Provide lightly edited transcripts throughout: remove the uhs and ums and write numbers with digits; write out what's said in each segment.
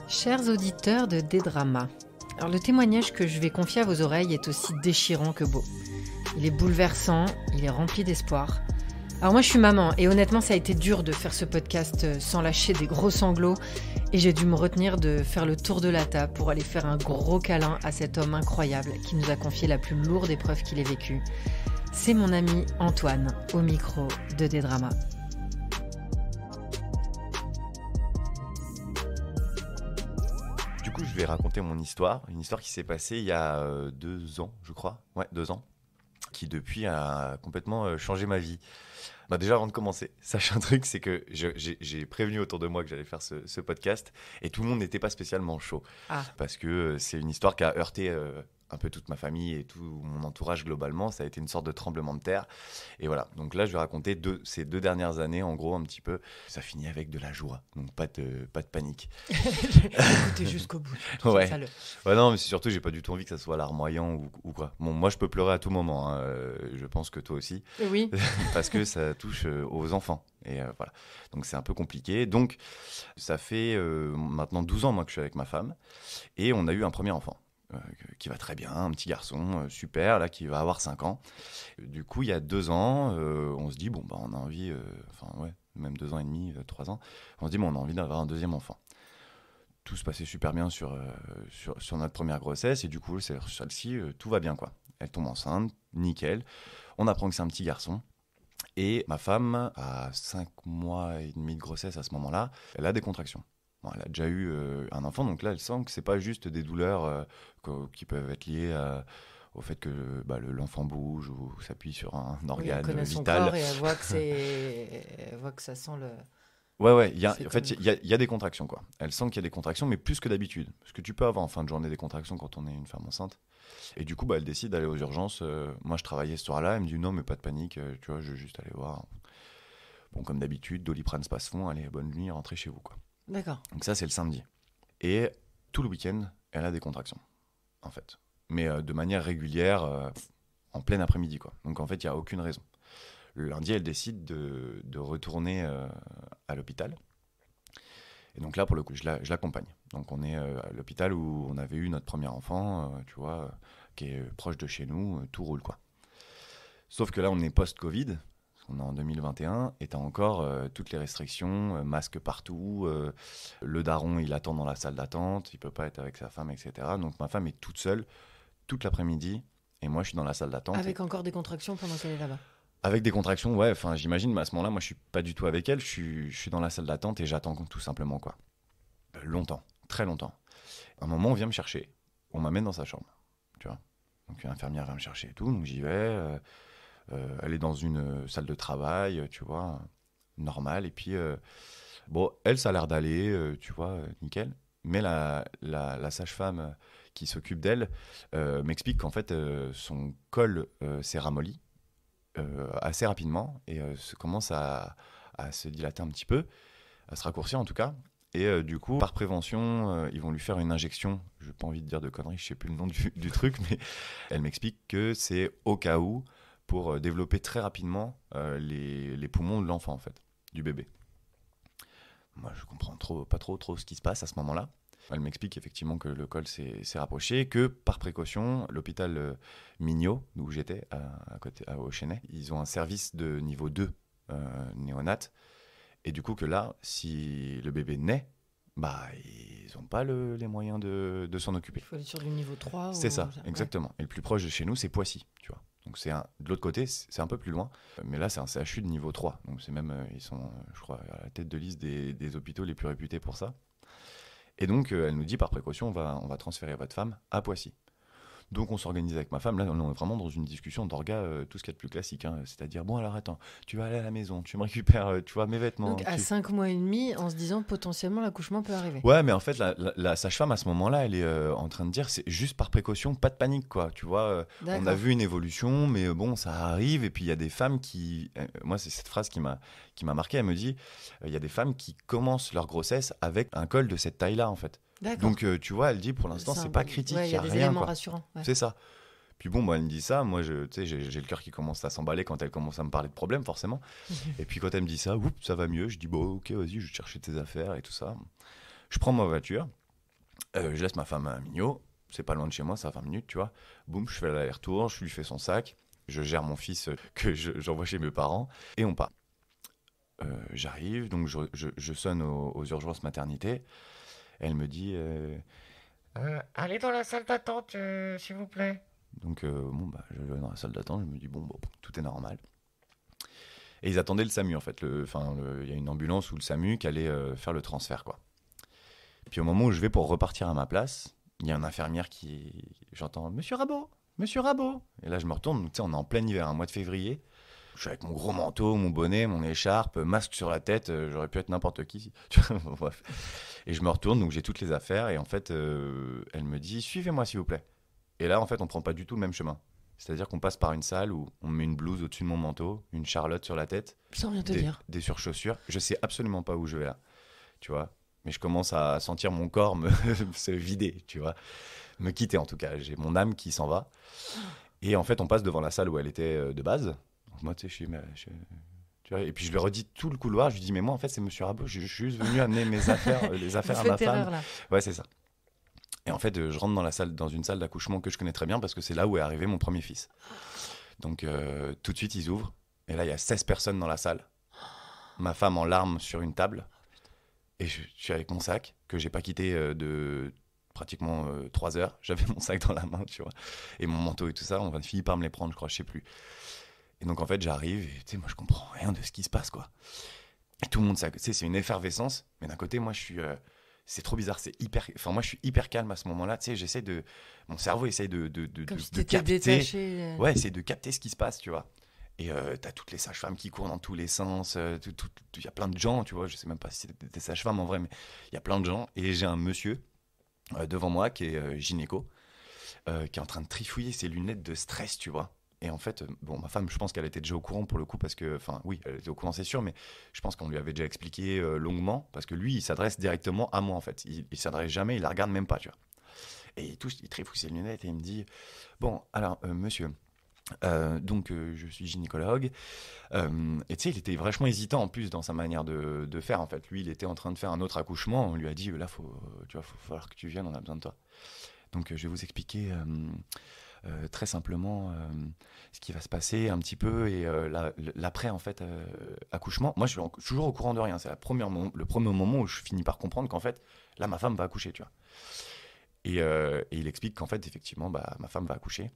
Chers auditeurs de Dédrama, alors le témoignage que je vais confier à vos oreilles est aussi déchirant que beau. Il est bouleversant, il est rempli d'espoir. Alors moi je suis maman et honnêtement ça a été dur de faire ce podcast sans lâcher des gros sanglots et j'ai dû me retenir de faire le tour de la table pour aller faire un gros câlin à cet homme incroyable qui nous a confié la plus lourde épreuve qu'il ait vécue. C'est mon ami Antoine au micro de Dédrama. Du coup, je vais raconter mon histoire, une histoire qui s'est passée il y a 2 ans, je crois. Ouais, 2 ans, qui depuis a complètement changé ma vie. Bah déjà, avant de commencer, sache un truc, c'est que j'ai prévenu autour de moi que j'allais faire ce podcast et tout le monde n'était pas spécialement chaud. Parce que c'est une histoire qui a heurté un peu toute ma famille et tout mon entourage globalement. Ça a été une sorte de tremblement de terre. Et voilà, donc là, je vais raconter ces 2 dernières années, en gros, un petit peu. Ça finit avec de la joie, donc pas de panique. Écoutez jusqu'au bout. Ouais. Ouais, non, mais surtout, j'ai pas du tout envie que ça soit larmoyant ou quoi. Bon, moi, je peux pleurer à tout moment. Hein. Je pense que toi aussi. Oui. Parce que ça touche aux enfants. Et voilà. Donc, c'est un peu compliqué. Donc, ça fait maintenant 12 ans, moi, que je suis avec ma femme. Et on a eu un premier enfant. Qui va très bien, un petit garçon super, là, qui va avoir 5 ans. Du coup, il y a 2 ans, on se dit, bon, bah, on a envie, même 2 ans et demi, 3 ans, on se dit, bon, on a envie d'avoir un deuxième enfant. Tout se passait super bien sur notre première grossesse, et du coup, sur celle-ci, tout va bien, quoi. Elle tombe enceinte, nickel. On apprend que c'est un petit garçon. Et ma femme, à 5 mois et demi de grossesse à ce moment-là, elle a des contractions. Bon, elle a déjà eu un enfant, donc là, elle sent que c'est pas juste des douleurs qui peuvent être liées au fait que l'enfant bouge ou s'appuie sur un organe elle connaît vital. son corps et elle voit que ça sent le... Ouais, il y a des contractions, quoi. Elle sent qu'il y a des contractions, mais plus que d'habitude. Parce que tu peux avoir en fin de journée des contractions quand on est une femme enceinte. Et du coup, elle décide d'aller aux urgences. Moi, je travaillais ce soir-là. Elle me dit non, mais pas de panique, tu vois, je vais juste aller voir. Bon, comme d'habitude, Doliprane se passe fond. Allez, bonne nuit, rentrez chez vous, quoi. D'accord. Donc ça, c'est le samedi. Et tout le week-end, elle a des contractions, en fait. Mais de manière régulière, en plein après-midi, quoi. Donc en fait, il n'y a aucune raison. Le lundi, elle décide de retourner à l'hôpital. Et donc là, pour le coup, je l'accompagne. Donc on est à l'hôpital où on avait eu notre premier enfant, tu vois, qui est proche de chez nous, tout roule, quoi. Sauf que là, on est post-Covid. On est en 2021 et t'as encore toutes les restrictions, masque partout, le daron il attend dans la salle d'attente, il peut pas être avec sa femme, etc. Donc ma femme est toute seule toute l'après-midi et moi je suis dans la salle d'attente. Avec encore des contractions pendant qu'elle est là-bas. Avec des contractions, ouais, enfin j'imagine, mais à ce moment-là, moi je suis pas du tout avec elle, je suis dans la salle d'attente et j'attends tout simplement, quoi. Longtemps, très longtemps. À un moment on vient me chercher, on m'amène dans sa chambre, tu vois. Donc l'infirmière vient me chercher et tout, donc j'y vais. Elle est dans une salle de travail, tu vois, normale. Et puis, elle, ça a l'air d'aller, tu vois, nickel. Mais la sage-femme qui s'occupe d'elle m'explique qu'en fait, son col s'est ramolli assez rapidement et commence à se dilater un petit peu, à se raccourcir en tout cas. Et du coup, par prévention, ils vont lui faire une injection. Je n'ai pas envie de dire de conneries, je ne sais plus le nom du truc, mais elle m'explique que c'est au cas où, pour développer très rapidement les poumons de l'enfant, en fait, du bébé. Moi, je comprends pas trop ce qui se passe à ce moment-là. Elle m'explique effectivement que le col s'est rapproché, que par précaution, l'hôpital Mignot, d'où j'étais, à côté, au Chesnay, ils ont un service de niveau 2 néonat. Et du coup, que là, si le bébé naît, ils n'ont pas les moyens de s'en occuper. Il faut aller sur du niveau 3. C'est ça, exactement. Et le plus proche de chez nous, c'est Poissy, tu vois. Donc de l'autre côté, c'est un peu plus loin. Mais là, c'est un CHU de niveau 3. Donc c'est même, ils sont, je crois, à la tête de liste des hôpitaux les plus réputés pour ça. Et donc, elle nous dit, par précaution, on va transférer votre femme à Poissy. Donc on s'organise avec ma femme, là on est vraiment dans une discussion d'orga, tout ce qu'il y a de plus classique, hein. C'est-à-dire, bon alors attends, tu vas aller à la maison, tu me récupères, tu vois, mes vêtements. Donc à 5 mois et demi, en se disant potentiellement l'accouchement peut arriver. Ouais, mais en fait la sage-femme à ce moment-là, elle est en train de dire, c'est juste par précaution, pas de panique, quoi, tu vois. On a vu une évolution, mais bon, ça arrive, et puis il y a des femmes qui... moi c'est cette phrase qui m'a marqué, elle me dit, il y a des femmes qui commencent leur grossesse avec un col de cette taille-là, en fait. D'accord. Donc, tu vois, elle dit, pour l'instant, c'est pas critique, il y a des rien, éléments quoi. rassurants. Ouais. C'est ça. Puis bon, elle me dit ça, moi, j'ai le cœur qui commence à s'emballer quand elle commence à me parler de problèmes, forcément. Et puis quand elle me dit ça, ça va mieux. Je dis, bon, ok, vas-y, je vais chercher tes affaires et tout ça. Je prends ma voiture, je laisse ma femme à Mignot, c'est pas loin de chez moi, ça a 20 minutes, tu vois. Boum, je fais l'aller-retour, je lui fais son sac, je gère mon fils j'envoie chez mes parents, et on part. J'arrive, donc je sonne aux urgences maternité. Elle me dit allez dans la salle d'attente, s'il vous plaît. Donc, bon, bah, je vais dans la salle d'attente, je me dis bon, tout est normal. Et ils attendaient le SAMU, en fait. Il y a une ambulance ou le SAMU qui allait faire le transfert, quoi. Puis au moment où je vais pour repartir à ma place, il y a une infirmière qui. J'entends Monsieur Rabot, Monsieur Rabot. Et là, je me retourne, tu sais, on est en plein hiver, un mois de février. Je suis avec mon gros manteau, mon bonnet, mon écharpe, masque sur la tête, j'aurais pu être n'importe qui. Bref. Et je me retourne, donc j'ai toutes les affaires, et en fait, elle me dit suivez-moi s'il vous plaît. Et là, en fait, on prend pas du tout le même chemin. C'est-à-dire qu'on passe par une salle où on met une blouse au-dessus de mon manteau, une charlotte sur la tête, Sans rien te dire. des surchaussures. Je sais absolument pas où je vais là, tu vois. Mais je commence à sentir mon corps se vider, tu vois. Me quitter en tout cas. J'ai mon âme qui s'en va. Et en fait, on passe devant la salle où elle était de base. Donc moi, tu sais, tu vois, et puis je lui redis tout le couloir. Je lui dis, mais moi, en fait, c'est Monsieur Rabot. Je suis juste venu amener mes affaires, les affaires à ma femme. Là. Ouais, c'est ça. Et en fait, je rentre dans une salle d'accouchement que je connais très bien parce que c'est là où est arrivé mon premier fils. Donc, tout de suite, ils ouvrent. Et là, il y a 16 personnes dans la salle. Ma femme en larmes sur une table. Et je suis avec mon sac, que j'ai pas quitté de pratiquement 3 heures. J'avais mon sac dans la main, tu vois. Et mon manteau et tout ça. On va finir par me les prendre, je crois, je sais plus. Et donc, en fait, j'arrive et tu sais, moi, je comprends rien de ce qui se passe, quoi. Et tout le monde, tu sais, c'est une effervescence. Mais d'un côté, moi, je suis. C'est trop bizarre, moi je suis hyper calme à ce moment-là, tu sais, mon cerveau essaye de Comme si de t'étais capter, détaché. ouais, essaye de capter ce qui se passe, tu vois. Et t'as toutes les sages-femmes qui courent dans tous les sens, il y a plein de gens, tu vois, je sais même pas si c'est des sages-femmes en vrai, mais il y a plein de gens, et j'ai un monsieur devant moi qui est gynéco, qui est en train de trifouiller ses lunettes de stress, tu vois. Et en fait, bon, ma femme, je pense qu'elle était déjà au courant pour le coup, parce que, enfin, oui, elle était au courant, c'est sûr, mais je pense qu'on lui avait déjà expliqué longuement, parce que lui, il s'adresse directement à moi, en fait. Il s'adresse jamais, il la regarde même pas, tu vois. Et il trifouille ses lunettes et il me dit, bon, alors, monsieur, donc je suis gynécologue, et tu sais, il était vachement hésitant en plus dans sa manière de faire, en fait. Lui, il était en train de faire un autre accouchement, on lui a dit, là, faut falloir que tu viennes, on a besoin de toi. Donc, je vais vous expliquer... très simplement ce qui va se passer un petit peu et l'après en fait accouchement. Moi je suis toujours au courant de rien, c'est le premier moment où je finis par comprendre qu'en fait là ma femme va accoucher, tu vois. Et il explique qu'en fait effectivement ma femme va accoucher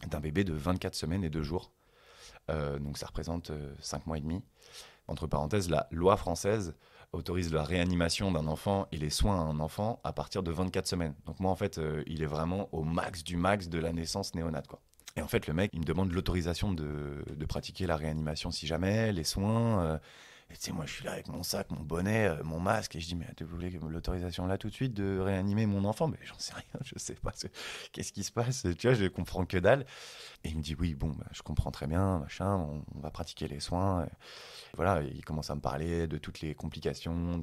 d'un bébé de 24 semaines et 2 jours, donc ça représente 5 mois et demi. Entre parenthèses, la loi française autorise la réanimation d'un enfant et les soins à un enfant à partir de 24 semaines. Donc moi, en fait, il est vraiment au max du max de la naissance néonate, quoi. Et en fait, le mec, il me demande l'autorisation de pratiquer la réanimation si jamais, les soins. Et tu sais, moi, je suis là avec mon sac, mon bonnet, mon masque, et je dis, mais vous voulez l'autorisation là tout de suite de réanimer mon enfant? Mais j'en sais rien, je sais pas qu'est-ce qui se passe, tu vois, je comprends que dalle. Et il me dit, oui, bon, je comprends très bien, machin, on va pratiquer les soins. Voilà, il commence à me parler de toutes les complications,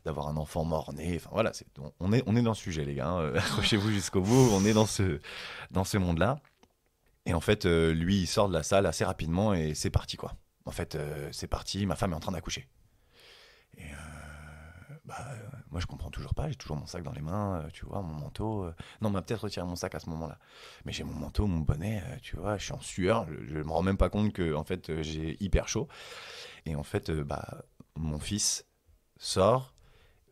d'avoir un enfant mort-né. Enfin voilà, on est dans ce sujet, les gars. Accrochez-vous jusqu'au bout, on est dans ce monde-là. Et en fait, lui, il sort de la salle assez rapidement et c'est parti, quoi. En fait, c'est parti, ma femme est en train d'accoucher. Et moi, je comprends toujours pas, j'ai toujours mon sac dans les mains, tu vois, mon manteau. Non, on m'a peut-être retiré mon sac à ce moment-là. Mais j'ai mon manteau, mon bonnet, tu vois, je suis en sueur, je me rends même pas compte que, en fait, j'ai hyper chaud. Et en fait, mon fils sort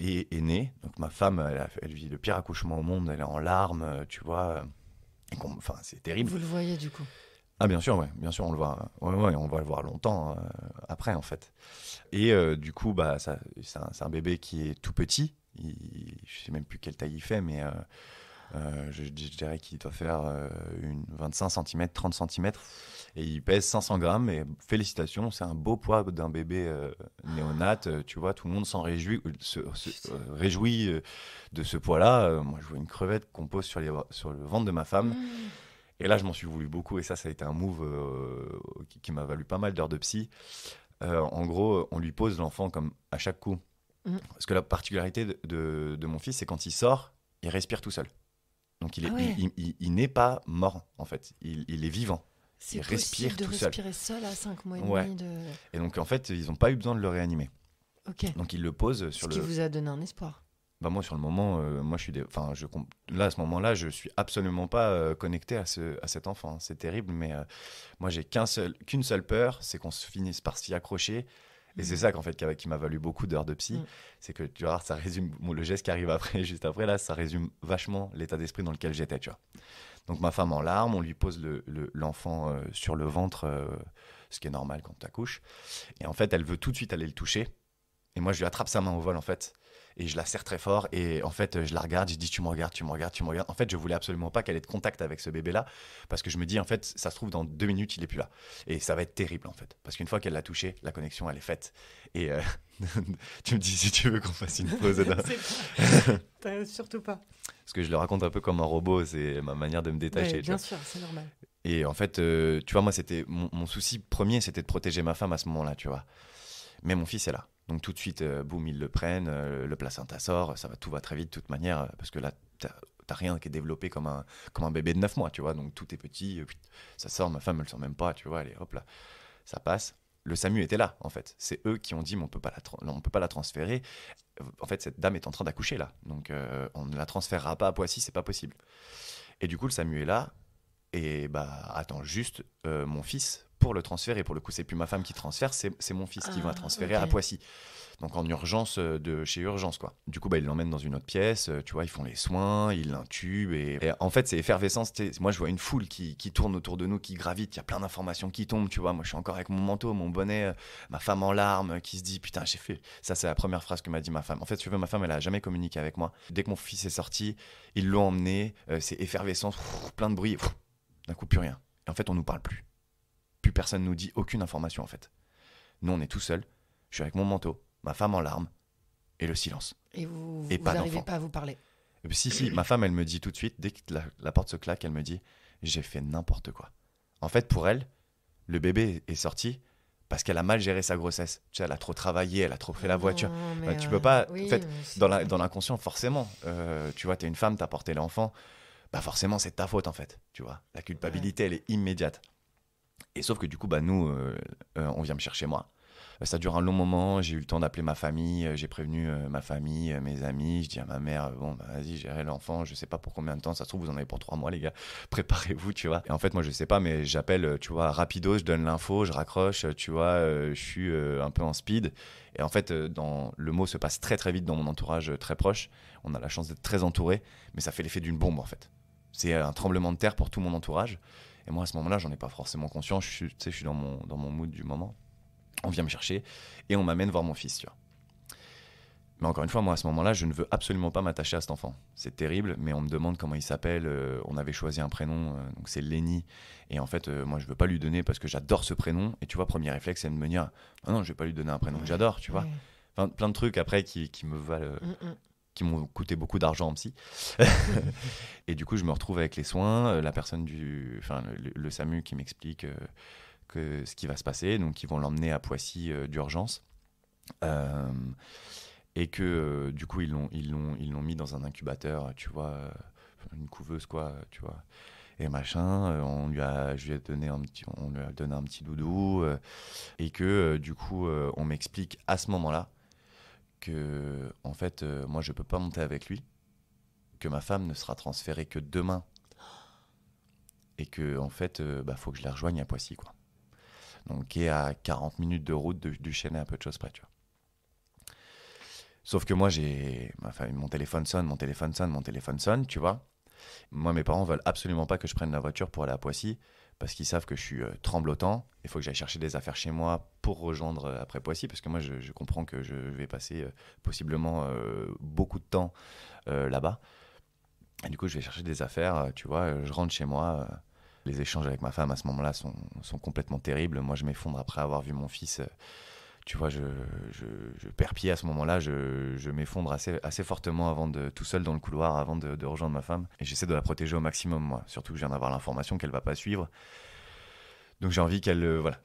et est né. Donc ma femme, elle vit le pire accouchement au monde, elle est en larmes, tu vois. Enfin, c'est terrible. Vous le voyez du coup? Ah bien sûr, ouais, bien sûr, on le voit. Ouais, on va le voir longtemps après, en fait. Et du coup, c'est un bébé qui est tout petit. Je sais même plus quelle taille il fait, mais je dirais qu'il doit faire 25 cm, 30 cm. Et il pèse 500 grammes. Et félicitations, c'est un beau poids d'un bébé néonate. Tu vois, tout le monde s'en réjouit, réjouit de ce poids-là. Moi, je vois une crevette qu'on pose sur le ventre de ma femme. Et là, je m'en suis voulu beaucoup. Et ça a été un move qui m'a valu pas mal d'heures de psy. En gros, on lui pose l'enfant comme à chaque coup. Parce que la particularité de mon fils, c'est quand il sort, il respire tout seul. Donc il n'est pas mort, en fait. Il est vivant. C'est il respire de tout seul. respirer seul à 5 mois et Ouais. demi. Et donc, en fait, ils n'ont pas eu besoin de le réanimer. Ok. Donc, ils le posent sur Ce qui vous a donné un espoir. Bah moi sur le moment, moi je suis là à ce moment-là, je suis absolument pas connecté à cet enfant. C'est terrible, mais moi j'ai qu'une seule peur, c'est qu'on se finisse par s'y accrocher. Et c'est ça qu'en fait qui m'a valu beaucoup d'heures de psy, c'est que tu vois, ça résume le geste qui arrive après, juste après là, ça résume vachement l'état d'esprit dans lequel j'étais, tu vois. Donc ma femme en larmes, on lui pose l'enfant sur le ventre, ce qui est normal quand tu accouches. Et en fait, elle veut tout de suite aller le toucher. Et moi, je lui attrape sa main au vol, en fait. Et je la serre très fort. Et en fait, je la regarde. Je dis, tu me regardes, tu me regardes, tu me regardes. En fait, je voulais absolument pas qu'elle ait de contact avec ce bébé-là. Parce que je me dis, en fait, ça se trouve, dans 2 minutes, il est plus là. Et ça va être terrible, en fait. Parce qu'une fois qu'elle l'a touché, la connexion, elle est faite. Et tu me dis si tu veux qu'on fasse une pause. Surtout pas. Parce que je le raconte un peu comme un robot. C'est ma manière de me détacher. Ouais, bien sûr, c'est normal. Et en fait, tu vois, moi, c'était mon souci premier, c'était de protéger ma femme à ce moment-là, tu vois. Mais mon fils est là. Donc tout de suite, boum, ils le prennent, le placenta sort, tout va très vite de toute manière, parce que là, t'as rien qui est développé comme un bébé de 9 mois, tu vois. Donc tout est petit, ça sort, ma femme, elle le sent même pas, tu vois, allez, hop là, ça passe. Le SAMU était là, en fait. C'est eux qui ont dit, mais on peut pas la transférer. En fait, cette dame est en train d'accoucher, là. Donc on ne la transférera pas à Poissy, c'est pas possible. Et du coup, le SAMU est là, et bah, attends juste mon fils pour le transférer. Pour le coup, c'est plus ma femme qui transfère, c'est mon fils qui va transférer à Poissy. Donc en urgence, de chez Urgence, quoi. Du coup, bah, ils l'emmènent dans une autre pièce, tu vois, ils font les soins, ils l'intubent. Et en fait, c'est effervescence. Moi, je vois une foule qui tourne autour de nous, qui gravite. Il y a plein d'informations qui tombent, tu vois. Moi, je suis encore avec mon manteau, mon bonnet, ma femme en larmes, qui se dit, putain, j'ai fait. Ça, c'est la première phrase que m'a dit ma femme. En fait, tu veux, ma femme, elle a jamais communiqué avec moi. Dès que mon fils est sorti, ils l'ont emmené. C'est effervescence, plein de bruit. D'un coup, plus rien. Et en fait, on nous parle plus. Plus personne nous dit aucune information, en fait. Nous, on est tout seul. Je suis avec mon manteau, ma femme en larmes, et le silence. Et vous pas n'arrivez d'enfant. pas à vous parler. Et puis, si, ma femme, elle me dit tout de suite, dès que la porte se claque, elle me dit, j'ai fait n'importe quoi. En fait, pour elle, le bébé est sorti parce qu'elle a mal géré sa grossesse. Tu sais, elle a trop travaillé, elle a trop fait la voiture. Tu peux pas... Oui, en fait, dans l'inconscient, forcément, tu vois, t'es une femme, t'as porté l'enfant, bah forcément, c'est de ta faute, en fait. Tu vois, la culpabilité, elle est immédiate. Et sauf que du coup, bah, nous, on vient me chercher moi. Ça dure un long moment, j'ai eu le temps d'appeler ma famille, j'ai prévenu ma famille, mes amis, je dis à ma mère, bon, bah, vas-y, gérez l'enfant, je sais pas pour combien de temps, ça se trouve, vous en avez pour 3 mois, les gars, préparez-vous, tu vois. Et en fait, moi, je sais pas, mais j'appelle, tu vois, rapido, je donne l'info, je raccroche, tu vois, je suis un peu en speed. Et en fait, le mot se passe très très vite dans mon entourage très proche. On a la chance d'être très entouré, mais ça fait l'effet d'une bombe, en fait. C'est un tremblement de terre pour tout mon entourage. Et moi, à ce moment-là, j'en ai pas forcément conscience, je suis dans mon mood du moment. On vient me chercher et on m'amène voir mon fils, tu vois. Mais encore une fois, moi, à ce moment-là, je ne veux absolument pas m'attacher à cet enfant. C'est terrible, mais on me demande comment il s'appelle. On avait choisi un prénom, donc c'est Lenny. Et en fait, moi, je veux pas lui donner parce que j'adore ce prénom. Et tu vois, premier réflexe, c'est de me dire, ah non, je vais pas lui donner un prénom que j'adore, tu vois. Enfin, plein de trucs après qui me valent... qui m'ont coûté beaucoup d'argent en psy. Et du coup, je me retrouve avec les soins, la personne le SAMU qui m'explique ce qui va se passer. Donc, ils vont l'emmener à Poissy d'urgence. Et que du coup, ils l'ont mis dans un incubateur, tu vois, une couveuse, quoi, tu vois. Et machin, on lui a donné un petit doudou. Et que du coup, on m'explique à ce moment-là que en fait moi je peux pas monter avec lui, que ma femme ne sera transférée que demain et que en fait faut que je la rejoigne à Poissy, quoi. Donc qui est à 40 minutes de route du Chêne, à peu de choses près, tu vois. Sauf que moi mon téléphone sonne, tu vois. Moi, mes parents veulent absolument pas que je prenne la voiture pour aller à Poissy parce qu'ils savent que je suis tremblotant. Il faut que j'aille chercher des affaires chez moi pour rejoindre après Poissy, parce que moi, je comprends que je vais passer possiblement beaucoup de temps là-bas. Et du coup, je vais chercher des affaires, tu vois, je rentre chez moi. Les échanges avec ma femme à ce moment-là sont complètement terribles. Moi, je m'effondre après avoir vu mon fils. Tu vois, je perds pied à ce moment-là, je m'effondre assez fortement tout seul dans le couloir avant de rejoindre ma femme. Et j'essaie de la protéger au maximum, moi. Surtout que je viens d'avoir l'information qu'elle va pas suivre. Donc j'ai envie qu'elle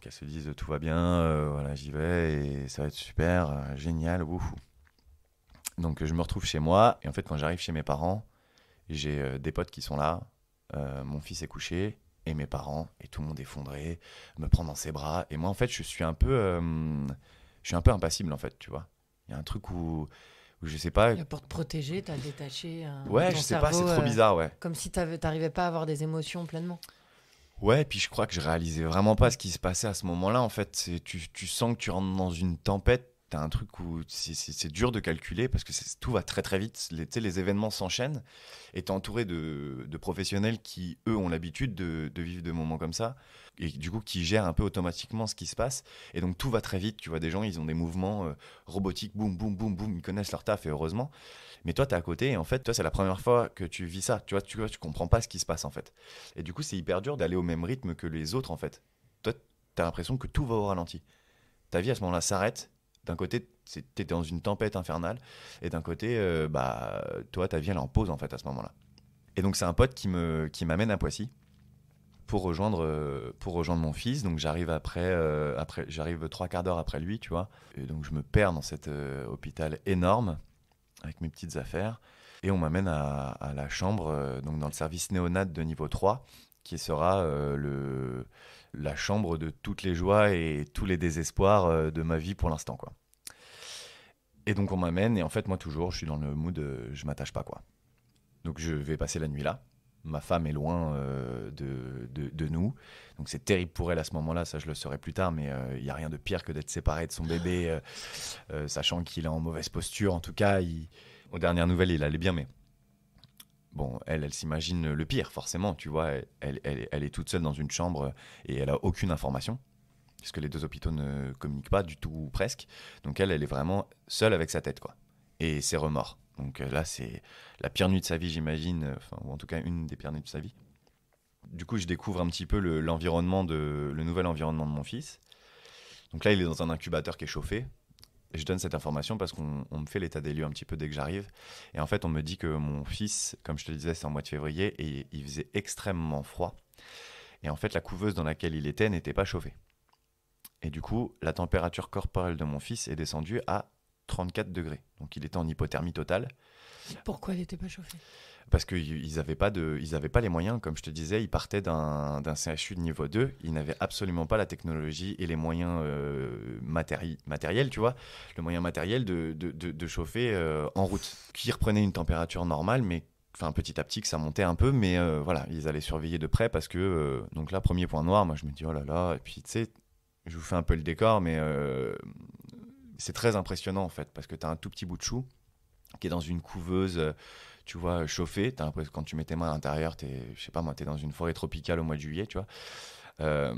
se dise tout va bien, voilà, j'y vais et ça va être super, génial, wouhou. Donc je me retrouve chez moi et en fait quand j'arrive chez mes parents, j'ai des potes qui sont là, mon fils est couché et mes parents et tout le monde effondré, me prend dans ses bras et moi en fait je suis un peu impassible en fait, tu vois. Il y a un truc où Ou je sais pas. La porte protégée, t'as détaché Ouais, ton je sais pas, c'est cerveau, trop bizarre, ouais. comme si t'arrivais pas à avoir des émotions pleinement. Ouais, puis je crois que je réalisais vraiment pas ce qui se passait à ce moment-là. En fait, tu sens que tu rentres dans une tempête. T'as un truc où c'est dur de calculer parce que tout va très très vite. Tu sais, les événements s'enchaînent et t'es entouré de professionnels qui, eux, ont l'habitude de vivre des moments comme ça et du coup qui gèrent un peu automatiquement ce qui se passe. Et donc tout va très vite. Tu vois des gens, ils ont des mouvements robotiques, boum, boum, boum, boum. Ils connaissent leur taf et heureusement. Mais toi, t'es à côté et en fait, toi, c'est la première fois que tu vis ça. Tu comprends pas ce qui se passe en fait. Et du coup, c'est hyper dur d'aller au même rythme que les autres en fait. Toi, t'as l'impression que tout va au ralenti. Ta vie à ce moment-là s'arrête. D'un côté, t'es dans une tempête infernale, et d'un côté, toi, ta vie elle est en pause en fait à ce moment-là. Et donc c'est un pote qui m'amène à Poissy pour rejoindre mon fils. Donc j'arrive j'arrive 3/4 d'heure après lui, tu vois. Et donc je me perds dans cet hôpital énorme avec mes petites affaires, et on m'amène à la chambre, donc dans le service néonat de niveau 3, qui sera la chambre de toutes les joies et tous les désespoirs de ma vie pour l'instant, quoi. Et donc on m'amène, et en fait moi toujours je suis dans le mood je m'attache pas, quoi. Donc je vais passer la nuit là. Ma femme est loin de nous, donc c'est terrible pour elle à ce moment-là, ça je le saurai plus tard, mais il n'y a rien de pire que d'être séparé de son bébé, sachant qu'il est en mauvaise posture. En tout cas, aux dernières nouvelles il allait bien, mais bon, elle s'imagine le pire, forcément, tu vois. Elle est toute seule dans une chambre et elle a aucune information, puisque les deux hôpitaux ne communiquent pas du tout, ou presque. Donc elle est vraiment seule avec sa tête, quoi. Et ses remords. Donc là, c'est la pire nuit de sa vie, j'imagine, ou en tout cas une des pires nuits de sa vie. Du coup, je découvre un petit peu le nouvel environnement de mon fils. Donc là, il est dans un incubateur qui est chauffé. Et je donne cette information parce qu'on me fait l'état des lieux un petit peu dès que j'arrive. Et en fait, on me dit que mon fils, comme je te le disais, c'est en mois de février et il faisait extrêmement froid. Et en fait, la couveuse dans laquelle il était n'était pas chauffée. Et du coup, la température corporelle de mon fils est descendue à 34 degrés. Donc il était en hypothermie totale. Pourquoi elle n'était pas chauffée? Parce qu'ils n'avaient pas les moyens, comme je te disais, ils partaient d'un CHU de niveau 2, ils n'avaient absolument pas la technologie et les moyens matériels, tu vois, le moyen matériel de chauffer en route, qui reprenait une température normale, mais enfin, petit à petit que ça montait un peu, mais voilà, ils allaient surveiller de près parce que, donc là, premier point noir, moi je me dis, oh là là, et puis tu sais, je vous fais un peu le décor, mais c'est très impressionnant en fait, parce que tu as un tout petit bout de chou qui est dans une couveuse, tu vois, chauffée. T'as l'impression que quand tu mets tes mains à l'intérieur, je sais pas moi, t'es dans une forêt tropicale au mois de juillet, tu vois.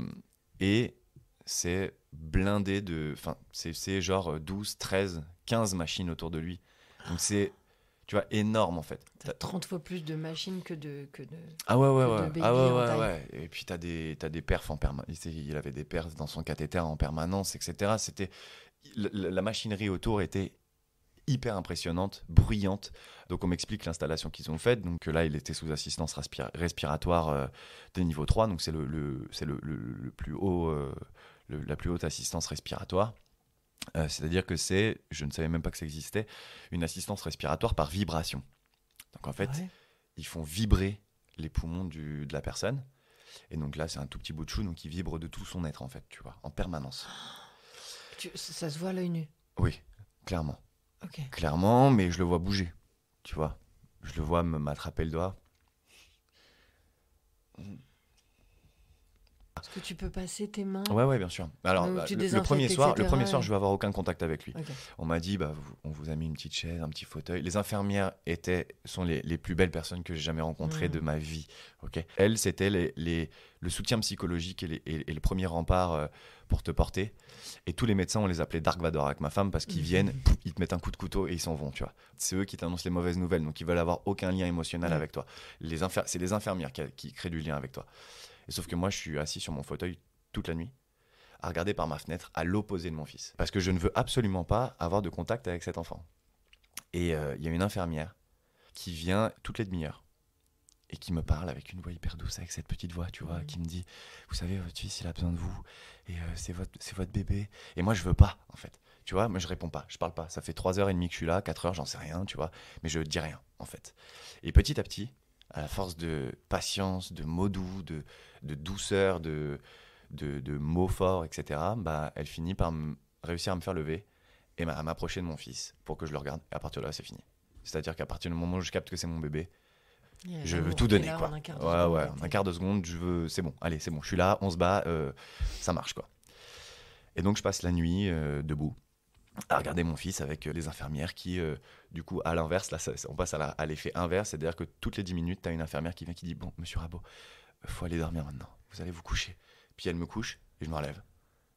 Et c'est blindé enfin, c'est genre 12, 13, 15 machines autour de lui. Donc c'est, tu vois, énorme en fait. T'as 30 fois plus de machines que de Ah ouais, ouais, que de ouais. baby Ah ouais, en ouais, taille. ouais. Et puis t'as des perfs en permanence. Il avait des perfs dans son cathéter en permanence, etc. La machinerie autour était hyper impressionnante, bruyante. Donc on m'explique l'installation qu'ils ont faite. Donc là, il était sous assistance respiratoire de niveau 3. Donc c'est le plus haut, la plus haute assistance respiratoire. C'est-à-dire que je ne savais même pas que ça existait, une assistance respiratoire par vibration. Donc en fait, Ouais. ils font vibrer les poumons de la personne. Et donc là, c'est un tout petit bout de chou, donc il vibre de tout son être, en fait, tu vois, en permanence. Ça se voit à l'œil nu. Oui, clairement. Ok. Clairement, mais je le vois bouger, tu vois. Je le vois m'attraper le doigt. Est-ce que tu peux passer tes mains? Ouais, bien sûr. Alors, Donc, tu le désinfectes, premier soir, etc., je vais avoir aucun contact avec lui. Ok. On m'a dit, on vous a mis une petite chaise, un petit fauteuil. Les infirmières sont les plus belles personnes que j'ai jamais rencontrées de ma vie. Okay, elles, c'était le soutien psychologique et le premier rempart pour te porter. Et tous les médecins, on les appelait Dark Vador avec ma femme parce qu'ils viennent, ils te mettent un coup de couteau et ils s'en vont, tu vois. C'est eux qui t'annoncent les mauvaises nouvelles, donc ils veulent avoir aucun lien émotionnel avec toi. C'est les infirmières qui créent du lien avec toi. Et sauf que moi, je suis assis sur mon fauteuil toute la nuit, à regarder par ma fenêtre à l'opposé de mon fils. Parce que je ne veux absolument pas avoir de contact avec cet enfant. Et il y a une infirmière qui vient toutes les demi-heures et qui me parle avec une voix hyper douce, avec cette petite voix, tu vois, qui me dit, vous savez, votre fils, il a besoin de vous, et c'est votre bébé. Et moi, je veux pas, en fait. Tu vois, moi, je réponds pas, je parle pas. Ça fait 3h30 que je suis là, 4h, j'en sais rien, tu vois, mais je dis rien, en fait. Et petit à petit, à la force de patience, de mots doux, de douceur, de mots forts, etc., elle finit par réussir à me faire lever et à m'approcher de mon fils pour que je le regarde. Et à partir de là, c'est fini. C'est-à-dire qu'à partir du moment où je capte que c'est mon bébé, je veux tout donner, quoi. En un quart de seconde, c'est bon, allez, c'est bon, je suis là, on se bat, ça marche, quoi. Et donc, je passe la nuit debout à regarder mon fils avec les infirmières qui, du coup, à l'inverse, là, on passe à l'effet inverse, c'est-à-dire que toutes les 10 minutes, tu as une infirmière qui vient qui dit « Bon, monsieur Rabot, faut aller dormir maintenant, vous allez vous coucher. » Puis elle me couche et je me relève.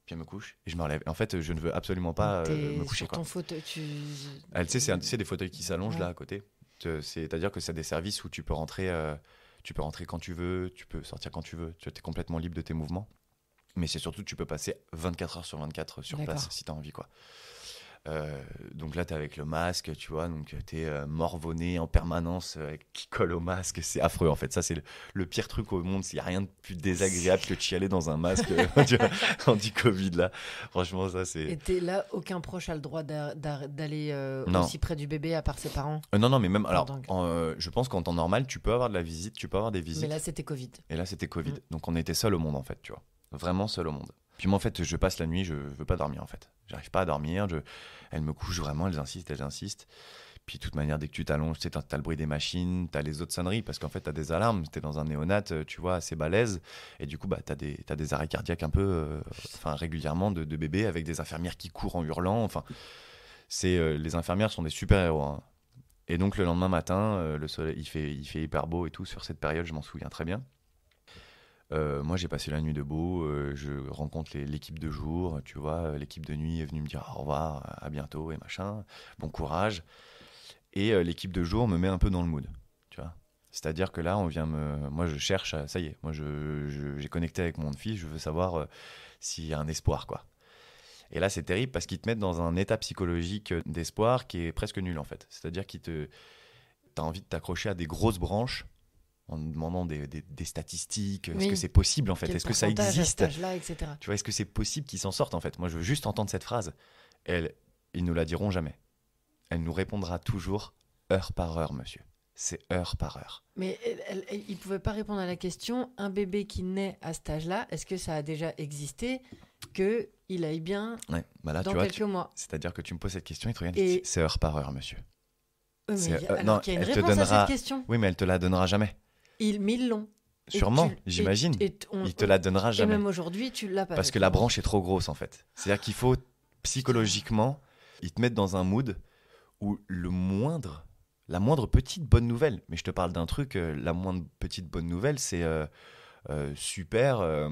Puis elle me couche et je me relève. Et en fait, je ne veux absolument pas me coucher. Sur ton fauteuil, tu sais, c'est des fauteuils qui s'allongent là à côté. C'est-à-dire que c'est des services où tu peux rentrer quand tu veux, tu peux sortir quand tu veux. Tu es complètement libre de tes mouvements. Mais c'est surtout que tu peux passer 24 heures sur 24 sur place si tu as envie, quoi. Donc là, tu es avec le masque, tu vois, donc tu es morvonné en permanence qui colle au masque. C'est affreux, en fait. Ça, c'est le pire truc au monde. Il n'y a rien de plus désagréable que de chialer dans un masque anti-Covid, là. Franchement, ça, c'est... Et t'es là, aucun proche a le droit d'aller aussi près du bébé, à part ses parents? Non, mais même... Alors, je pense qu'en temps normal, tu peux avoir de la visite, tu peux avoir des visites. Mais là, c'était Covid. Et là, c'était Covid. Donc, on était seul au monde, en fait, tu vois. Vraiment seul au monde. Puis moi, en fait, je passe la nuit, je veux pas dormir, en fait. J'arrive pas à dormir. Elle me couche vraiment, elles insistent. Puis de toute manière, dès que tu t'allonges, tu sais, t'as le bruit des machines, t'as les autres sonneries, parce qu'en fait, t'as des alarmes. T'es dans un néonat, tu vois, assez balèze. Et du coup, bah, t'as des arrêts cardiaques un peu, régulièrement de bébés, avec des infirmières qui courent en hurlant. Enfin, les infirmières sont des super-héros, hein. Et donc, le lendemain matin, le soleil, il fait hyper beau et tout. Sur cette période, je m'en souviens très bien. Moi, j'ai passé la nuit debout, je rencontre l'équipe de jour, tu vois, l'équipe de nuit est venue me dire au revoir, à bientôt et machin, bon courage. Et l'équipe de jour me met un peu dans le mood, tu vois. C'est-à-dire que là, moi, je cherche, ça y est, moi, j'ai connecté avec mon fils, je veux savoir s'il y a un espoir, quoi. Et là, c'est terrible parce qu'ils te mettent dans un état psychologique d'espoir qui est presque nul, en fait. C'est-à-dire t'as envie de t'accrocher à des grosses branches en demandant des statistiques, est-ce que c'est possible en fait, est-ce que ça existe, âge-là, etc. Tu vois, est-ce que c'est possible qu'ils s'en sortent en fait. Moi, je veux juste entendre cette phrase. Ils ne la diront jamais. Elle nous répondra toujours heure par heure, monsieur. C'est heure par heure. Mais il ne pouvait pas répondre à la question, un bébé qui naît à cet âge-là, est-ce que ça a déjà existé, qu'il aille bien là, dans quelques mois? C'est-à-dire que tu me poses cette question, il te regarde, c'est heure par heure, monsieur. Alors qu'il y a une réponse à cette question. Oui, mais elle te la donnera jamais. Mais ils l'ont. Sûrement, j'imagine. Il te la donnera jamais. Et même aujourd'hui, tu l'as pas. Parce que la branche est trop grosse, en fait. C'est-à-dire qu'il faut, psychologiquement, ils te mettent dans un mood où la moindre petite bonne nouvelle, mais je te parle d'un truc, la moindre petite bonne nouvelle, c'est super,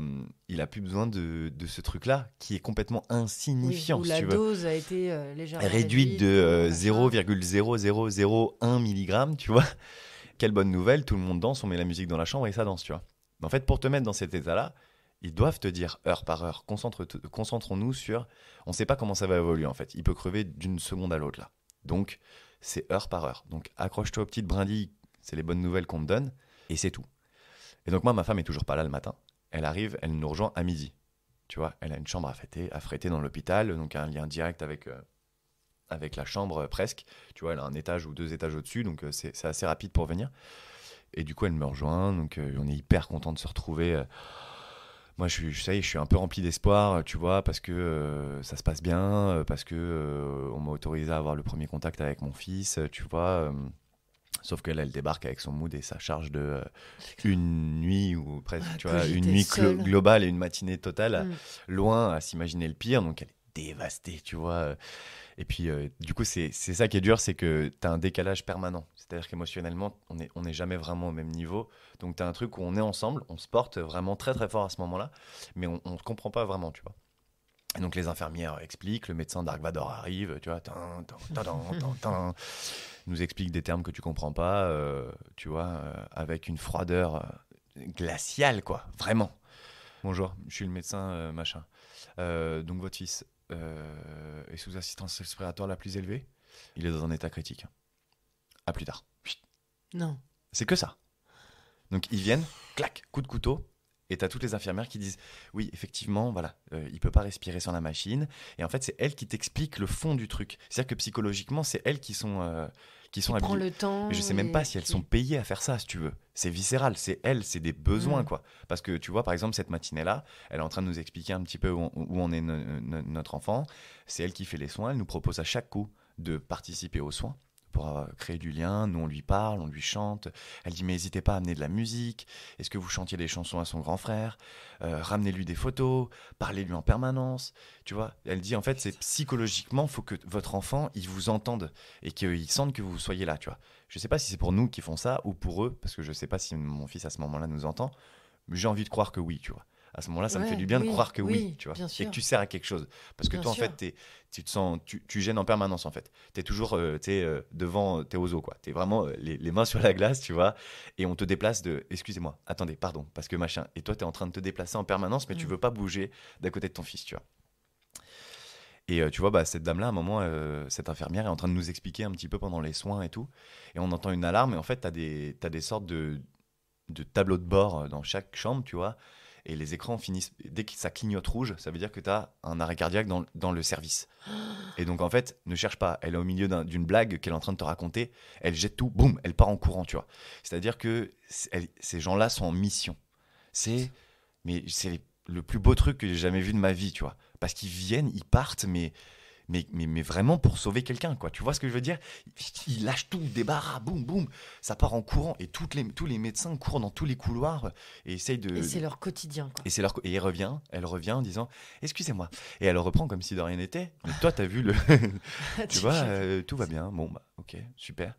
il a plus besoin de ce truc-là, qui est complètement insignifiant, où si la tu veux. dose a été légèrement réduite de 0,0001 mg, tu vois. Quelle bonne nouvelle, tout le monde danse, on met la musique dans la chambre et ça danse, tu vois. Mais en fait, pour te mettre dans cet état-là, ils doivent te dire heure par heure, concentrons-nous sur... On ne sait pas comment ça va évoluer, en fait. Il peut crever d'une seconde à l'autre, là. Donc, c'est heure par heure. Donc, accroche-toi aux petites brindilles, c'est les bonnes nouvelles qu'on te donne, et c'est tout. Et donc, moi, ma femme est toujours pas là le matin. Elle arrive, elle nous rejoint à midi. Tu vois, elle a une chambre à fréter dans l'hôpital, donc un lien direct avec la chambre presque. Tu vois, elle a un étage ou 2 étages au-dessus, donc c'est assez rapide pour venir. Et du coup, elle me rejoint, donc on est hyper content de se retrouver. Moi, je suis un peu rempli d'espoir, tu vois, parce que ça se passe bien, parce que on m'a autorisé à avoir le premier contact avec mon fils, tu vois. Sauf qu'elle, elle débarque avec son mood et sa charge de une nuit ou presque, tu vois, une nuit globale et une matinée totale, loin à s'imaginer le pire. Donc, elle est dévastée, tu vois. Et puis, du coup, c'est ça qui est dur, c'est que tu as un décalage permanent. C'est-à-dire qu'émotionnellement, on n'est jamais vraiment au même niveau. Donc, tu as un truc où on est ensemble, on se porte vraiment très, très fort à ce moment-là, mais on ne se comprend pas vraiment, tu vois. Et donc, les infirmières expliquent, le médecin Dark Vador arrive, tu vois, nous explique des termes que tu comprends pas, tu vois, avec une froideur glaciale, quoi, vraiment. Bonjour, je suis le médecin, machin. Donc, votre fils est sous assistance respiratoire la plus élevée. Il est dans un état critique. À plus tard. Non. C'est que ça. Donc, ils viennent, clac, coup de couteau, Et t'as toutes les infirmières qui disent oui, effectivement, voilà, il peut pas respirer sans la machine. Et en fait, c'est elles qui t'expliquent le fond du truc. C'est-à-dire que psychologiquement, c'est elles qui sont Prends habillées. le temps. Mais je sais même pas si elles sont payées à faire ça, si tu veux. C'est viscéral, c'est elles, c'est des besoins, quoi. Parce que tu vois, par exemple, cette matinée-là, elle est en train de nous expliquer un petit peu où en est notre enfant. C'est elle qui fait les soins. Elle nous propose à chaque coup de participer aux soins pour créer du lien. Nous, on lui parle, on lui chante. Elle dit, mais n'hésitez pas à amener de la musique. Est-ce que vous chantiez des chansons à son grand frère? Ramenez-lui des photos, parlez-lui en permanence. Tu vois, elle dit, en fait, c'est psychologiquement, il faut que votre enfant, il vous entende et qu'il sente que vous soyez là, tu vois. Je sais pas si c'est pour nous qui font ça ou pour eux, parce que je sais pas si mon fils, à ce moment-là, nous entend. Mais j'ai envie de croire que oui, tu vois. À ce moment-là, ça me fait du bien de croire que oui, tu vois, et que tu sers à quelque chose. Parce que toi, en fait, tu te sens, tu gênes en permanence, en fait. T'es toujours, devant, t'es aux os, quoi. T'es vraiment les mains sur la glace, tu vois, et on te déplace excusez-moi, attendez, pardon, parce que machin. Et toi, t'es en train de te déplacer en permanence, mais tu veux pas bouger d'à côté de ton fils, tu vois. Et tu vois, bah, cette dame-là, à un moment, cette infirmière est en train de nous expliquer un petit peu pendant les soins et tout. Et on entend une alarme, et en fait, t'as des sortes de tableaux de bord dans chaque chambre, tu vois. Et les écrans finissent, dès que ça clignote rouge, ça veut dire que tu as un arrêt cardiaque dans le service. Et donc en fait, ne cherche pas, elle est au milieu d'une blague qu'elle est en train de te raconter, elle jette tout, boum, elle part en courant, tu vois. C'est-à-dire que ces gens-là sont en mission. C'est le plus beau truc que j'ai jamais vu de ma vie, tu vois. Parce qu'ils viennent, ils partent, mais vraiment pour sauver quelqu'un, quoi. Tu vois ce que je veux dire? Il lâche tout, débarras, boum, boum, ça part en courant et tous les médecins courent dans tous les couloirs et essayent de... Et c'est leur quotidien, quoi. Et elle revient en disant excusez-moi. Et elle reprend comme si de rien n'était. Mais toi, t'as vu le... tu vois, tout va bien. Bon, bah, ok, super.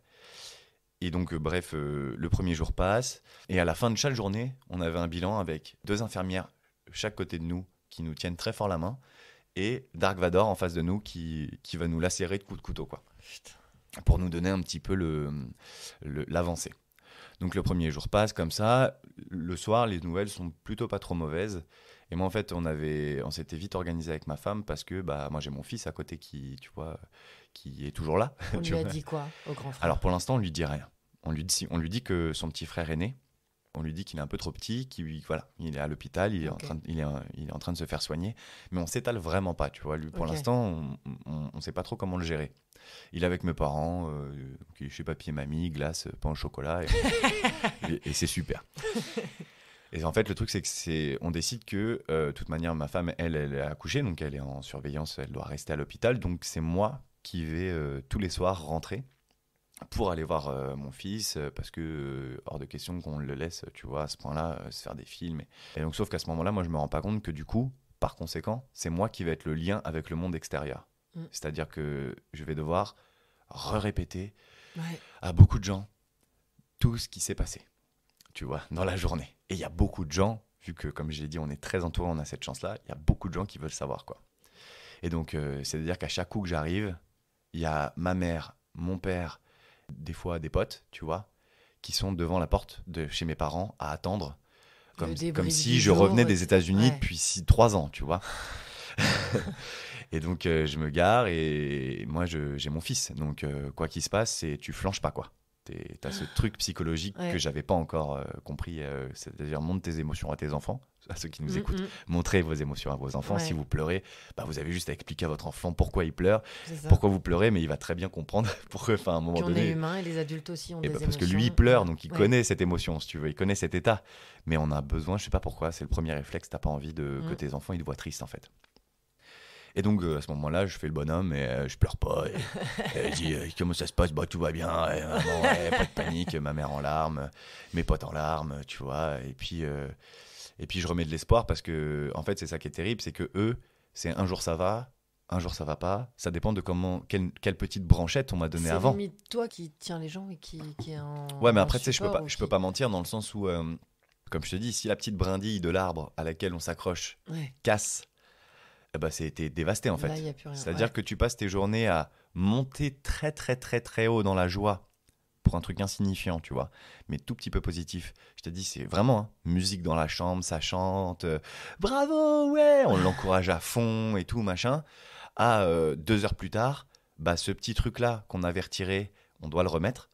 Et donc, bref, le premier jour passe. Et à la fin de chaque journée, on avait un bilan avec 2 infirmières chaque côté de nous qui nous tiennent très fort la main. Et Dark Vador en face de nous qui va nous lacérer de coups de couteau, quoi. Putain. Pour nous donner un petit peu l'avancée. Donc le premier jour passe comme ça. Le soir, les nouvelles sont plutôt pas trop mauvaises. Et moi, en fait, on s'était vite organisé avec ma femme parce que bah, moi, j'ai mon fils à côté qui est toujours là. On lui a dit quoi au grand frère? Alors pour l'instant, on lui dit rien. On lui dit que son petit frère est né. On lui dit qu'il est un peu trop petit, voilà, il est à l'hôpital, il est en train de se faire soigner, mais on s'étale vraiment pas, tu vois. Lui, pour l'instant, on sait pas trop comment le gérer. Il est avec mes parents, qui est chez papy et mamie, glace, pain au chocolat, et c'est super. Et en fait, le truc, c'est que on décide que, de toute manière, ma femme, elle est accouchée, donc elle est en surveillance, elle doit rester à l'hôpital, donc c'est moi qui vais tous les soirs rentrer pour aller voir mon fils, parce que hors de question qu'on le laisse, tu vois, à ce point-là, se faire des films. Et donc, sauf qu'à ce moment-là, moi, je me rends pas compte que du coup, par conséquent, c'est moi qui vais être le lien avec le monde extérieur. C'est-à-dire que je vais devoir répéter à beaucoup de gens tout ce qui s'est passé, tu vois, dans la journée. Et il y a beaucoup de gens, vu que, comme j'ai dit, on est très entouré, on a cette chance-là, il y a beaucoup de gens qui veulent savoir, quoi. Et donc, c'est-à-dire qu'à chaque coup que j'arrive, il y a ma mère, mon père, des fois des potes, tu vois, qui sont devant la porte de chez mes parents à attendre, comme si je revenais des États-Unis depuis 3 ans, tu vois. Et donc je me gare et moi j'ai mon fils, donc quoi qu'il se passe, tu flanches pas, quoi. T'as ce truc psychologique que j'avais pas encore compris, c'est-à-dire montre tes émotions à tes enfants, à ceux qui nous écoutent, montrez vos émotions à vos enfants. Si vous pleurez, bah, vous avez juste à expliquer à votre enfant pourquoi il pleure, pourquoi vous pleurez, mais il va très bien comprendre pourquoi, à un moment donné. On est humain et les adultes aussi ont des émotions. Parce que lui il pleure, donc il connaît cette émotion, si tu veux, il connaît cet état, mais on a besoin, je sais pas pourquoi, c'est le premier réflexe, t'as pas envie que tes enfants ils te voient triste, en fait. Et donc, à ce moment-là, je fais le bonhomme et je pleure pas. Et je dis comment ça se passe? Bah, tout va bien. Maman, pas de panique. Ma mère en larmes, mes potes en larmes, tu vois. Et puis, je remets de l'espoir parce que, en fait, c'est ça qui est terrible, c'est que eux, c'est un jour ça va, un jour ça va pas. Ça dépend de quelle petite branchette on m'a donné avant. C'est limite toi qui tiens les gens et qui est en. Ouais, mais après, tu sais, je peux pas mentir dans le sens où, comme je te dis, si la petite brindille de l'arbre à laquelle on s'accroche casse. Bah, t'es dévasté, en fait. Là, y a plus rien. C'est-à-dire que tu passes tes journées à monter très très très très haut dans la joie pour un truc insignifiant, tu vois, mais tout petit peu positif. Je te dis, c'est vraiment musique dans la chambre, ça chante, bravo, ouais, on l'encourage à fond et tout, machin. 2 heures plus tard, bah, ce petit truc-là qu'on avait retiré, on doit le remettre.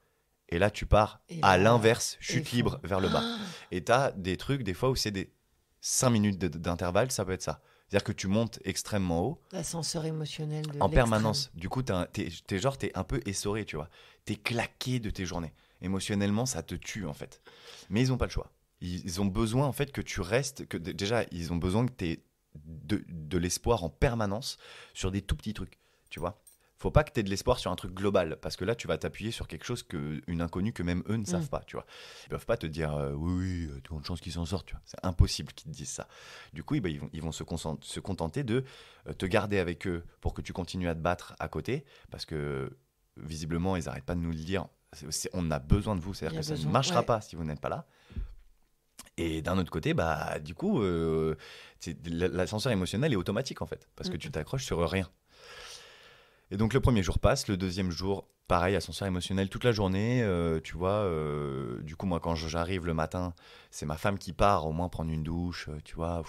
Et là, tu pars à l'inverse, chute libre vers le bas. Et t'as des trucs, des fois, où c'est des 5 minutes d'intervalle, ça peut être ça. C'est-à-dire que tu montes extrêmement haut. L'ascenseur émotionnel de En l'extrême. permanence. Du coup, t'es un peu essoré, tu vois. T'es claqué de tes journées. Émotionnellement, ça te tue, en fait. Mais ils n'ont pas le choix. Ils ont besoin, en fait, que tu restes. Déjà, ils ont besoin que tu aies de l'espoir en permanence sur des tout petits trucs, tu vois. Faut pas que tu aies de l'espoir sur un truc global, parce que là, tu vas t'appuyer sur quelque chose une inconnue que même eux ne savent pas, tu vois. Ils peuvent pas te dire oui, tu as une chance qu'ils s'en sortent, tu vois. C'est impossible qu'ils te disent ça. Du coup, ils vont se contenter de te garder avec eux pour que tu continues à te battre à côté, parce que visiblement, ils n'arrêtent pas de nous le dire. On a besoin de vous, c'est-à-dire que ça ne marchera pas si vous n'êtes pas là. Et d'un autre côté, bah, du coup, l'ascenseur émotionnel est automatique en fait, parce que tu t'accroches sur rien. Et donc le premier jour passe, le deuxième jour, pareil, ascenseur émotionnel toute la journée, tu vois. Du coup, moi, quand j'arrive le matin, c'est ma femme qui part au moins prendre une douche, tu vois,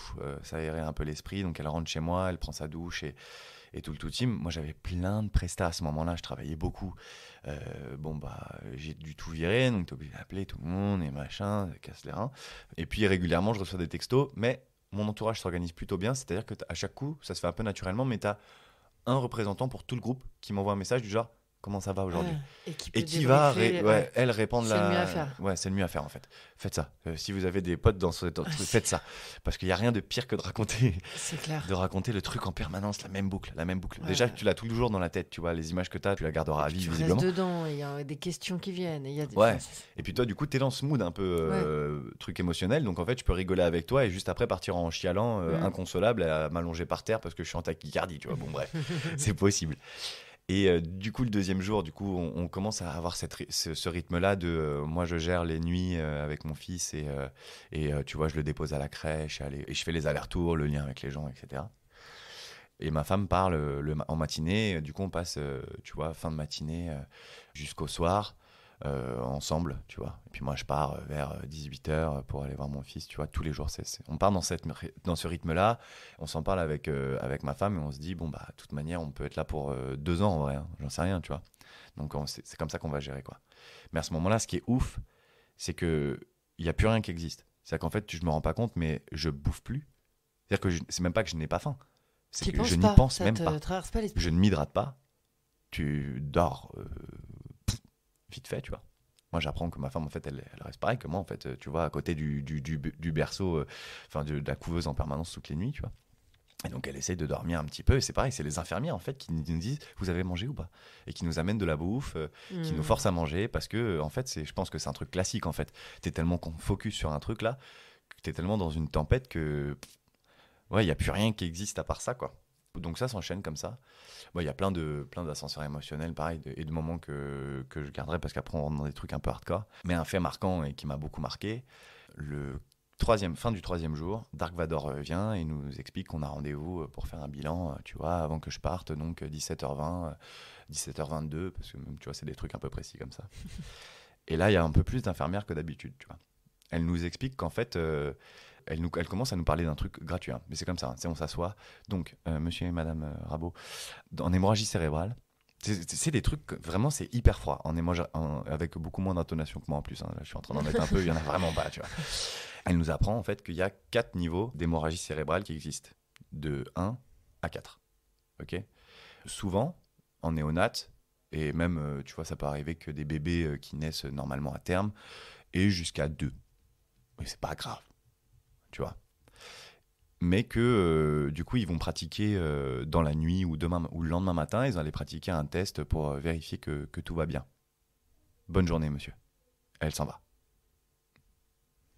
ça aérait un peu l'esprit. Donc elle rentre chez moi, elle prend sa douche et tout le tout team. Moi, j'avais plein de prestats à ce moment-là, je travaillais beaucoup. J'ai dû tout virer, donc t'es obligé d'appeler tout le monde et machin, ça casse les reins. Et puis régulièrement, je reçois des textos, mais mon entourage s'organise plutôt bien, c'est-à-dire que à chaque coup, ça se fait un peu naturellement, mais t'as un représentant pour tout le groupe qui m'envoie un message du genre comment ça va aujourd'hui et qui va elle répondre c'est le mieux à faire. Ouais, c'est le mieux à faire en fait. Faites ça. Si vous avez des potes dans ce truc, faites ça, parce qu'il y a rien de pire que de raconter c'est clair. de raconter le truc en permanence, la même boucle. Déjà tu l'as toujours dans la tête, tu vois, les images que tu la garderas à vie visiblement. Tu restes dedans, il y a des questions qui viennent, il y a des et puis toi du coup tu es dans ce mood un peu truc émotionnel, donc en fait je peux rigoler avec toi et juste après partir en chialant inconsolable, à m'allonger par terre parce que je suis en tachycardie, tu vois. Bon bref, c'est possible. Et du coup, le deuxième jour, on commence à avoir ce rythme-là de moi, je gère les nuits avec mon fils et tu vois, je le dépose à la crèche et je fais les allers-retours, le lien avec les gens, etc. Et ma femme part en matinée. Du coup, on passe, tu vois, fin de matinée jusqu'au soir ensemble, tu vois. Et puis moi, je pars vers 18h pour aller voir mon fils, tu vois, tous les jours. On part dans ce rythme-là. On s'en parle avec ma femme et on se dit, bon, bah, de toute manière, on peut être là pour 2 ans en vrai, hein. J'en sais rien, tu vois. Donc, c'est comme ça qu'on va gérer, quoi. Mais à ce moment-là, ce qui est ouf, c'est qu'il n'y a plus rien qui existe. C'est-à-dire qu'en fait, je me rends pas compte, mais je bouffe plus. C'est-à-dire que c'est même pas que je n'ai pas faim. C'est que je n'y pense même pas. Je ne m'hydrate pas. Tu dors vite fait, tu vois. Moi, j'apprends que ma femme, en fait, elle reste pareil que moi, en fait, tu vois, à côté du berceau, de la couveuse en permanence toutes les nuits, tu vois. Et donc, elle essaie de dormir un petit peu. Et c'est pareil, c'est les infirmières, en fait, qui nous disent « Vous avez mangé ou pas ?» Et qui nous amènent de la bouffe, qui nous forcent à manger. Parce que, en fait, je pense que c'est un truc classique, en fait. T'es tellement focus sur un truc, là, que t'es tellement dans une tempête que... Ouais, il n'y a plus rien qui existe à part ça, quoi. Donc ça s'enchaîne comme ça. Il y a plein d'ascenseurs émotionnels, pareil, et de moments que je garderai parce qu'après on rentre dans des trucs un peu hardcore. Mais un fait marquant et qui m'a beaucoup marqué, fin du 3e jour, Dark Vador vient et nous explique qu'on a rendez-vous pour faire un bilan, tu vois, avant que je parte, donc 17h20, 17h22, parce que même, tu vois, c'est des trucs un peu précis comme ça. Et là, il y a un peu plus d'infirmières que d'habitude, tu vois. Elle nous explique qu'en fait... Elle commence à nous parler d'un truc gratuit, hein. Mais c'est comme ça, hein. On s'assoit. Donc, monsieur et madame Rabot, en hémorragie cérébrale, c'est des trucs, vraiment, c'est hyper froid, avec beaucoup moins d'intonation que moi en plus, hein. Là, je suis en train d'en mettre un peu, il n'y en a vraiment pas, tu vois. Elle nous apprend en fait qu'il y a 4 niveaux d'hémorragie cérébrale qui existent, de 1 à 4. Okay. Souvent, en néonate, et même, tu vois, ça peut arriver que des bébés qui naissent normalement à terme, et jusqu'à 2. Mais c'est pas grave. Tu vois, mais que du coup ils vont pratiquer dans la nuit ou le lendemain matin, ils vont aller pratiquer un test pour vérifier que tout va bien. Bonne journée, monsieur. Elle s'en va.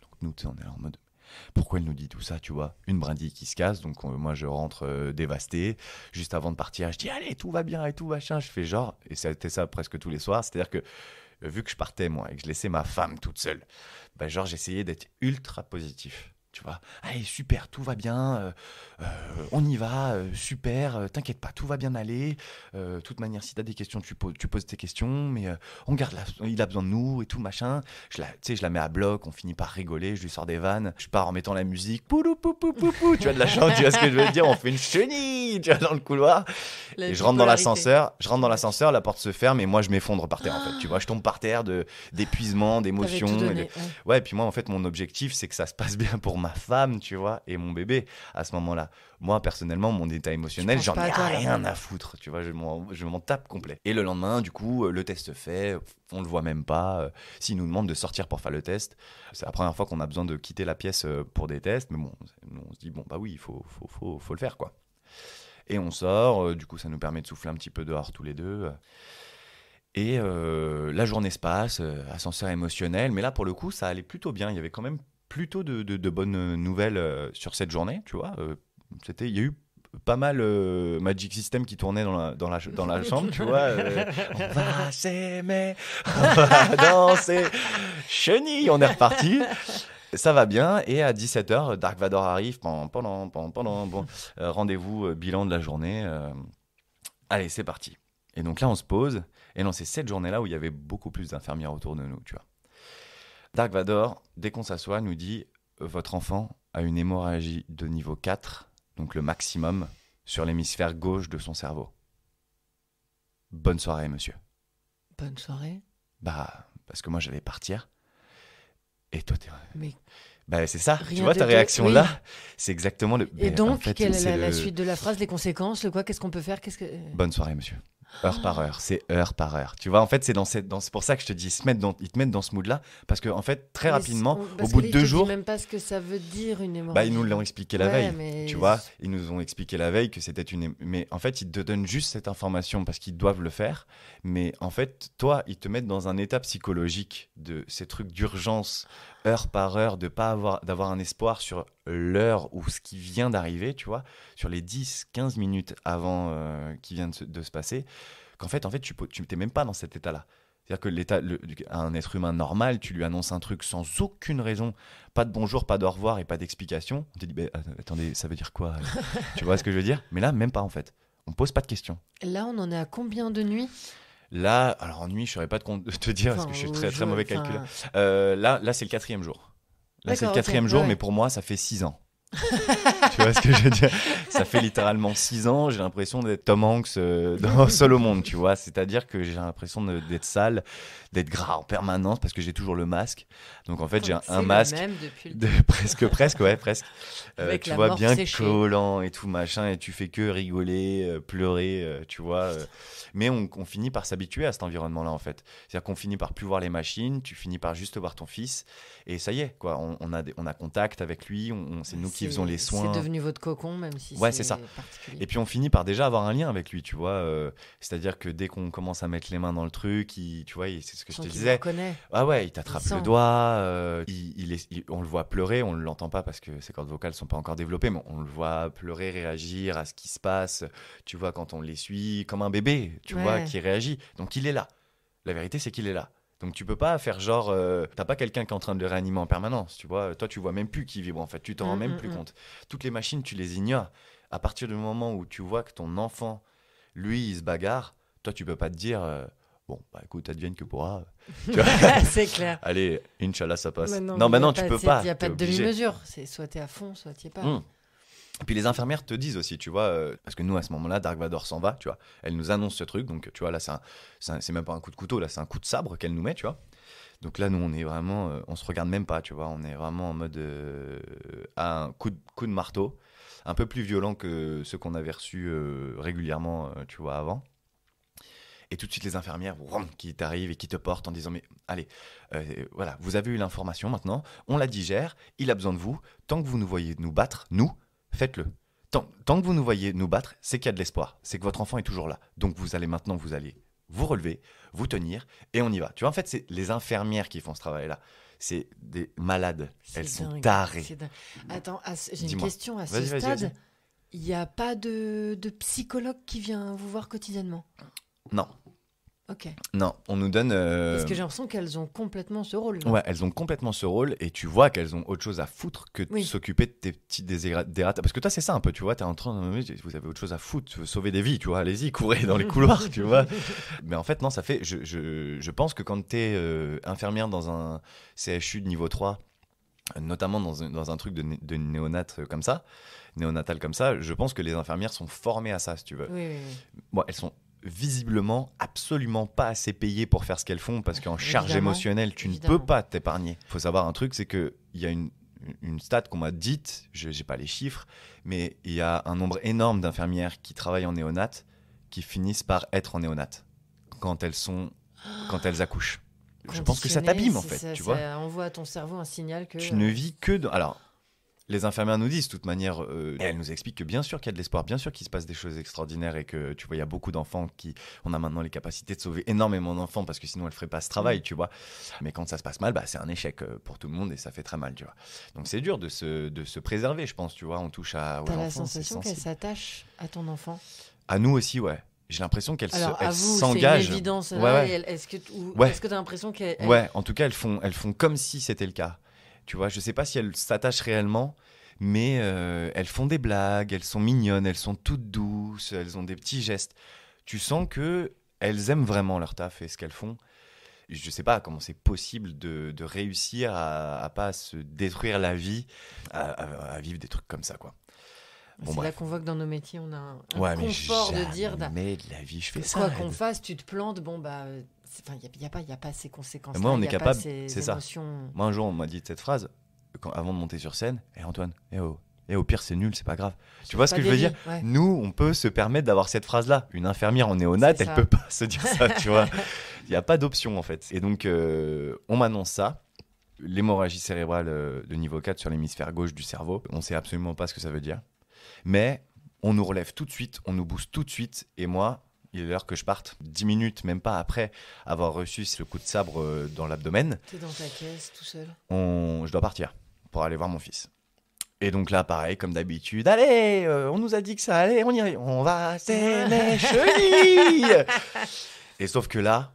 Donc nous, on est là en mode, pourquoi elle nous dit tout ça, tu vois, une brindille qui se casse. Donc moi je rentre dévasté. Juste avant de partir, je dis allez, tout va bien et tout machin. Je fais genre, et c'était ça presque tous les soirs, c'est-à-dire que vu que je partais moi et que je laissais ma femme toute seule, bah, genre j'essayais d'être ultra positif. Tu vois, allez, super, tout va bien, on y va, super, t'inquiète pas, tout va bien aller. De toute manière, si t'as des questions, tu poses tes questions, mais on garde il a besoin de nous et tout, machin. Je la mets à bloc, on finit par rigoler, je lui sors des vannes, je pars en mettant la musique, poulou, pou, pou, pou, pou, tu vois, de la chance, tu vois ce que je veux dire, on fait une chenille, tu vois, dans le couloir. La Et je rentre dans bipolarité. l'ascenseur, la porte se ferme et moi je m'effondre par terre en fait. Tu vois, je tombe par terre d'épuisement, d'émotion. T'avais tout donné. Ouais, et puis moi en fait mon objectif c'est que ça se passe bien pour ma femme, tu vois, et mon bébé à ce moment-là. Moi personnellement mon état émotionnel, penses j'en pas ai à toi, là. rien à foutre, tu vois, je m'en tape complet. Et le lendemain du coup le test fait, on le voit même pas. S'il nous demande de sortir pour faire le test, c'est la première fois qu'on a besoin de quitter la pièce pour des tests, mais bon, on se dit bon bah oui, il faut le faire quoi. Et on sort, du coup ça nous permet de souffler un petit peu dehors tous les deux. Et la journée se passe, ascenseur émotionnel, mais là pour le coup ça allait plutôt bien. Il y avait quand même plutôt de bonnes nouvelles sur cette journée, tu vois. Il y a eu pas mal Magic System qui tournait dans la chambre, tu vois. On va s'aimer, on va danser, chenille, on est reparti. Ça va bien, et à 17h, Dark Vador arrive, pendant bon, rendez-vous, bilan de la journée. Allez, c'est parti. Et donc là, on se pose, et non, c'est cette journée-là où il y avait beaucoup plus d'infirmières autour de nous, tu vois. Dark Vador, dès qu'on s'assoit, nous dit « Votre enfant a une hémorragie de niveau 4, donc le maximum, sur l'hémisphère gauche de son cerveau. Bonne soirée, monsieur. » Bonne soirée. Bah, parce que moi, j'allais partir. Et toi, t'es... Mais Bah, c'est ça, rien tu vois, de ta tout, réaction oui. là, c'est exactement le... Et Mais donc, en fait, quelle c'est est la le- suite de la phrase, les conséquences, le quoi, qu'est-ce qu'on peut faire, qu'est-ce que... Bonne soirée, monsieur. Heure par heure, c'est heure par heure. Tu vois, en fait, c'est c'est pour ça que je te dis, ils te mettent dans ce mood-là, parce que en fait, très Mais rapidement, parce au bout que de là, 2 il te jours, dit même pas ce que ça veut dire une hémorragie. bah, ils nous l'ont expliqué la Ouais, veille. mais- Tu vois, ils nous ont expliqué la veille que c'était mais en fait, ils te donnent juste cette information parce qu'ils doivent le faire. Mais en fait, toi, ils te mettent dans un état psychologique de ces trucs d'urgence, heure par heure, d'avoir un espoir sur l'heure ou ce qui vient d'arriver, tu vois, sur les 10-15 minutes avant qui vient de se passer, qu'en fait, tu t'es même pas dans cet état-là. C'est-à-dire que un être humain normal, tu lui annonces un truc sans aucune raison, pas de bonjour, pas de au revoir et pas d'explication. On te dit, bah, attendez, ça veut dire quoi Tu vois ce que je veux dire? Mais là, même pas en fait. On pose pas de questions. Là, on en est à combien de nuits? Là, alors en nuit, je saurais pas te dire parce que je suis très, très mauvais calculeur. Là, c'est le 4e jour. Là, c'est le D'accord, ok, 4e jour, ouais. mais pour moi, ça fait 6 ans. Tu vois ce que je veux dire? Ça fait littéralement 6 ans, j'ai l'impression d'être Tom Hanks dans Seul au monde, tu vois. C'est-à-dire que j'ai l'impression d'être sale, d'être gras en permanence parce que j'ai toujours le masque. Donc en fait, j'ai C'est un le masque même depuis le presque, ouais, presque. Avec Tu la vois, morte bien séchée. collant et tout machin, et tu fais que rigoler, pleurer, tu vois. Mais on finit par s'habituer à cet environnement-là, en fait. C'est-à-dire qu'on finit par plus voir les machines, tu finis par juste voir ton fils, et ça y est, quoi. On a contact avec lui, c'est nous qui faisons les soins. C'est devenu votre cocon, même si Ouais, c'est ça. particulier. Et puis on finit par déjà avoir un lien avec lui, tu vois. C'est-à-dire que dès qu'on commence à mettre les mains dans le truc, tu vois, c'est ce que je Sans te qu'il disais. vous reconnaît. Ah ouais, il t'attrape Il sent. le doigt, on le voit pleurer, on ne l'entend pas parce que ses cordes vocales ne sont pas encore développées, mais on le voit pleurer, réagir à ce qui se passe, tu vois, quand on l'essuie, comme un bébé, tu vois, Ouais. qui réagit. Donc il est là. La vérité, c'est qu'il est là. Donc tu peux pas faire genre, t'as pas quelqu'un qui est en train de le réanimer en permanence, tu vois. Toi, tu vois même plus qu'il vibre, en fait, tu t'en rends même plus compte. Toutes les machines, tu les ignores. À partir du moment où tu vois que ton enfant, lui, il se bagarre, toi, tu peux pas te dire... Bon, bah écoute, advienne que pourra. Tu vois. C'est clair. Allez, Inch'Allah, ça passe. Mais non, mais bah y a non, tu peux pas. Il n'y a pas t'es de obligé. demi-mesure. C'est soit t'es à fond, soit t'y es pas. Et puis les infirmières te disent aussi, tu vois, parce que nous, à ce moment-là, Dark Vador s'en va, tu vois. Elle nous annonce ce truc, donc tu vois, là, c'est même pas un coup de couteau, là, c'est un coup de sabre qu'elle nous met, tu vois. Donc là, nous, on est vraiment, on se regarde même pas, tu vois. On est vraiment en mode à un coup de marteau, un peu plus violent que ceux qu'on avait reçus régulièrement, tu vois, avant. Et tout de suite, les infirmières qui t'arrivent et qui te portent en disant mais allez, voilà, vous avez eu l'information maintenant, on la digère, il a besoin de vous. Tant que vous nous voyez nous battre, faites-le. Tant que vous nous voyez nous battre, c'est qu'il y a de l'espoir, c'est que votre enfant est toujours là. Donc vous allez vous relever, vous tenir et on y va. Tu vois, en fait, c'est les infirmières qui font ce travail-là. C'est des malades, elles sont dingue, tarées. c'est dingue. Attends, j'ai une Dis-moi. question à ce Vas-y, stade. vas-y. Il n'y a pas de psychologue qui vient vous voir quotidiennement? Non, Ok. non, on nous donne... Parce que j'ai l'impression qu'elles ont complètement ce rôle. Ouais, elles ont complètement ce rôle et tu vois qu'elles ont autre chose à foutre que de Oui. s'occuper de tes petits désirata. Parce que toi, c'est ça un peu, tu vois, t'es en train de... Vous avez autre chose à foutre, sauver des vies, tu vois, allez-y, courez dans les couloirs, tu vois. Mais en fait, non, ça fait... Je pense que quand t'es infirmière dans un CHU de niveau 3 notamment dans un truc de néonatal comme ça, je pense que les infirmières sont formées à ça, si tu veux. Oui. Bon, elles sont visiblement absolument pas assez payées pour faire ce qu'elles font, parce qu'en charge Évidemment, émotionnelle, tu ne peux pas t'épargner. Il faut savoir un truc, c'est qu'il y a une stat qu'on m'a dite, je n'ai pas les chiffres, mais il y a un nombre énorme d'infirmières qui travaillent en néonat qui finissent par être en néonat quand elles accouchent. Je pense que ça t'abîme, en fait, tu vois. Ça envoie à ton cerveau un signal que... Tu ne vis que... Alors, les infirmières nous disent, de toute manière, elles nous expliquent que bien sûr qu'il y a de l'espoir, bien sûr qu'il se passe des choses extraordinaires et que, tu vois, il y a beaucoup d'enfants on a maintenant les capacités de sauver énormément d'enfants parce que sinon elles ne feraient pas ce travail, tu vois. Mais quand ça se passe mal, c'est un échec pour tout le monde et ça fait très mal, tu vois. Donc c'est dur de se préserver, je pense, tu vois. On touche aux enfants. T'as la sensation qu'elle s'attache à ton enfant? À nous aussi, ouais. J'ai l'impression qu'elles elle s'engagent. C'est une évidence. Ouais. Est-ce que tu as l'impression qu'elle... Ouais, en tout cas, elles font comme si c'était le cas. Tu vois, je sais pas si elles s'attachent réellement, mais elles font des blagues, elles sont mignonnes, elles sont toutes douces, elles ont des petits gestes. Tu sens que elles aiment vraiment leur taf et ce qu'elles font. Je sais pas comment c'est possible de réussir à pas se détruire la vie, à vivre des trucs comme ça, quoi. Bon, c'est là qu'on voit que dans nos métiers, on a un confort de dire... Mais de la vie, je fais ça. Quoi qu'on fasse, tu te plantes, il n'y a pas ces conséquences. Moi, on est capable, c'est ça. Moi, un jour, on m'a dit cette phrase, avant de monter sur scène, Antoine, au pire, c'est nul, c'est pas grave. Tu vois ce que je veux dire? Ouais. Nous, on peut se permettre d'avoir cette phrase-là. Une infirmière en néonat, elle peut pas se dire ça, tu vois. Il n'y a pas d'option, en fait. Et donc, on m'annonce ça. L'hémorragie cérébrale de niveau 4 sur l'hémisphère gauche du cerveau. On sait absolument pas ce que ça veut dire. Mais on nous relève tout de suite, on nous booste tout de suite. Et moi, il est l'heure que je parte. 10 minutes, même pas après avoir reçu ce coup de sabre dans l'abdomen. T'es dans ta caisse, tout seul. Je dois partir pour aller voir mon fils. Et donc là, pareil, comme d'habitude, allez, on nous a dit que ça allait, on va s'aimer chenilles. Et sauf que là,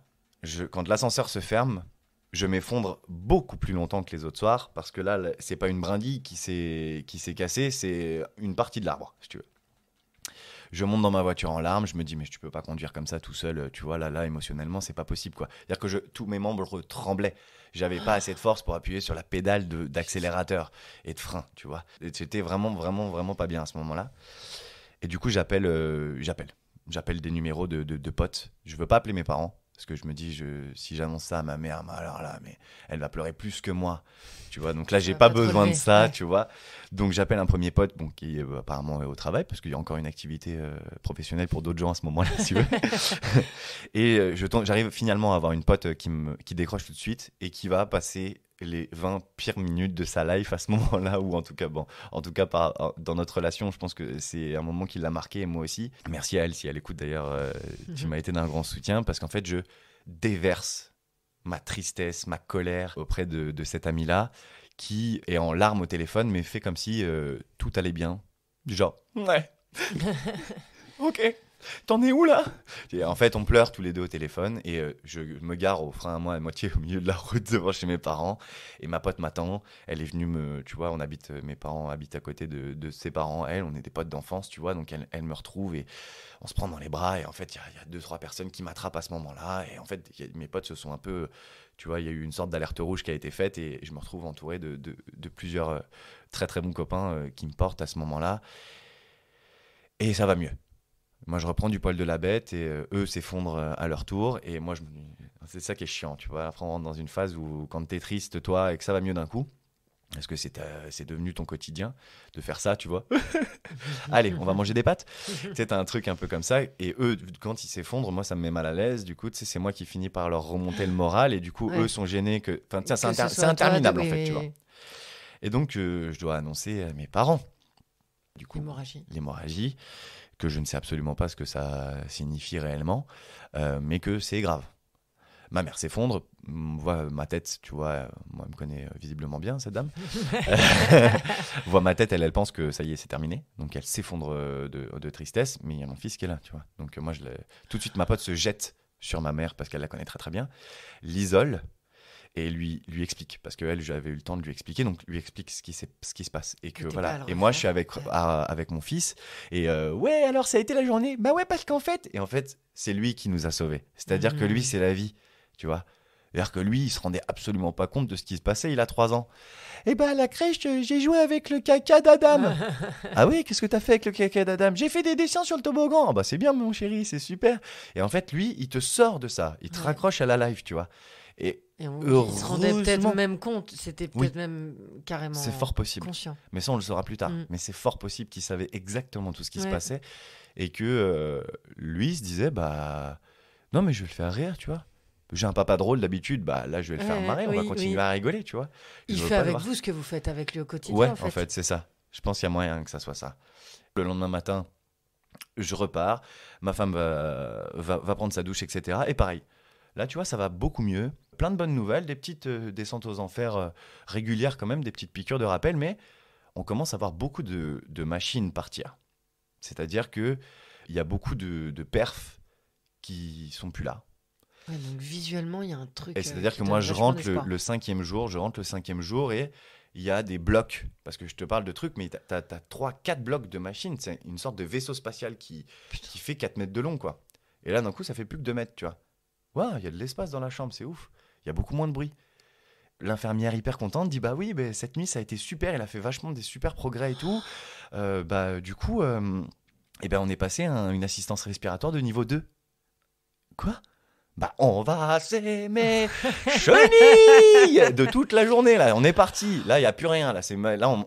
quand l'ascenseur se ferme, je m'effondre beaucoup plus longtemps que les autres soirs, parce que là, c'est pas une brindille qui s'est cassée, c'est une partie de l'arbre, si tu veux. Je monte dans ma voiture en larmes, je me dis mais tu peux pas conduire comme ça tout seul, tu vois, là émotionnellement c'est pas possible, quoi. C'est-à-dire que tous mes membres tremblaient, j'avais pas assez de force pour appuyer sur la pédale d'accélérateur et de frein, tu vois. Et j'étais vraiment pas bien à ce moment-là. Et du coup j'appelle des numéros de potes. Je veux pas appeler mes parents parce que je me dis si j'annonce ça à ma mère, alors là, mais elle va pleurer plus que moi, tu vois. Donc là, j'ai pas besoin de ça, ouais. Tu vois. Donc j'appelle un premier pote, qui apparemment est au travail parce qu'il y a encore une activité professionnelle pour d'autres gens à ce moment-là, si tu veux. Et j'arrive finalement à avoir une pote qui décroche tout de suite et qui va passer les 20 pires minutes de sa life à ce moment-là, ou en tout cas dans notre relation, je pense que c'est un moment qui l'a marqué, et moi aussi. Merci à elle, si elle écoute d'ailleurs, tu m'as été d'un grand soutien, parce qu'en fait, je déverse ma tristesse, ma colère auprès de cet ami-là, qui est en larmes au téléphone, mais fait comme si tout allait bien. Genre, ouais, ok. T'en es où là? Et en fait, on pleure tous les deux au téléphone et je me gare au frein à moi à moitié au milieu de la route devant chez mes parents et ma pote m'attend. Elle est venue tu vois, mes parents habitent à côté de ses parents. On est des potes d'enfance, tu vois, donc elle me retrouve et on se prend dans les bras et en fait, il y a 2-3 personnes qui m'attrapent à ce moment-là et en fait, mes potes se sont un peu, tu vois, il y a eu une sorte d'alerte rouge qui a été faite et je me retrouve entouré de plusieurs très très bons copains qui me portent à ce moment-là et ça va mieux. Moi, je reprends du poil de la bête et eux s'effondrent à leur tour. Et moi, c'est ça qui est chiant, tu vois. Après, on rentre dans une phase où quand t'es triste, toi, et que ça va mieux d'un coup, est-ce que c'est devenu ton quotidien de faire ça, tu vois? Allez, on va manger des pâtes. C'est un truc un peu comme ça. Et eux, quand ils s'effondrent, moi, ça me met mal à l'aise. Du coup, c'est moi qui finis par leur remonter le moral. Et du coup, eux sont gênés que... Enfin, c'est interminable, en fait, tu vois. Et donc, je dois annoncer à mes parents. Du coup, l'hémorragie. Que je ne sais absolument pas ce que ça signifie réellement, mais que c'est grave. Ma mère s'effondre, voit ma tête, tu vois, moi, elle me connaît visiblement bien, cette dame. Voit ma tête, elle pense que ça y est, c'est terminé. Donc elle s'effondre de tristesse, mais il y a mon fils qui est là, tu vois. Donc moi, tout de suite, ma pote se jette sur ma mère parce qu'elle la connaît très très bien, l'isole, et lui explique, parce qu'elle, j'avais eu le temps de lui expliquer, donc lui explique ce qui se passe. Et que voilà. Et moi, je suis avec mon fils, et ouais, alors ça a été la journée? Bah ouais, parce qu'en fait, c'est lui qui nous a sauvés. C'est-à-dire que lui, c'est la vie, tu vois. C'est-à-dire que lui, il se rendait absolument pas compte de ce qui se passait, il a 3 ans. Eh ben, à la crèche, j'ai joué avec le caca d'Adam. Ah oui, qu'est-ce que t'as fait avec le caca d'Adam? J'ai fait des dessins sur le toboggan. Ah bah c'est bien, mon chéri, c'est super. Et en fait, lui, il te sort de ça. Il te raccroche à la life, tu vois. Et il se rendait peut-être même compte, c'était peut-être même carrément c'est fort possible. Conscient. Mais ça, on le saura plus tard. Mais c'est fort possible qu'il savait exactement tout ce qui se passait. Et que lui, il se disait, bah non, mais je vais le faire rire, tu vois. J'ai un papa drôle d'habitude, bah là je vais le faire marrer, on va continuer à rigoler, tu vois. Il fait avec vous ce que vous faites avec lui au quotidien. Ouais, en fait, c'est ça. Je pense qu'il y a moyen que ça soit ça. Le lendemain matin, je repars, ma femme va prendre sa douche, etc. Et pareil, là tu vois, ça va beaucoup mieux. Plein de bonnes nouvelles, des petites descentes aux enfers régulières quand même, des petites piqûres de rappel, mais on commence à voir beaucoup de machines partir. C'est-à-dire qu'il y a beaucoup de perfs qui sont plus là. Ouais, donc visuellement, il y a un truc. Et c'est-à-dire que moi, je rentre le 5e jour et il y a des blocs. Parce que je te parle de trucs, mais t'as 3-4 blocs de machines. C'est une sorte de vaisseau spatial qui fait 4 mètres de long, quoi. Et là, d'un coup, ça fait plus que 2 mètres, tu vois. Waouh, il y a de l'espace dans la chambre, c'est ouf. Il y a beaucoup moins de bruit. L'infirmière hyper contente dit bah oui, cette nuit, ça a été super. Elle a fait vachement des super progrès et tout. Du coup, on est passé à une assistance respiratoire de niveau 2. Quoi ? Bah, on va s'aimer chenille de toute la journée, là. On est parti. Là, il n'y a plus rien. Là,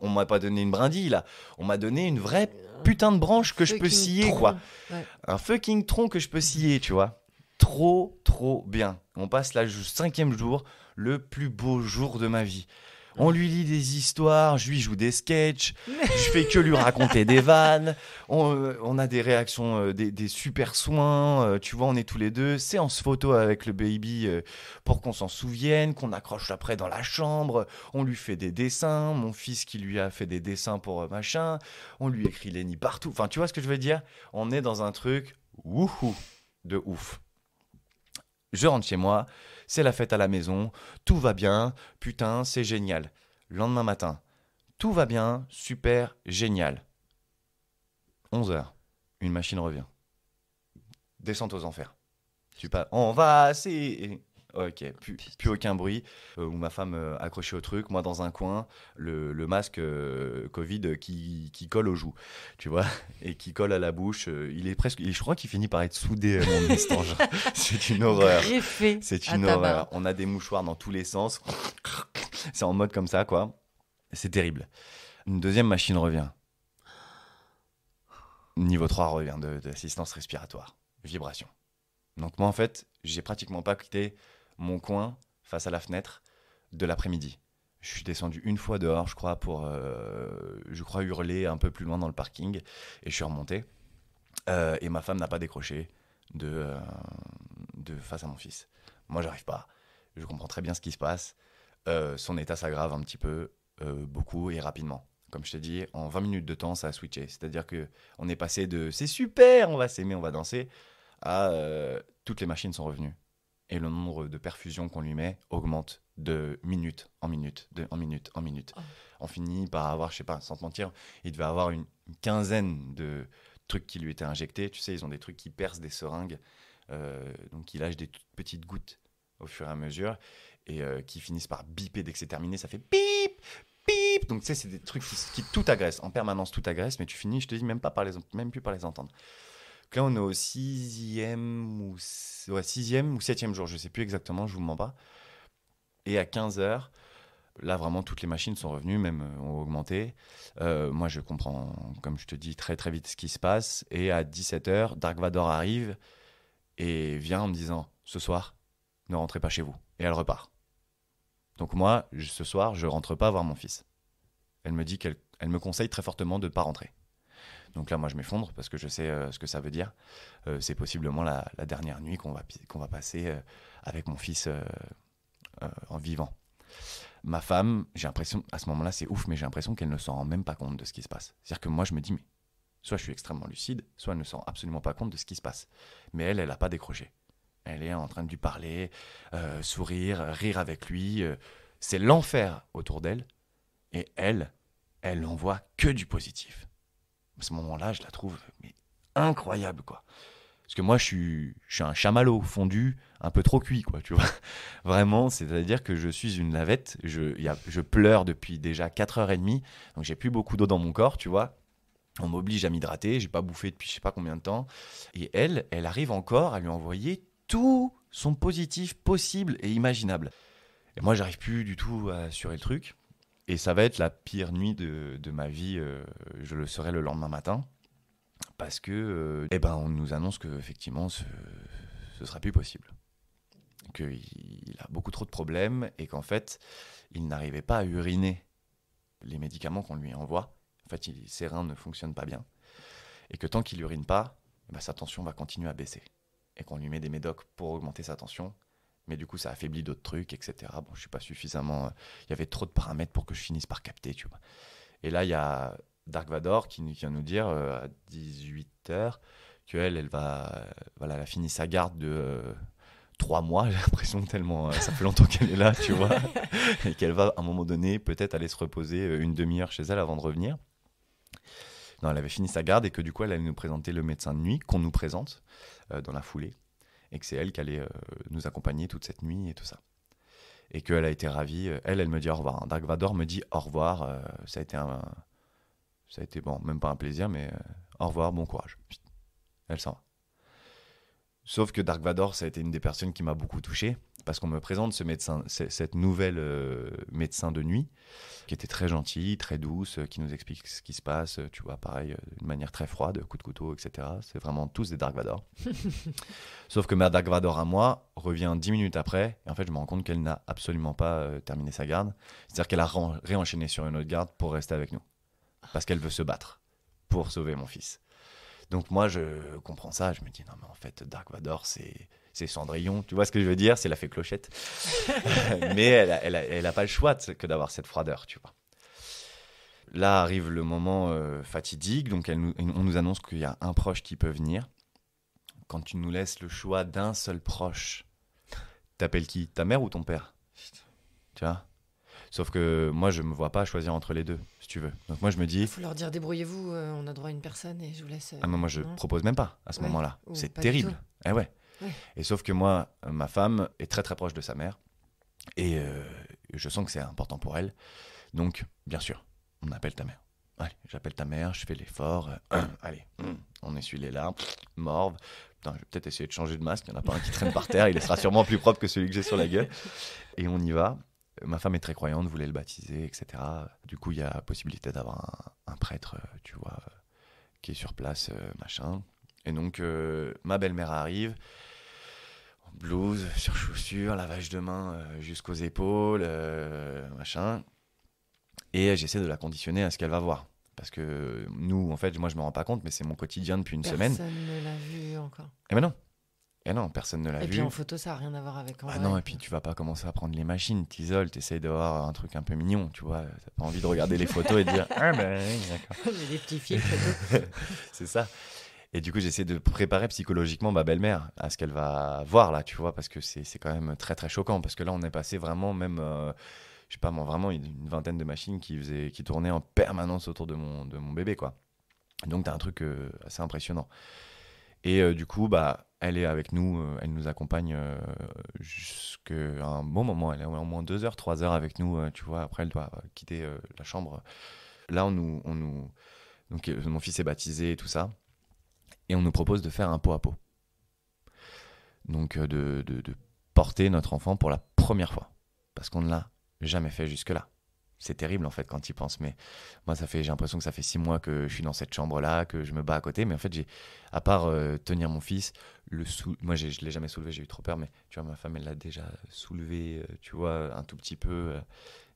on m'a pas donné une brindille, là. On m'a donné une vraie putain de branche que je peux scier, quoi. Ouais. Un fucking tronc que je peux scier, tu vois. Trop, trop bien. On passe là, 5e jour, le plus beau jour de ma vie. On lui lit des histoires, je lui joue des sketchs, je fais que lui raconter des vannes, on a des réactions, des super soins, tu vois, on est tous les deux, séance photo avec le baby pour qu'on s'en souvienne, qu'on accroche après dans la chambre, on lui fait des dessins, mon fils qui lui a fait des dessins pour machin, on lui écrit Lenny partout, enfin tu vois ce que je veux dire? On est dans un truc wouhou de ouf. Je rentre chez moi, c'est la fête à la maison, tout va bien, putain, c'est génial. Lendemain matin, tout va bien, super, génial. 11h, une machine revient. Descente aux enfers. On va, c'est... Ok, plus aucun bruit. Où ma femme accrochée au truc, moi dans un coin, le masque Covid qui colle aux joues, tu vois, et qui colle à la bouche. Je crois qu'il finit par être soudé à mon estange. C'est une horreur. Greffé. C'est une horreur. On a des mouchoirs dans tous les sens. C'est en mode comme ça, quoi. C'est terrible. Une deuxième machine revient. Niveau 3 revient d'assistance respiratoire. Vibration. Donc moi, en fait, j'ai pratiquement pas quitté mon coin face à la fenêtre de l'après-midi. Je suis descendu une fois dehors, je crois, pour hurler un peu plus loin dans le parking. Et je suis remonté. Et ma femme n'a pas décroché de face à mon fils. Moi, j'arrive pas. Je comprends très bien ce qui se passe. Son état s'aggrave un petit peu, beaucoup et rapidement. Comme je t'ai dit, en 20 minutes de temps, ça a switché. C'est-à-dire qu'on est passé de « c'est super, on va s'aimer, on va danser » à toutes les machines sont revenues. Et le nombre de perfusions qu'on lui met augmente de minute en minute, en minute. Oh. On finit par avoir, je sais pas, sans te mentir, il devait avoir une quinzaine de trucs qui lui étaient injectés. Tu sais, ils ont des trucs qui percent des seringues. Donc, il lâche des toutes petites gouttes au fur et à mesure et qui finissent par biper dès que c'est terminé. Ça fait bip, bip. Donc, tu sais, c'est des trucs qui tout agressent. En permanence, tout agresse, mais tu finis, je te dis, même plus par les entendre. Donc là, on est au 6e ou 7e jour, je ne sais plus exactement, je ne vous mens pas. Et à 15h, là, vraiment, toutes les machines sont revenues, même ont augmenté. Moi, je comprends, comme je te dis, très, très vite ce qui se passe. Et à 17h, Dark Vador arrive et vient en me disant « Ce soir, ne rentrez pas chez vous. » Et elle repart. Donc moi, ce soir, je ne rentre pas voir mon fils. Elle me dit elle me conseille très fortement de ne pas rentrer. Donc là, moi, je m'effondre parce que je sais ce que ça veut dire. C'est possiblement la dernière nuit qu'on va passer avec mon fils en vivant. Ma femme, j'ai l'impression, à ce moment-là, c'est ouf, mais j'ai l'impression qu'elle ne s'en rend même pas compte de ce qui se passe. C'est-à-dire que moi, je me dis, mais soit je suis extrêmement lucide, soit elle ne se rend absolument pas compte de ce qui se passe. Mais elle n'a pas décroché. Elle est en train de lui parler, sourire, rire avec lui. C'est l'enfer autour d'elle. Et elle n'en voit que du positif. À ce moment-là, je la trouve incroyable, quoi. Parce que moi, je suis un chamallow fondu, un peu trop cuit, quoi, tu vois. Vraiment, c'est-à-dire que je suis une lavette. Je pleure depuis déjà 4h30, donc j'ai plus beaucoup d'eau dans mon corps, tu vois. On m'oblige à m'hydrater, j'ai pas bouffé depuis je sais pas combien de temps. Et elle arrive encore à lui envoyer tout son positif possible et imaginable. Et moi, j'arrive plus du tout à assurer le truc. Et ça va être la pire nuit de ma vie. Je le serai le lendemain matin. Parce que, on nous annonce qu'effectivement, ce sera plus possible. Qu'il a beaucoup trop de problèmes et qu'en fait, il n'arrivait pas à uriner les médicaments qu'on lui envoie. En fait, ses reins ne fonctionnent pas bien. Et que tant qu'il urine pas, sa tension va continuer à baisser. Et qu'on lui met des médocs pour augmenter sa tension. Mais du coup, ça affaiblit d'autres trucs, etc. Bon, je suis pas suffisamment... Il y avait trop de paramètres pour que je finisse par capter, tu vois. Et là, il y a Dark Vador qui vient nous dire à 18h qu'elle, elle a fini sa garde de 3 mois, j'ai l'impression, tellement ça fait longtemps qu'elle est là, tu vois. Et qu'elle va, à un moment donné, peut-être aller se reposer une demi-heure chez elle avant de revenir. Non, elle avait fini sa garde et que du coup, elle allait nous présenter le médecin de nuit qu'on nous présente dans la foulée. Et que c'est elle qui allait nous accompagner toute cette nuit et tout ça. Et qu'elle a été ravie. Elle me dit au revoir. Dark Vador me dit au revoir. Ça a été bon, même pas un plaisir, mais au revoir, bon courage. Elle s'en va. Sauf que Dark Vador, ça a été une des personnes qui m'a beaucoup touché. Parce qu'on me présente ce médecin, cette nouvelle médecin de nuit, qui était très gentille, très douce, qui nous explique ce qui se passe, tu vois, pareil, d'une manière très froide, coup de couteau, etc. C'est vraiment tous des Dark Vador. Sauf que ma Dark Vador à moi revient 10 minutes après, et en fait, je me rends compte qu'elle n'a absolument pas terminé sa garde. C'est-à-dire qu'elle a réenchaîné sur une autre garde pour rester avec nous. Parce qu'elle veut se battre pour sauver mon fils. Donc moi, je comprends ça, je me dis, non mais en fait, Dark Vador, c'est Cendrillon, tu vois ce que je veux dire, c'est la fée Clochette. Mais elle a pas le choix que d'avoir cette froideur, tu vois. Là arrive le moment fatidique, donc on nous annonce qu'il y a un proche qui peut venir. Quand tu nous laisses le choix d'un seul proche, t'appelles qui? Ta mère ou ton père? Tu vois? Sauf que moi, je me vois pas choisir entre les deux, si tu veux. Donc moi, je me dis... Il faut leur dire, débrouillez-vous, on a droit à une personne et je vous laisse... mais moi, je propose même pas à ce moment-là. C'est terrible. Eh ouais. Ouais. Et sauf que moi, ma femme est très très proche de sa mère. Et je sens que c'est important pour elle. Donc, bien sûr, on appelle ta mère. Allez, j'appelle ta mère, je fais l'effort. Allez, on essuie les larmes, morve. Putain, je vais peut-être essayer de changer de masque. Il n'y en a pas un qui traîne par terre. Il sera sûrement plus propre que celui que j'ai sur la gueule. Et on y va. Ma femme est très croyante, voulait le baptiser, etc. Du coup, il y a la possibilité d'avoir un prêtre, tu vois, qui est sur place, machin. Et donc, ma belle-mère arrive, blouse, sur chaussures, lavage de main jusqu'aux épaules, machin. Et j'essaie de la conditionner à ce qu'elle va voir. Parce que nous, en fait, moi, je me rends pas compte, mais c'est mon quotidien depuis une semaine. Personne ne l'a vu encore. Eh ben non. Et non, personne ne l'a vu. Et puis en photo, ça n'a rien à voir avec en vrai. Non, et puis tu vas pas commencer à prendre les machines, t'isoles, t'essayes d'avoir un truc un peu mignon, tu vois. T'as pas envie de regarder les photos et de dire ah ben oui, d'accord. Mais des petits films. C'est ça. Et du coup, j'essaie de préparer psychologiquement ma belle-mère à ce qu'elle va voir là, tu vois, parce que c'est quand même très très choquant. Parce que là, on est passé vraiment même, je sais pas moi, vraiment une vingtaine de machines qui tournaient en permanence autour de mon bébé, quoi. Donc t'as un truc assez impressionnant. Et du coup, elle est avec nous, elle nous accompagne jusqu'à un bon moment. Elle est au moins 2 heures, 3 heures avec nous, tu vois. Après, elle doit quitter la chambre. Là, donc, mon fils est baptisé et tout ça. Et on nous propose de faire un pot à pot. Donc, de porter notre enfant pour la première fois. Parce qu'on ne l'a jamais fait jusque-là. C'est terrible en fait quand tu y penses, mais moi j'ai l'impression que ça fait 6 mois que je suis dans cette chambre-là, que je me bats à côté, mais en fait à part tenir mon fils, moi je l'ai jamais soulevé, j'ai eu trop peur, mais tu vois ma femme elle l'a déjà soulevé, tu vois un tout petit peu,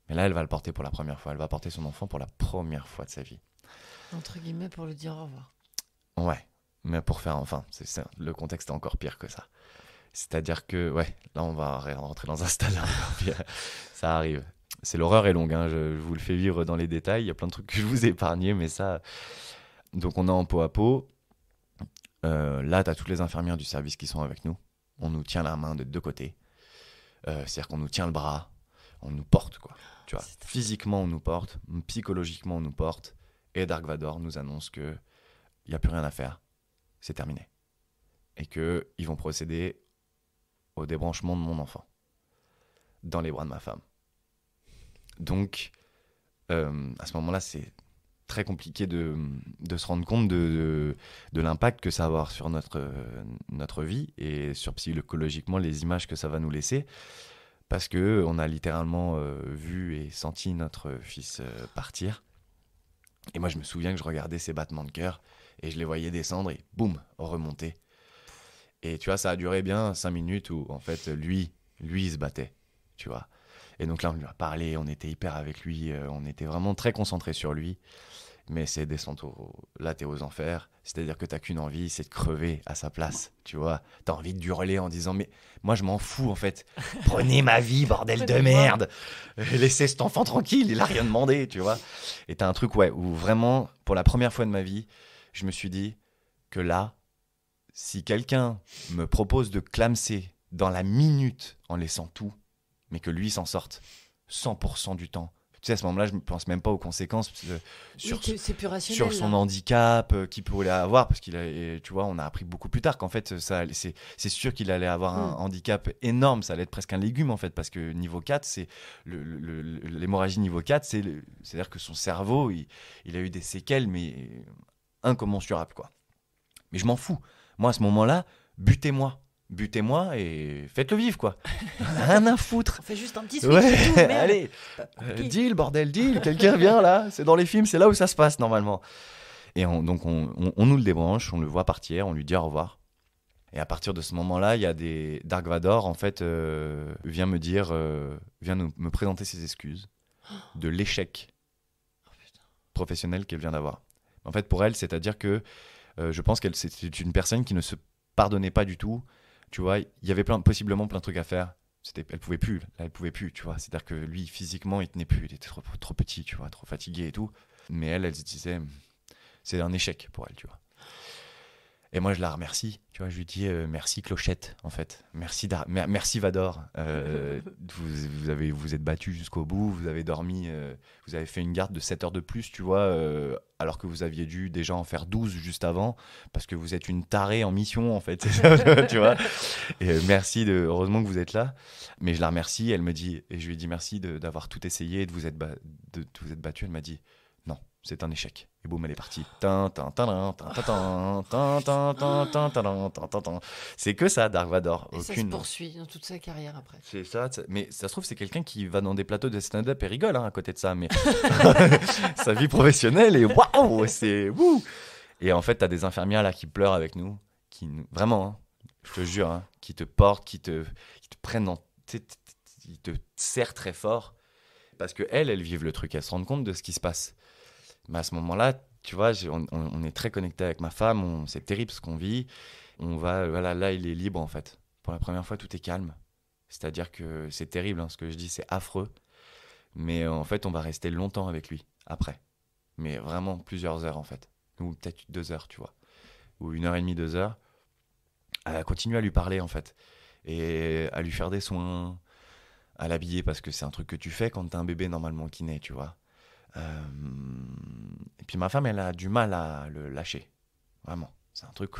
mais là elle va le porter pour la première fois, elle va porter son enfant pour la première fois de sa vie. Entre guillemets pour lui dire au revoir. Ouais, mais pour faire le contexte est encore pire que ça. C'est-à-dire que là on va rentrer dans un stade encore pire, ça arrive. C'est l'horreur est longue, hein. Je vous le fais vivre dans les détails. Il y a plein de trucs que je vous ai épargnés, mais ça... Donc on est en pot à pot. Là, tu as toutes les infirmières du service qui sont avec nous. On nous tient la main de 2 côtés. C'est-à-dire qu'on nous tient le bras. On nous porte, quoi. Tu vois, physiquement, on nous porte. Psychologiquement, on nous porte. Et Dark Vador nous annonce qu'il n'y a plus rien à faire. C'est terminé. et qu'ils vont procéder au débranchement de mon enfant dans les bras de ma femme. Donc, à ce moment-là, c'est très compliqué de se rendre compte de l'impact que ça va avoir sur notre vie et sur psychologiquement les images que ça va nous laisser. Parce qu'on a littéralement vu et senti notre fils partir. Et moi, je me souviens que je regardais ses battements de cœur et je les voyais descendre et boum, remonter. Et tu vois, ça a duré bien 5 minutes où, en fait, lui, il se battait, tu vois. Et donc là, on lui a parlé, on était hyper avec lui, on était vraiment très concentrés sur lui. Mais c'est descendre là, t'es aux enfers. C'est-à-dire que t'as qu'une envie, c'est de crever à sa place, tu vois. T'as envie de hurler en disant, mais moi, je m'en fous, en fait. Prenez ma vie, bordel de merde. Laissez cet enfant tranquille, il a rien demandé, tu vois. Et t'as un truc, ouais, où vraiment, pour la première fois de ma vie, je me suis dit que là, si quelqu'un me propose de clamser dans la minute en laissant tout, mais que lui s'en sorte 100% du temps. Tu sais, à ce moment-là, je ne pense même pas aux conséquences sur son handicap qu'il pourrait avoir, parce tu vois, on a appris beaucoup plus tard qu'en fait, c'est sûr qu'il allait avoir un handicap énorme, ça allait être presque un légume en fait, parce que niveau 4, c'est l'hémorragie niveau 4, c'est-à-dire que son cerveau, il a eu des séquelles, mais incommensurables, quoi. Mais je m'en fous. Moi, à ce moment-là, butez-moi et faites-le vivre, quoi. Rien à foutre. On fait juste un petit switch. Ouais, tout, allez, deal, bordel, deal. Quelqu'un vient là. C'est dans les films, c'est là où ça se passe normalement. Et donc on nous le débranche, on le voit partir, on lui dit au revoir. Et à partir de ce moment-là, il y a Dark Vador en fait vient me dire, me présenter ses excuses de l'échec professionnel qu'elle vient d'avoir. En fait, pour elle, c'est-à-dire que je pense qu'elle c'était une personne qui ne se pardonnait pas du tout. Tu vois, il y avait possiblement plein de trucs à faire. Elle pouvait plus, tu vois. C'est-à-dire que lui, physiquement, il tenait plus. Il était trop petit, tu vois, trop fatigué et tout. Mais elle se disait, c'est un échec pour elle, tu vois. Et moi, je la remercie. Tu vois, je lui dis merci Clochette, en fait. Merci Vador. Vous êtes battu jusqu'au bout. Vous avez dormi. Vous avez fait une garde de 7 heures de plus, tu vois, alors que vous aviez dû déjà en faire 12 juste avant, parce que vous êtes une tarée en mission, en fait. Tu vois. Et heureusement que vous êtes là. Mais je la remercie. Elle me dit, et je lui dis merci d'avoir tout essayé et de vous être battu. Elle m'a dit non, c'est un échec. Et boum, elle est partie. C'est que ça, Dark Vador. Et ça se poursuit dans toute sa carrière après. C'est ça, mais ça se trouve, c'est quelqu'un qui va dans des plateaux de stand-up et rigole à côté de ça. Mais sa vie professionnelle est waouh, c'est wouh. Et en fait, t'as des infirmières là qui pleurent avec nous, vraiment, hein, je te jure, hein, qui te portent, qui te prennent ils te serrent très fort. Parce qu'elles vivent le truc, elles se rendent compte de ce qui se passe. Mais à ce moment-là, tu vois, on est très connecté avec ma femme, c'est terrible ce qu'on vit. Là, il est libre en fait. Pour la première fois, tout est calme. C'est-à-dire que c'est terrible, hein, ce que je dis, c'est affreux. Mais en fait, on va rester longtemps avec lui après. Mais vraiment plusieurs heures en fait. Ou peut-être 2 heures, tu vois. Ou 1h30, 2 heures. À continuer à lui parler en fait. Et à lui faire des soins, à l'habiller, parce que c'est un truc que tu fais quand t'as un bébé normalement qui naît, tu vois. Et puis ma femme, elle a du mal à le lâcher. Vraiment. C'est un truc,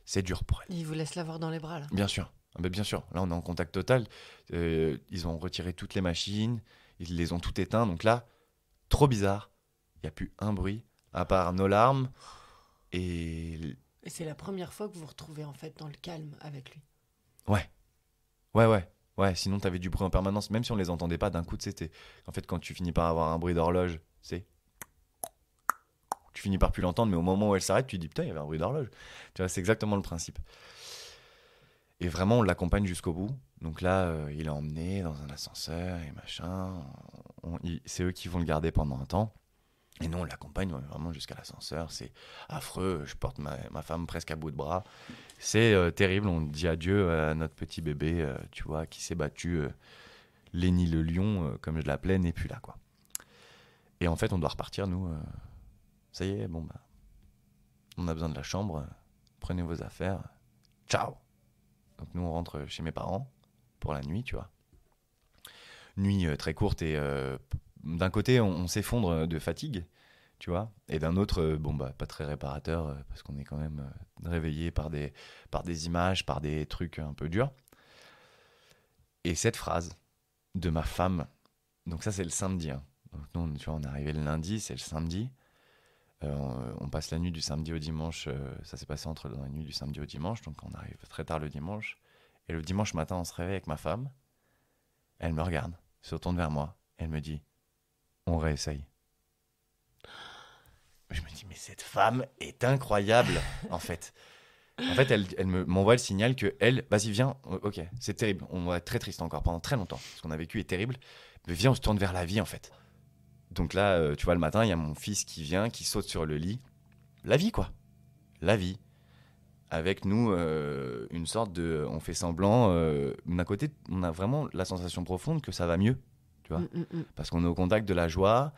c'est dur pour elle. Il vous laisse l'avoir dans les bras là. Bien sûr. Bien sûr. Là, on est en contact total. Ils ont retiré toutes les machines. Ils les ont toutes éteintes. Donc là, trop bizarre. Il n'y a plus un bruit, à part nos larmes. Et c'est la première fois que vous vous retrouvez en fait dans le calme avec lui. Ouais, sinon t'avais du bruit en permanence, même si on les entendait pas d'un coup, c'était... En fait, quand tu finis par avoir un bruit d'horloge, tu finis par plus l'entendre, mais au moment où elle s'arrête, tu dis putain, il y avait un bruit d'horloge. Tu vois, c'est exactement le principe. Et vraiment, on l'accompagne jusqu'au bout. Donc là, il est emmené dans un ascenseur et machin. C'est eux qui vont le garder pendant un temps. Et nous, on l'accompagne vraiment jusqu'à l'ascenseur. C'est affreux. Je porte ma femme presque à bout de bras. C'est terrible. On dit adieu à notre petit bébé, tu vois, qui s'est battu. Lenny le lion, comme je l'appelais, n'est plus là, quoi. Et en fait, on doit repartir, nous. Ça y est, bon, on a besoin de la chambre. Prenez vos affaires. Ciao. Donc nous, on rentre chez mes parents pour la nuit, tu vois. Nuit très courte et... d'un côté, on s'effondre de fatigue, tu vois. Et d'un autre, pas très réparateur, parce qu'on est quand même réveillé par des images, par des trucs un peu durs. Et cette phrase de ma femme, donc ça c'est le samedi, hein. Donc nous, tu vois, on est arrivé le lundi, c'est le samedi. On passe la nuit du samedi au dimanche, ça s'est passé dans la nuit du samedi au dimanche, donc on arrive très tard le dimanche. Et le dimanche matin, on se réveille avec ma femme. Elle me regarde, se retourne vers moi, elle me dit « On réessaye ». Je me dis « Mais cette femme est incroyable, en fait ». En fait, elle m'envoie le signal que elle, vas-y, viens, ok, c'est terrible, on va être très triste encore pendant très longtemps. Ce qu'on a vécu est terrible, mais viens, on se tourne vers la vie, en fait. Donc là, tu vois, le matin, il y a mon fils qui vient, qui saute sur le lit. La vie, quoi. La vie. Avec nous, une sorte de... On fait semblant. D'un côté, on a vraiment la sensation profonde que ça va mieux, tu vois. Parce qu'on est au contact de la joie.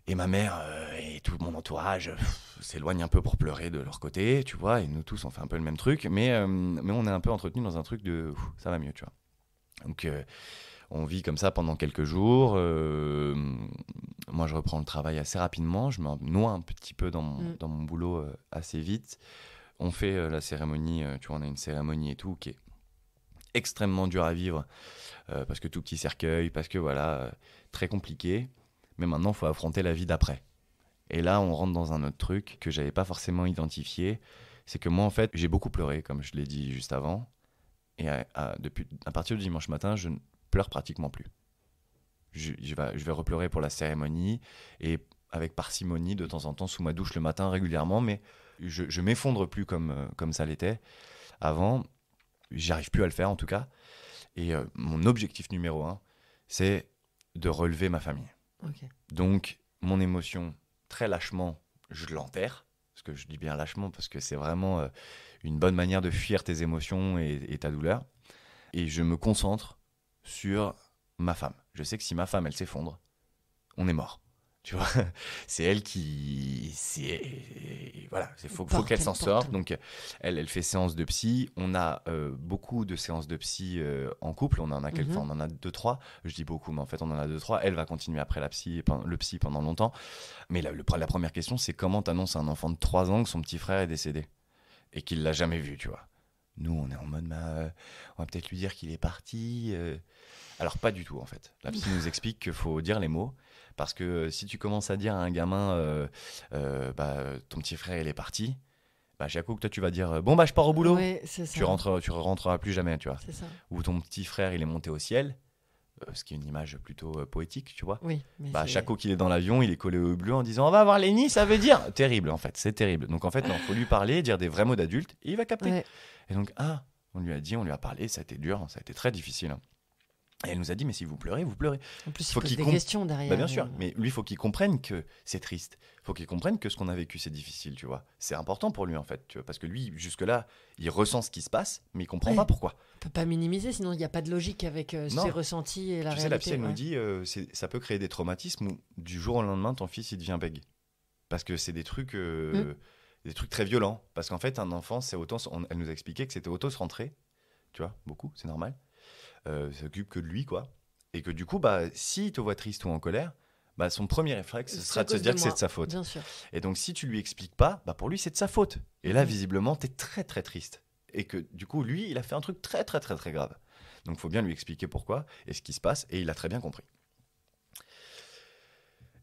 Et ma mère et tout mon entourage s'éloignent un peu pour pleurer de leur côté, tu vois. Et nous tous, on fait un peu le même truc. Mais on est un peu entretenus dans un truc de... ça va mieux, tu vois. Donc... on vit comme ça pendant quelques jours. Moi, je reprends le travail assez rapidement. Je me noie un petit peu dans mon boulot assez vite. On fait la cérémonie. Tu vois, on a une cérémonie et tout qui est extrêmement dure à vivre parce que tout petit cercueil, parce que voilà, très compliqué. Mais maintenant, il faut affronter la vie d'après. Et là, on rentre dans un autre truc que j'avais pas forcément identifié. C'est que moi, en fait, j'ai beaucoup pleuré, comme je l'ai dit juste avant. Et à partir du dimanche matin, je ne pleure pratiquement plus. Je vais repleurer pour la cérémonie et avec parcimonie de temps en temps sous ma douche le matin régulièrement, mais je m'effondre plus comme ça l'était avant. J'arrive plus à le faire en tout cas. Et mon objectif numéro 1, c'est de relever ma famille. Okay. Donc mon émotion, très lâchement, je l'enterre. Parce que je dis bien lâchement parce que c'est vraiment une bonne manière de fuir tes émotions et ta douleur. Et je me concentre sur ma femme. Je sais que si ma femme, elle s'effondre, on est mort. Tu vois, c'est elle qui... Voilà, il faut qu'elle s'en sorte. Donc, elle fait séance de psy. On a beaucoup de séances de psy en couple. On en a quelques fois, on en a 2-3. Je dis beaucoup, mais en fait, on en a 2-3. Elle va continuer après le psy pendant longtemps. Mais la première question, c'est comment t'annonces à un enfant de 3 ans que son petit frère est décédé et qu'il l'a jamais vu, tu vois. Nous, on est en mode, on va peut-être lui dire qu'il est parti. Alors, pas du tout, en fait. La psy nous explique qu'il faut dire les mots. Parce que si tu commences à dire à un gamin, ton petit frère, il est parti, chaque coup que toi, tu vas dire, je pars au boulot. Ouais, c'est ça. Tu rentreras plus jamais, tu vois. C'est ça. Ou ton petit frère, il est monté au ciel. Ce qui est une image plutôt poétique, tu vois. Oui, mais chaque coup qu'il est dans l'avion, il est collé au bleu en disant on va voir Lenny, ça veut dire terrible en fait, c'est terrible. Donc en fait, non, faut lui parler, dire des vrais mots d'adulte et il va capter. Ouais. Et donc on lui a parlé, ça a été dur, ça a été très difficile. Hein. Et elle nous a dit mais si vous pleurez, vous pleurez. En plus, il pose des questions derrière. Bien sûr, mais lui, il faut qu'il comprenne que c'est triste. Il faut qu'il comprenne que ce qu'on a vécu, c'est difficile, tu vois. C'est important pour lui, en fait, tu vois, parce que lui, jusque-là, il ressent ce qui se passe, mais il comprend pas pourquoi. On peut pas minimiser, sinon il n'y a pas de logique avec ses ressentis et la réalité. Tu sais, la psy, elle nous dit, ça peut créer des traumatismes où, du jour au lendemain, ton fils, il devient bègue. Parce que c'est des trucs très violents. Parce qu'en fait, un enfant, elle nous a expliqué que c'était auto se rentrer, tu vois, beaucoup, c'est normal. S'occupe que de lui, quoi. Et que du coup, s'il te voit triste ou en colère, son premier réflexe, ce sera de se dire que c'est de sa faute. Bien sûr. Et donc, si tu lui expliques pas, pour lui, c'est de sa faute. Et là, visiblement, t'es très, très triste. Et que du coup, lui, il a fait un truc très, très, très, très grave. Donc, il faut bien lui expliquer pourquoi et ce qui se passe. Et il a très bien compris.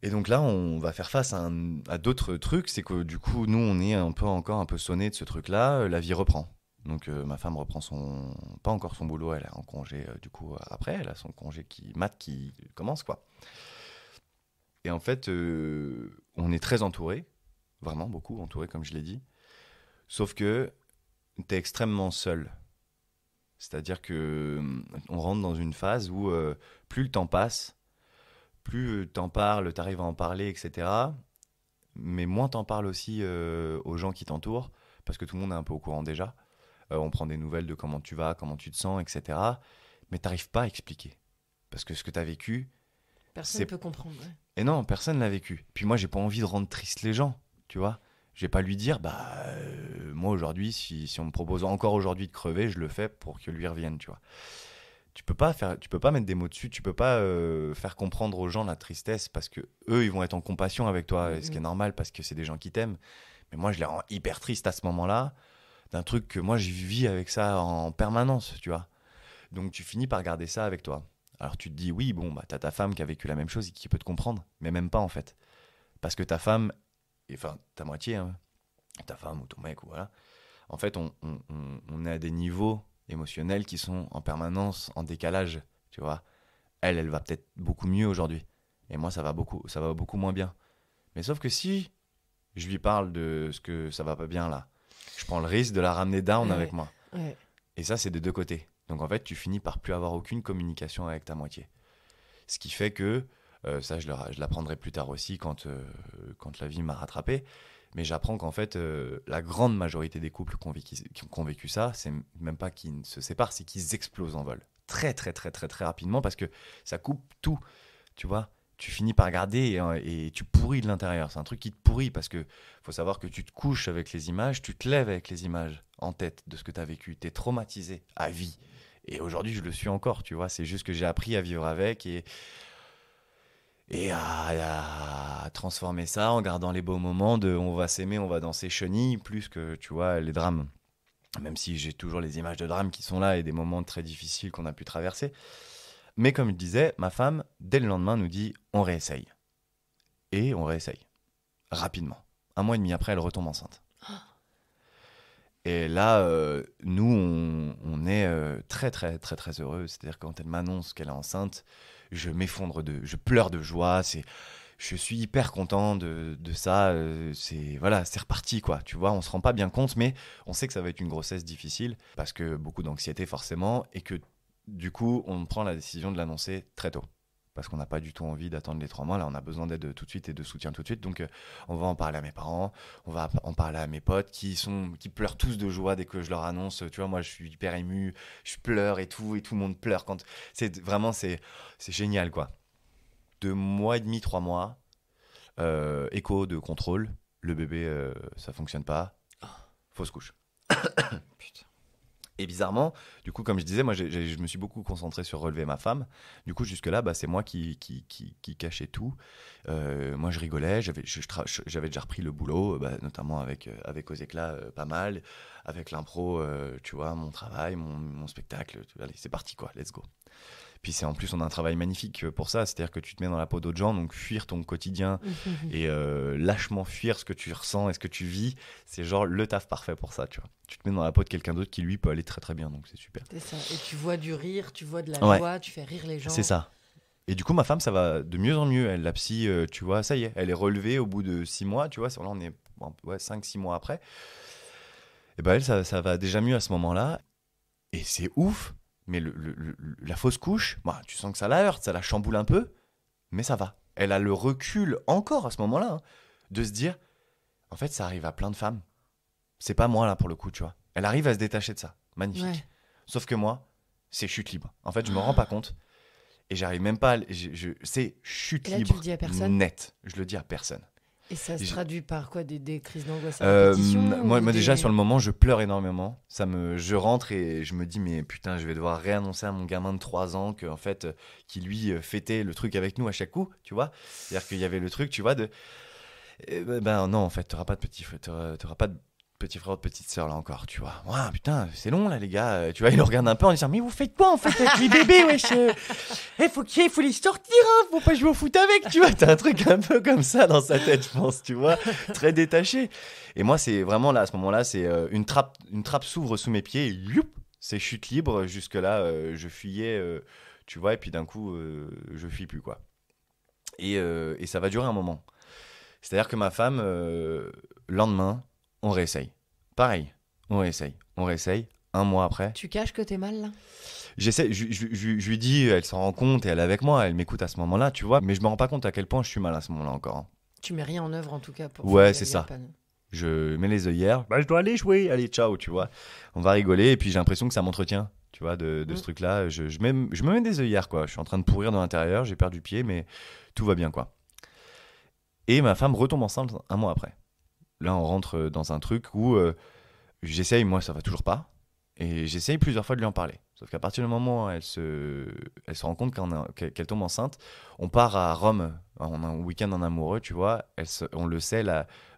Et donc là, on va faire face à d'autres trucs. C'est que du coup, nous, on est encore un peu sonné de ce truc-là. La vie reprend. Donc ma femme reprend pas encore son boulot, elle est en congé du coup après, elle a son congé qui commence quoi. Et en fait, on est très entouré, vraiment beaucoup entouré comme je l'ai dit, sauf que t'es extrêmement seul. C'est-à-dire que on rentre dans une phase où plus le temps passe, plus t'en parles, t'arrives à en parler, etc. Mais moins t'en parles aussi aux gens qui t'entourent, parce que tout le monde est un peu au courant déjà. On prend des nouvelles de comment tu vas, comment tu te sens, etc. Mais t'arrives pas à expliquer. Parce que ce que t'as vécu... Personne ne peut comprendre. Ouais. Et non, personne l'a vécu. Puis moi, j'ai pas envie de rendre triste les gens, tu vois. Je vais pas lui dire, moi aujourd'hui, si on me propose encore aujourd'hui de crever, je le fais pour que lui revienne, tu vois. tu peux pas mettre des mots dessus, tu peux pas faire comprendre aux gens la tristesse parce que eux ils vont être en compassion avec toi, ce qui est normal parce que c'est des gens qui t'aiment. Mais moi je les rends hyper tristes à ce moment-là d'un truc que moi je vis avec ça en permanence, tu vois. Donc tu finis par garder ça avec toi. Alors tu te dis oui, bon bah t'as ta femme qui a vécu la même chose et qui peut te comprendre, mais même pas en fait, parce que ta femme, enfin ta moitié, hein, ta femme ou ton mec ou voilà, en fait on est à des niveaux émotionnels qui sont en permanence en décalage, tu vois. Elle va peut-être beaucoup mieux aujourd'hui. Et moi, ça va beaucoup moins bien. Mais sauf que si je lui parle de ce que ça va pas bien là, je prends le risque de la ramener down avec moi. Ouais. Et ça, c'est des deux côtés. Donc en fait, tu finis par plus avoir aucune communication avec ta moitié. Ce qui fait que, ça je l'apprendrai plus tard aussi quand la vie m'a rattrapé, mais j'apprends qu'en fait, la grande majorité des couples qui ont vécu ça, c'est même pas qu'ils ne se séparent, c'est qu'ils explosent en vol. Très, très, très, très, très rapidement parce que ça coupe tout, tu vois. Tu finis par regarder et tu pourris de l'intérieur. C'est un truc qui te pourrit parce que faut savoir que tu te couches avec les images, tu te lèves avec les images en tête de ce que tu as vécu. Tu es traumatisé à vie. Et aujourd'hui, je le suis encore, tu vois. C'est juste que j'ai appris à vivre avec et à transformer ça en gardant les beaux moments de on va s'aimer, on va danser chenille, plus que, tu vois, les drames. Même si j'ai toujours les images de drames qui sont là et des moments très difficiles qu'on a pu traverser. Mais comme je disais, ma femme, dès le lendemain, nous dit on réessaye. Et on réessaye. Rapidement. 1 mois et demi après, elle retombe enceinte. Et là, nous, on est très, très, très, très heureux. C'est-à-dire quand elle m'annonce qu'elle est enceinte, je je pleure de joie. Je suis hyper content de ça. Voilà, c'est reparti, quoi. Tu vois, on se rend pas bien compte, mais on sait que ça va être une grossesse difficile parce que beaucoup d'anxiété forcément, et que du coup, on prend la décision de l'annoncer très tôt. Parce qu'on n'a pas du tout envie d'attendre les 3 mois. Là, on a besoin d'aide tout de suite et de soutien tout de suite. Donc, on va en parler à mes parents, on va en parler à mes potes qui pleurent tous de joie dès que je leur annonce. Tu vois, moi, je suis hyper ému, je pleure et tout le monde pleure. C'est génial, quoi. 2 mois et demi, 3 mois, écho de contrôle. Le bébé, ça fonctionne pas. Fausse couche. Putain. Et bizarrement, du coup, comme je disais, moi, je me suis beaucoup concentré sur relever ma femme. Du coup, jusque-là, c'est moi qui cachais tout. Moi, je rigolais. J'avais déjà repris le boulot, notamment avec Aux Éclats, pas mal. Avec l'impro, tu vois, mon travail, mon spectacle. Allez, c'est parti, quoi. Let's go. Puis en plus, on a un travail magnifique pour ça. C'est-à-dire que tu te mets dans la peau d'autres gens, donc fuir ton quotidien et lâchement fuir ce que tu ressens et ce que tu vis, c'est genre le taf parfait pour ça, tu vois. Tu te mets dans la peau de quelqu'un d'autre qui, lui, peut aller très très bien, donc c'est super. C'est ça. Et tu vois du rire, tu vois de la joie, tu fais rire les gens. C'est ça. Et du coup, ma femme, ça va de mieux en mieux. Elle, la psy, tu vois, ça y est, elle est relevée au bout de 6 mois, tu vois. Là, on est 5-6 mois après. Et elle, ça va déjà mieux à ce moment-là. Et c'est ouf. Mais la fausse couche, tu sens que ça la heurte, ça la chamboule un peu, mais ça va. Elle a le recul encore à ce moment-là, hein, de se dire, en fait, ça arrive à plein de femmes. C'est pas moi, là, pour le coup, tu vois. Elle arrive à se détacher de ça. Magnifique. Ouais. Sauf que moi, c'est chute libre. En fait, je me rends pas compte. Et j'arrive même pas c'est chute libre. Tu le dis à personne ? Net. Je le dis à personne. Et ça se traduit par quoi ? Des crises d'angoisse à répétition moi déjà, sur le moment, je pleure énormément. Je rentre et je me dis, mais putain, je vais devoir réannoncer à mon gamin de 3 ans que, en fait, qui lui fêtait le truc avec nous à chaque coup, tu vois. C'est-à-dire qu'il y avait le truc, tu vois, non, en fait, t'auras pas de petit frère ou de petite sœur là encore, tu vois. Ouais, putain, c'est long là, les gars. Tu vois, ils le regardent un peu en disant, mais vous faites quoi en fait avec les bébés, wesh faut les sortir, hein, faut pas jouer au foot avec, tu vois. T'as un truc un peu comme ça dans sa tête, je pense, tu vois, très détaché. Et moi, c'est vraiment là, à ce moment-là, c'est une trappe s'ouvre sous mes pieds, et youp, c'est chute libre. Jusque-là, je fuyais, tu vois, et puis d'un coup, je fuis plus, quoi. Et ça va durer un moment. C'est-à-dire que ma femme, lendemain, on réessaye. Pareil, on réessaye. 1 mois après. Tu caches que t'es mal, là ? J'essaie, je lui dis, elle s'en rend compte et elle est avec moi, elle m'écoute à ce moment-là, tu vois, mais je me rends pas compte à quel point je suis mal à ce moment-là encore. Hein. Tu mets rien en œuvre en tout cas pour. Ouais, c'est ça. Je mets les œillères, je dois aller jouer, allez, ciao, tu vois. On va rigoler et puis j'ai l'impression que ça m'entretient, tu vois, de ce truc-là. Je me mets des œillères, quoi. Je suis en train de pourrir dans l'intérieur, j'ai perdu pied, mais tout va bien, quoi. Et ma femme retombe enceinte 1 mois après. Là, on rentre dans un truc où j'essaye, moi, ça va toujours pas. Et j'essaye plusieurs fois de lui en parler. Sauf qu'à partir du moment où elle se rend compte qu'elle tombe enceinte, on part à Rome, on a un week-end en amoureux, tu vois. On le sait,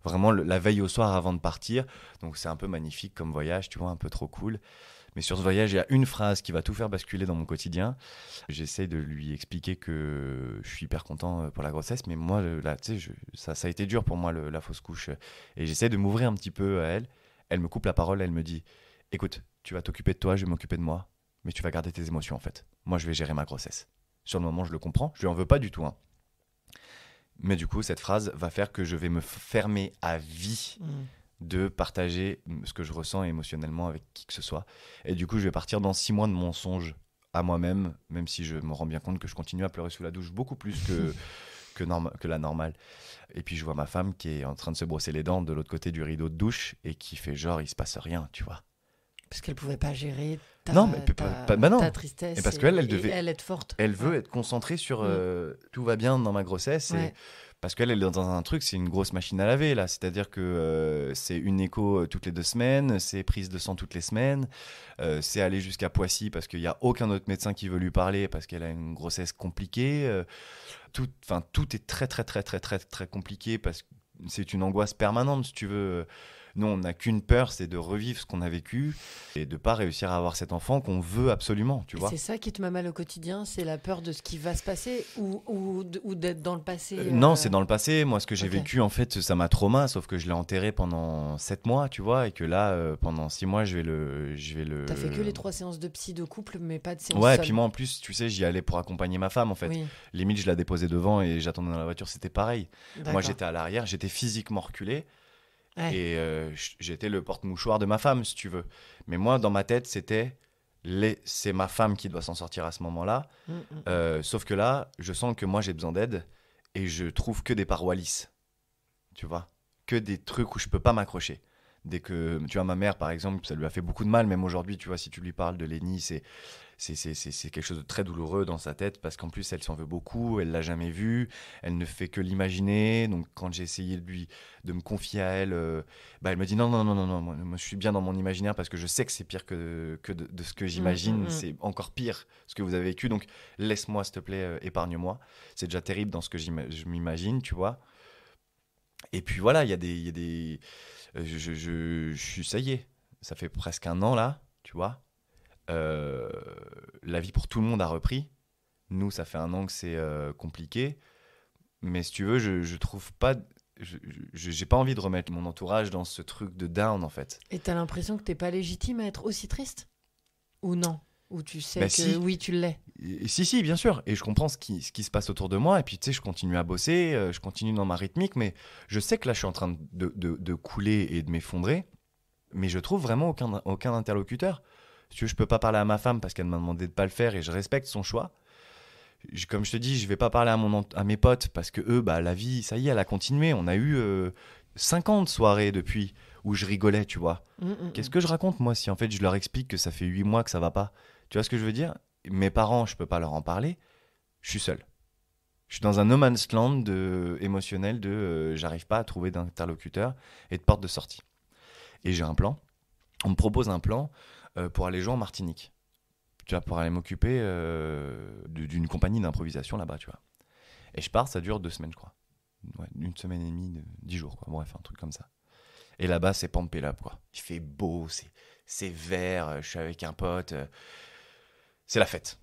vraiment la veille au soir avant de partir. Donc c'est un peu magnifique comme voyage, tu vois, un peu trop cool. Mais sur ce voyage, il y a une phrase qui va tout faire basculer dans mon quotidien. J'essaie de lui expliquer que je suis hyper content pour la grossesse, mais moi, là, tu sais, ça a été dur pour moi, la fausse couche. Et j'essaie de m'ouvrir un petit peu à elle. Elle me coupe la parole, elle me dit, écoute, tu vas t'occuper de toi, je vais m'occuper de moi, mais tu vas garder tes émotions en fait. Moi, je vais gérer ma grossesse. Sur le moment, je le comprends, je lui en veux pas du tout, hein. Mais du coup, cette phrase va faire que je vais me fermer à vie de partager ce que je ressens émotionnellement avec qui que ce soit. Et du coup, je vais partir dans 6 mois de mensonges à moi-même, même si je me rends bien compte que je continue à pleurer sous la douche beaucoup plus que la normale. Et puis, je vois ma femme qui est en train de se brosser les dents de l'autre côté du rideau de douche et qui fait genre, il se passe rien, tu vois. Parce qu'elle pouvait pas gérer non. ta tristesse et parce qu'elle elle et devait elle être forte. elle veut être concentrée sur tout va bien dans ma grossesse parce qu'elle est dans un truc, c'est une grosse machine à laver là, c'est-à-dire que c'est une écho toutes les 2 semaines, c'est prise de sang toutes les semaines, c'est aller jusqu'à Poissy parce qu'il n'y a aucun autre médecin qui veut lui parler parce qu'elle a une grossesse compliquée, tout est très très très très très très compliqué parce que c'est une angoisse permanente si tu veux. Nous, on n'a qu'une peur, c'est de revivre ce qu'on a vécu et de ne pas réussir à avoir cet enfant qu'on veut absolument, tu vois. C'est ça qui te met mal au quotidien, c'est la peur de ce qui va se passer ou d'être dans le passé Non, c'est dans le passé. Moi, ce que j'ai vécu, en fait, ça m'a traumatisé, sauf que je l'ai enterré pendant 7 mois, tu vois, et que là, pendant 6 mois, je vais le... T'as fait que les 3 séances de psy de couple, mais pas de séances Ouais, et seule. puis moi, en plus, tu sais, j'y allais pour accompagner ma femme, en fait. Oui. Limite, je la déposais devant et j'attendais dans la voiture, c'était pareil. D'accord. Moi, j'étais à l'arrière, j'étais physiquement reculé. Ouais. Et j'étais le porte-mouchoir de ma femme, si tu veux. Mais moi, dans ma tête, c'est ma femme qui doit s'en sortir à ce moment-là. Sauf que là, je sens que moi, j'ai besoin d'aide et je trouve que des parois lisses. Tu vois, que des trucs où je peux pas m'accrocher. Dès que, tu vois, ma mère, par exemple, ça lui a fait beaucoup de mal. Même aujourd'hui, tu vois, si tu lui parles de Lénie, c'est quelque chose de très douloureux dans sa tête parce qu'en plus, elle s'en veut beaucoup. Elle l'a jamais vu. Elle ne fait que l'imaginer. Donc, quand j'ai essayé de me confier à elle, elle me dit non, moi, je suis bien dans mon imaginaire parce que je sais que c'est pire que de ce que j'imagine. C'est encore pire ce que vous avez vécu. Donc, laisse-moi, s'il te plaît, épargne-moi. C'est déjà terrible dans ce que je m'imagine, tu vois. Et puis voilà, il y a des je suis, ça y est, ça fait presque 1 an là, tu vois. La vie pour tout le monde a repris. Nous, ça fait 1 an que c'est compliqué. Mais si tu veux, je trouve pas. J'ai pas envie de remettre mon entourage dans ce truc de down en fait. Et t'as l'impression que t'es pas légitime à être aussi triste ? Ou non ? Ou tu sais Bah que si. oui, tu l'es ? Si, bien sûr. Et je comprends ce qui se passe autour de moi. Et puis, tu sais, je continue à bosser, je continue dans ma rythmique. Mais je sais que là, je suis en train de couler et de m'effondrer. Mais je trouve vraiment aucun interlocuteur. Si tu veux, je peux pas parler à ma femme parce qu'elle m'a demandé de pas le faire et je respecte son choix. Comme je te dis, je vais pas parler à mes potes parce que eux, la vie, ça y est, elle a continué. On a eu 50 soirées depuis où je rigolais, tu vois. Qu'est-ce que je raconte, moi, si en fait je leur explique que ça fait 8 mois que ça va pas ? Tu vois ce que je veux dire ? Mes parents, je peux pas leur en parler. Je suis seul. Je suis dans un no man's land émotionnel j'arrive pas à trouver d'interlocuteur et de porte de sortie. Et j'ai un plan. On me propose un plan pour aller jouer en Martinique. Tu vois, pour aller m'occuper d'une compagnie d'improvisation là-bas, tu vois. Et je pars, ça dure 2 semaines, je crois. Ouais, 1 semaine et demie, 10 jours, quoi. Bref, un truc comme ça. Et là-bas, c'est Pampe Up, quoi. Il fait beau, c'est vert, je suis avec un pote. C'est la fête.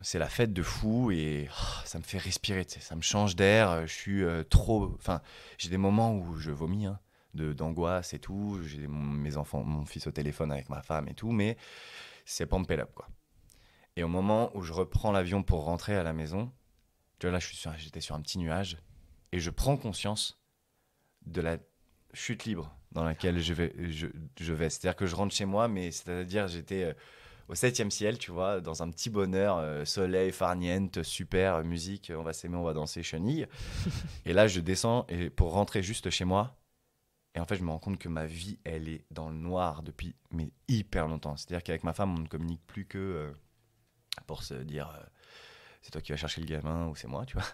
C'est la fête de fou et ça me fait respirer, tu sais, ça me change d'air. Je suis trop... Enfin, j'ai des moments où je vomis, hein, d'angoisse et tout. J'ai mes enfants, mon fils au téléphone avec ma femme et tout, mais c'est Pampe Up, quoi. Et au moment où je reprends l'avion pour rentrer à la maison, tu vois, là, j'étais sur un petit nuage et je prends conscience de la chute libre dans laquelle je vais. C'est-à-dire que je rentre chez moi, mais c'est-à-dire j'étais au 7e ciel, tu vois, dans un petit bonheur, soleil, farniente, super, musique, on va s'aimer, on va danser, chenille. Et là, je descends pour rentrer juste chez moi. Et en fait, je me rends compte que ma vie, elle est dans le noir depuis hyper longtemps. C'est-à-dire qu'avec ma femme, on ne communique plus que pour se dire c'est toi qui vas chercher le gamin ou c'est moi, tu vois.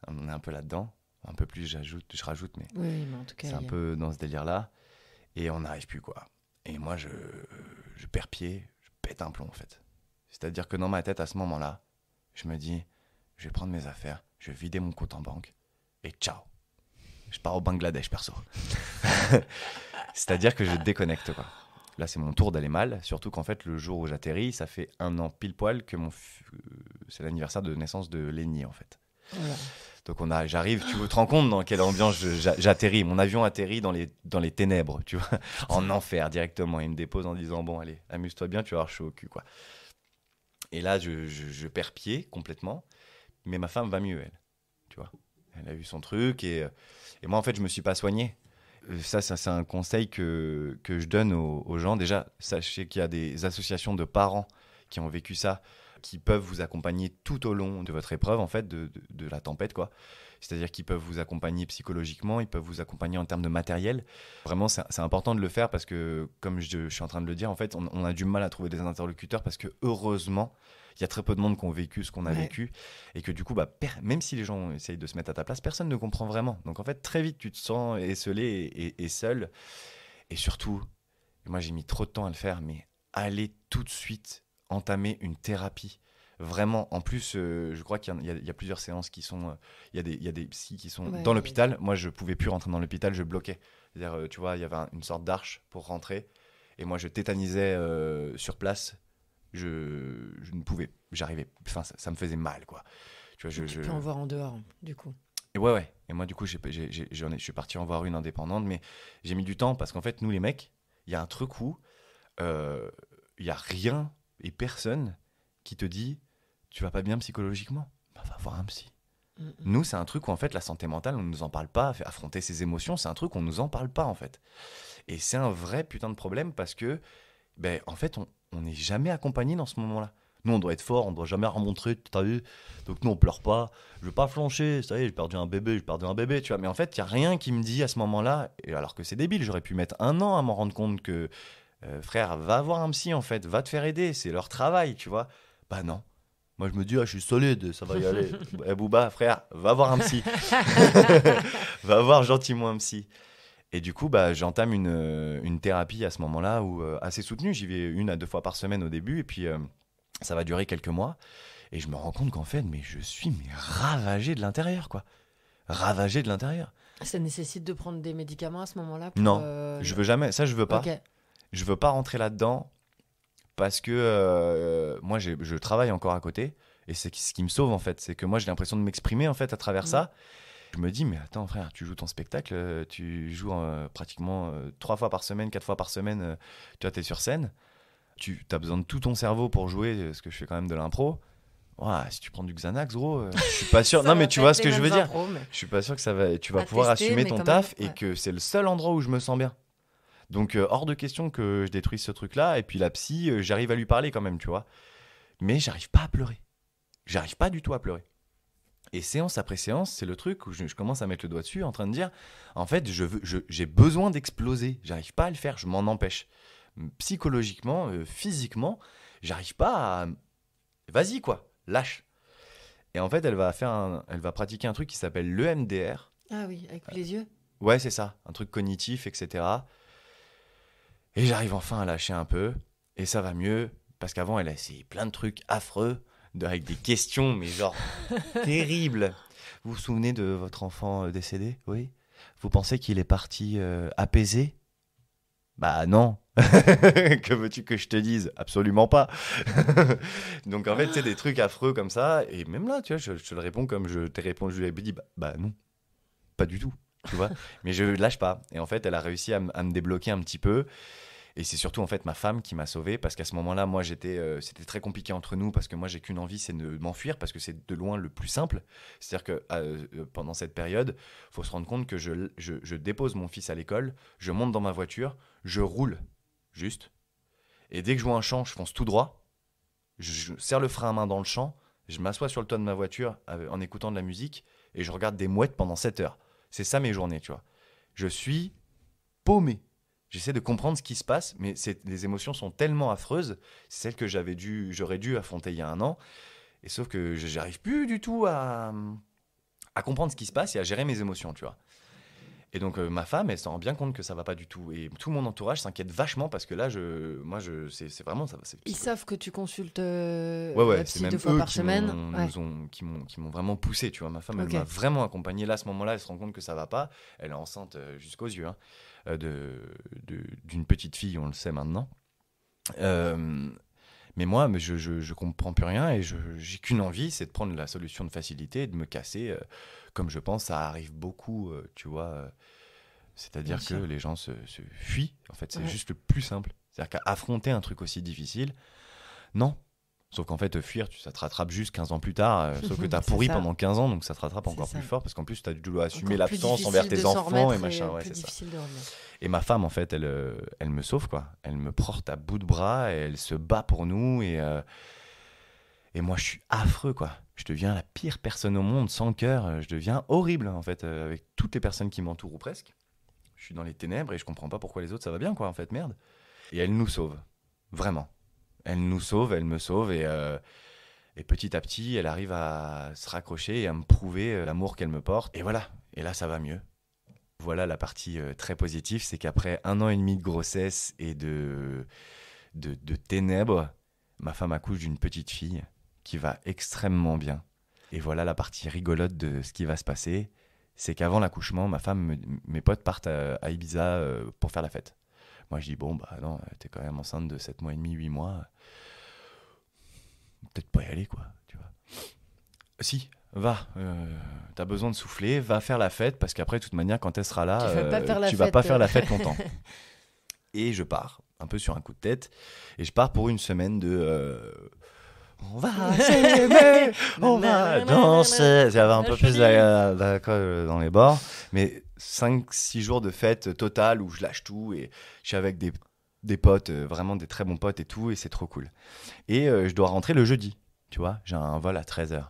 On est un peu là-dedans. Un peu plus, je rajoute, mais, oui, mais en tout cas, c'est un peu dans ce délire-là. Et on n'arrive plus, quoi. Et moi, je perds pied. pète un plomb, en fait. C'est-à-dire que dans ma tête, à ce moment-là, je me dis, je vais prendre mes affaires, je vais vider mon compte en banque, et ciao. Je pars au Bangladesh, perso. C'est-à-dire que je déconnecte, quoi. Là, c'est mon tour d'aller mal, surtout qu'en fait, le jour où j'atterris, ça fait 1 an pile poil que c'est l'anniversaire de naissance de Lénie, en fait. Voilà. Donc j'arrive, tu te rends compte dans quelle ambiance j'atterris. Mon avion atterrit dans les ténèbres, tu vois, en enfer directement. Il me dépose en disant, bon, allez, amuse-toi bien, tu vas avoir chaud au cul, quoi. Et là, je perds pied complètement, mais ma femme va mieux, elle, tu vois. Elle a eu son truc, et moi, en fait, je me suis pas soigné. Ça, c'est un conseil que je donne aux gens. Déjà, sachez qu'il y a des associations de parents qui ont vécu ça, qui peuvent vous accompagner tout au long de votre épreuve, en fait, de la tempête, quoi. C'est-à-dire qu'ils peuvent vous accompagner psychologiquement, ils peuvent vous accompagner en termes de matériel. Vraiment, c'est important de le faire parce que, comme je suis en train de le dire, en fait, on a du mal à trouver des interlocuteurs parce que, heureusement, il y a très peu de monde qui ont vécu ce qu'on a vécu, et que du coup, même si les gens essayent de se mettre à ta place, personne ne comprend vraiment. Donc en fait, très vite, tu te sens esseulé et seul. Et surtout, moi j'ai mis trop de temps à le faire, mais allez tout de suite entamer une thérapie. Vraiment, en plus, je crois qu'il y a plusieurs séances qui sont... Il y a des psys qui sont dans l'hôpital. Moi, je ne pouvais plus rentrer dans l'hôpital, je bloquais. C'est-à-dire, tu vois, il y avait une sorte d'arche pour rentrer. Et moi, je tétanisais sur place. Je ne pouvais, j'arrivais, enfin ça me faisait mal, quoi. Tu vois, tu peux en voir en dehors, du coup. Et ouais. Et moi, du coup, je suis parti en voir une indépendante, mais j'ai mis du temps parce qu'en fait, nous les mecs, il y a un truc où il y a rien et personne qui te dit tu vas pas bien psychologiquement, bah, va voir un psy. Nous, c'est un truc où en fait la santé mentale, on nous en parle pas. Affronter ses émotions, c'est un truc on nous en parle pas, en fait. Et c'est un vrai putain de problème parce que en fait, on n'est jamais accompagné dans ce moment-là. Nous, on doit être fort, on doit jamais remontrer, t'as vu. Donc nous, on pleure pas. Je veux pas flancher, ça y est, j'ai perdu un bébé, tu vois. Mais en fait, il y a rien qui me dit à ce moment-là, et alors que c'est débile, j'aurais pu mettre 1 an à m'en rendre compte que, frère, va voir un psy, en fait, va te faire aider, c'est leur travail, tu vois. Bah non. Moi, je me dis, je suis solide, ça va y aller. Booba, frère, va voir un psy. Va voir gentiment un psy. Et du coup, j'entame une thérapie à ce moment-là, assez soutenue. J'y vais 1 à 2 fois par semaine au début, et puis ça va durer quelques mois. Et je me rends compte qu'en fait, je suis ravagé de l'intérieur, quoi. Ravagé de l'intérieur. Ça nécessite de prendre des médicaments à ce moment-là Non, je veux jamais. Ça, je veux pas. Okay. Je veux pas rentrer là-dedans parce que moi, je travaille encore à côté. Et c'est ce qui me sauve, en fait. C'est que moi, j'ai l'impression de m'exprimer, en fait, à travers ça. Je me dis, mais attends, frère, tu joues ton spectacle, tu joues pratiquement 3 fois par semaine, 4 fois par semaine, tu vois, t'es sur scène, tu as besoin de tout ton cerveau pour jouer, parce que je fais quand même de l'impro. Si tu prends du Xanax, gros, je suis pas sûr. Non, mais tu vois ce que je veux dire. Je suis pas sûr que tu vas pouvoir assumer ton taf et que c'est le seul endroit où je me sens bien. Donc, hors de question que je détruise ce truc-là. Et puis la psy, j'arrive à lui parler quand même, tu vois. Mais j'arrive pas à pleurer. J'arrive pas du tout à pleurer. Et séance après séance, c'est le truc où je commence à mettre le doigt dessus en train de dire, en fait, j'ai besoin d'exploser. J'arrive pas à le faire, je m'en empêche. Psychologiquement, physiquement, j'arrive pas à... Vas-y, quoi, lâche. Et en fait, elle va pratiquer un truc qui s'appelle l'EMDR. Ah oui, avec les yeux. Ouais, c'est ça, un truc cognitif, etc. Et j'arrive enfin à lâcher un peu, et ça va mieux, parce qu'avant, elle a essayé plein de trucs affreux, avec des questions, mais genre terribles. Vous vous souvenez de votre enfant décédé? Oui. Vous pensez qu'il est parti apaisé? Bah non. Que veux-tu que je te dise? Absolument pas. Donc en fait, c'est des trucs affreux comme ça. Et même là, tu vois, je te le réponds comme je t'ai répondu. Je lui ai dit, bah non, pas du tout. Tu vois. Mais je lâche pas. Et en fait, elle a réussi à me débloquer un petit peu. Et c'est surtout en fait ma femme qui m'a sauvé parce qu'à ce moment-là, moi c'était très compliqué entre nous parce que moi j'ai qu'une envie, c'est de m'enfuir parce que c'est de loin le plus simple. C'est-à-dire que pendant cette période, faut se rendre compte que je dépose mon fils à l'école, je monte dans ma voiture, je roule juste, et dès que je vois un champ, je fonce tout droit, je serre le frein à main dans le champ, je m'assois sur le toit de ma voiture en écoutant de la musique et je regarde des mouettes pendant 7 heures. C'est ça mes journées, tu vois. Je suis paumé. J'essaie de comprendre ce qui se passe, mais les émotions sont tellement affreuses. C'est celles que j'aurais dû affronter il y a 1 an. Et sauf que j'arrive plus du tout à comprendre ce qui se passe et à gérer mes émotions, tu vois. Et donc ma femme, elle s'en rend bien compte que ça va pas du tout. Et tout mon entourage s'inquiète vachement parce que là, c'est vraiment ça. Ils savent que tu consultes Ouais, la c'est psy même 2 fois eux par qui semaine. qui m'ont vraiment poussé. Tu vois, ma femme, Ok. elle m'a vraiment accompagné. Là, à ce moment-là, elle se rend compte que ça va pas. Elle est enceinte jusqu'aux yeux hein, d'une petite fille, on le sait maintenant. Mais moi, je comprends plus rien et j'ai qu'une envie, c'est de prendre la solution de facilité et de me casser. Comme je pense, ça arrive beaucoup, tu vois. C'est-à-dire Bien que sûr. les gens se fuient. En fait, c'est Ouais. juste le plus simple. C'est-à-dire qu'affronter un truc aussi difficile, non. Sauf qu'en fait, fuir, ça te rattrape juste 15 ans plus tard. Sauf que tu as C'est pourri ça. pendant 15 ans, donc ça te rattrape C'est encore ça. plus fort parce qu'en plus, tu dois assumer Encore plus l'absence envers difficile tes de s'en enfants et remettre machin. Ouais, plus c'est ça. difficile de revenir. Et ma femme, en fait, elle me sauve, quoi. Elle me porte à bout de bras et elle se bat pour nous. Et moi, je suis affreux, quoi. Je deviens la pire personne au monde, sans cœur. Je deviens horrible, en fait, avec toutes les personnes qui m'entourent, ou presque. Je suis dans les ténèbres et je comprends pas pourquoi les autres, ça va bien, quoi, en fait, merde. Et elle nous sauve. Vraiment. Elle nous sauve, elle me sauve. Et petit à petit, elle arrive à se raccrocher et à me prouver l'amour qu'elle me porte. Et voilà. Et là, ça va mieux. Voilà la partie très positive, c'est qu'après 1 an et demi de grossesse et de ténèbres, ma femme accouche d'une petite fille qui va extrêmement bien. Et voilà la partie rigolote de ce qui va se passer, c'est qu'avant l'accouchement, mes potes partent à Ibiza pour faire la fête. Moi, je dis, bon, bah non, t'es quand même enceinte de 7 mois et demi, 8 mois. Peut-être pas y aller, quoi, tu vois. Si, va, t'as besoin de souffler, va faire la fête, parce qu'après, de toute manière, quand elle sera là, Tu vas pas faire la tu vas fête. pas faire la fête longtemps. Et je pars, un peu sur un coup de tête, et je pars pour une semaine de... on va s'aimer, on va danser. J'avais un peu plus d'alcool dans les bords, mais 5-6 jours de fête totale où je lâche tout et je suis avec des potes, vraiment des très bons potes et tout, et c'est trop cool. Et je dois rentrer le jeudi, tu vois, j'ai un vol à 13h.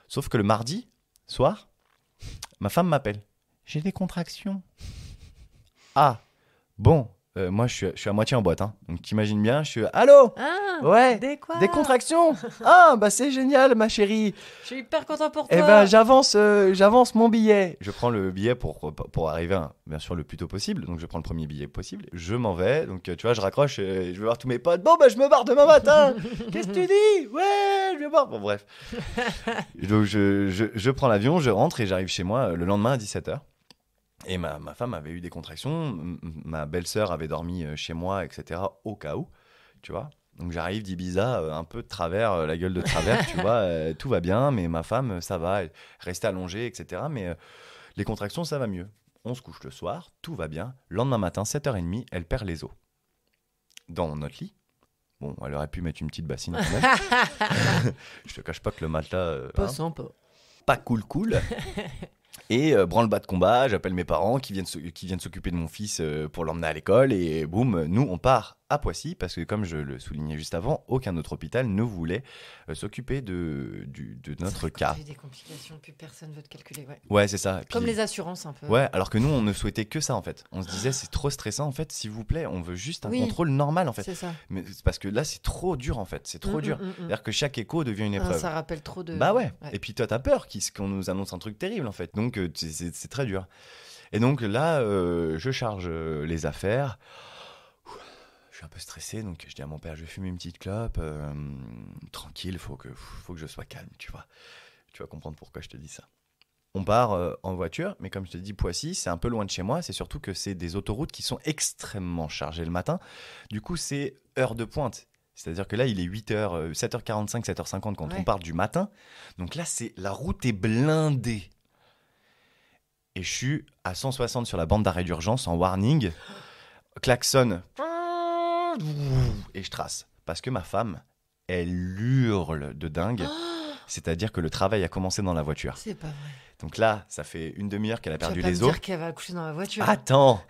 Sauf que le mardi soir, ma femme m'appelle. J'ai des contractions. Ah, bon, moi je suis à moitié en boîte, hein. Donc t'imagines bien, je suis allô. Ah, Ouais, des quoi? des contractions. Ah, bah c'est génial, ma chérie. Je suis hyper content pour toi. Eh ben, j'avance mon billet. Je prends le billet pour arriver, bien sûr, le plus tôt possible. Donc, je prends le premier billet possible. Je m'en vais. Donc, tu vois, je raccroche et je vais voir tous mes potes. Bon, bah, je me barre demain matin. Qu'est-ce que tu dis? Ouais, je me barre. Bon, bref. Donc, je prends l'avion, je rentre et j'arrive chez moi le lendemain à 17h. Et ma femme avait eu des contractions. Ma belle-sœur avait dormi chez moi, etc. Au cas où, tu vois. Donc j'arrive d'Ibiza un peu de travers, la gueule de travers, tu vois, tout va bien, mais ma femme, ça va, elle reste allongée, etc. Mais les contractions, ça va mieux. On se couche le soir, tout va bien. Le lendemain matin, 7h30, elle perd les os. Dans notre lit. Bon, elle aurait pu mettre une petite bassine quand même. Je te cache pas que le matelas, Pas sympa. pas cool. Et branle-bas de combat, j'appelle mes parents qui viennent s'occuper de mon fils pour l'emmener à l'école. Et boum, nous, on part à Poissy parce que, comme je le soulignais juste avant, aucun autre hôpital ne voulait s'occuper de notre cas. Il y a eu des complications, plus personne veut te calculer. Ouais. Ouais, c'est ça. Comme Puis- les assurances, un peu. Ouais, alors que nous, on ne souhaitait que ça, en fait. On se disait, c'est trop stressant, en fait, s'il vous plaît, on veut juste un Oui. contrôle normal, en fait. C'est ça. Mais c'est parce que là, c'est trop dur, en fait. C'est trop dur. C'est-à-dire que chaque écho devient une épreuve. Ça rappelle trop de. Bah ouais. Et puis toi, t'as peur qu'on nous annonce un truc terrible, en fait. Donc, c'est très dur. Et donc là, je charge les affaires. Je suis un peu stressé, donc je dis à mon père, je vais fumer une petite clope. Tranquille, faut que je sois calme, tu vois. Tu vas comprendre pourquoi je te dis ça. On part en voiture, mais comme je te dis, Poissy, c'est un peu loin de chez moi. C'est surtout que c'est des autoroutes qui sont extrêmement chargées le matin. Du coup, c'est heure de pointe. C'est-à-dire que là, il est 8h, 7h45, 7h50 quand on part du matin. Donc là, la route est blindée. Et je suis à 160 sur la bande d'arrêt d'urgence en warning. Klaxon. Et je trace. Parce que ma femme, elle hurle de dingue. C'est-à-dire que le travail a commencé dans la voiture. C'est pas vrai. Donc là, ça fait une demi-heure qu'elle a perdu les Tu vas pas me os. dire qu'elle va accoucher dans la voiture. Attends.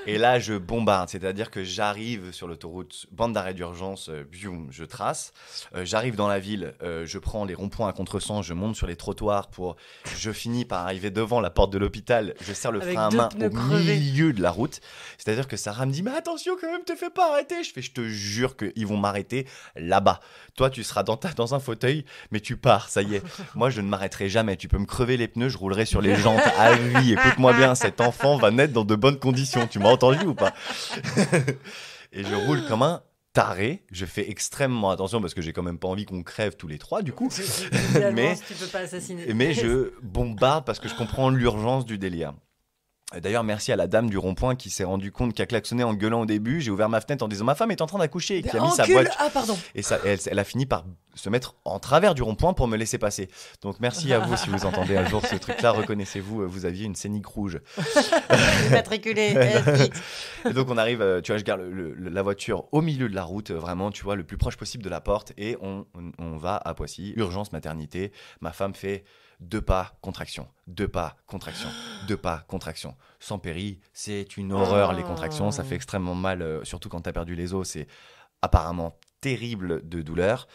Et là, je bombarde, c'est-à-dire que j'arrive sur l'autoroute, bande d'arrêt d'urgence, bioum, je trace. J'arrive dans la ville, je prends les ronds-points à contresens, je monte sur les trottoirs je finis par arriver devant la porte de l'hôpital, je serre le Avec frein à 2 main pneus au crevés. milieu de la route. C'est-à-dire que Sarah me dit, mais attention quand même, te fais pas arrêter. Je te jure qu'ils vont m'arrêter là-bas. Toi, tu seras dans un fauteuil, mais tu pars, ça y est. Moi, je ne m'arrêterai jamais. Tu peux me crever les pneus, je roulerai sur les jantes à vie. Écoute-moi bien, cet enfant va naître dans de bonnes conditions. Tu m'as entendu ou pas? Et je roule comme un taré. Je fais extrêmement attention parce que j'ai quand même pas envie qu'on crève tous les trois, du coup. Idéalement, Mais- si tu peux pas assassiner. Mais je bombarde parce que je comprends l'urgence du délire. D'ailleurs, merci à la dame du rond-point qui s'est rendue compte, qui a klaxonné en gueulant au début. J'ai ouvert ma fenêtre en disant ma femme est en train d'accoucher et qui a mis sa Encule. boîte. Ah, pardon. Et ça, elle a fini par se mettre en travers du rond-point pour me laisser passer. Donc merci à vous si vous entendez un jour ce truc-là. Reconnaissez-vous, vous aviez une scénique rouge. Immatriculé, FX. Et donc on arrive, tu vois, je garde la voiture au milieu de la route, vraiment, tu vois, le plus proche possible de la porte. Et on va à Poissy, urgence maternité. Ma femme fait 2 pas, contraction, 2 pas, contraction, 2 pas, contraction. Sans péri, c'est une horreur les contractions, ça fait extrêmement mal, surtout quand t'as perdu les os, c'est apparemment terrible de douleur.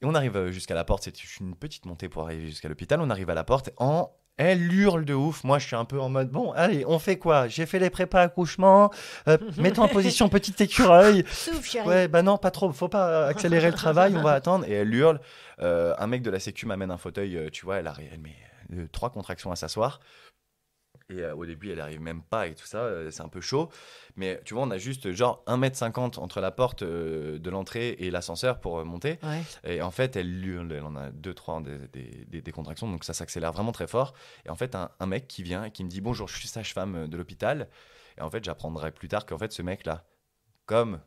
Et on arrive jusqu'à la porte, c'est une petite montée pour arriver jusqu'à l'hôpital, on arrive à la porte, elle hurle de ouf, moi je suis un peu en mode, bon, allez, on fait quoi? J'ai fait les prépas accouchement, mets-toi en position petit écureuil. Souffle, chérie. Ouais, bah non, pas trop, faut pas accélérer le travail, on va attendre. Et elle hurle. Un mec de la sécu m'amène un fauteuil, tu vois, elle met 3 contractions à s'asseoir. Et au début, elle arrive même pas et tout ça, c'est un peu chaud. Mais tu vois, on a juste genre 1,50 m entre la porte de l'entrée et l'ascenseur pour monter. Ouais. Et en fait, elle hurle, elle en a 2-3 des contractions, donc ça s'accélère vraiment très fort. Et en fait, un mec qui vient et qui me dit bonjour, je suis sage-femme de l'hôpital. Et en fait, j'apprendrai plus tard qu'en fait, ce mec-là, comme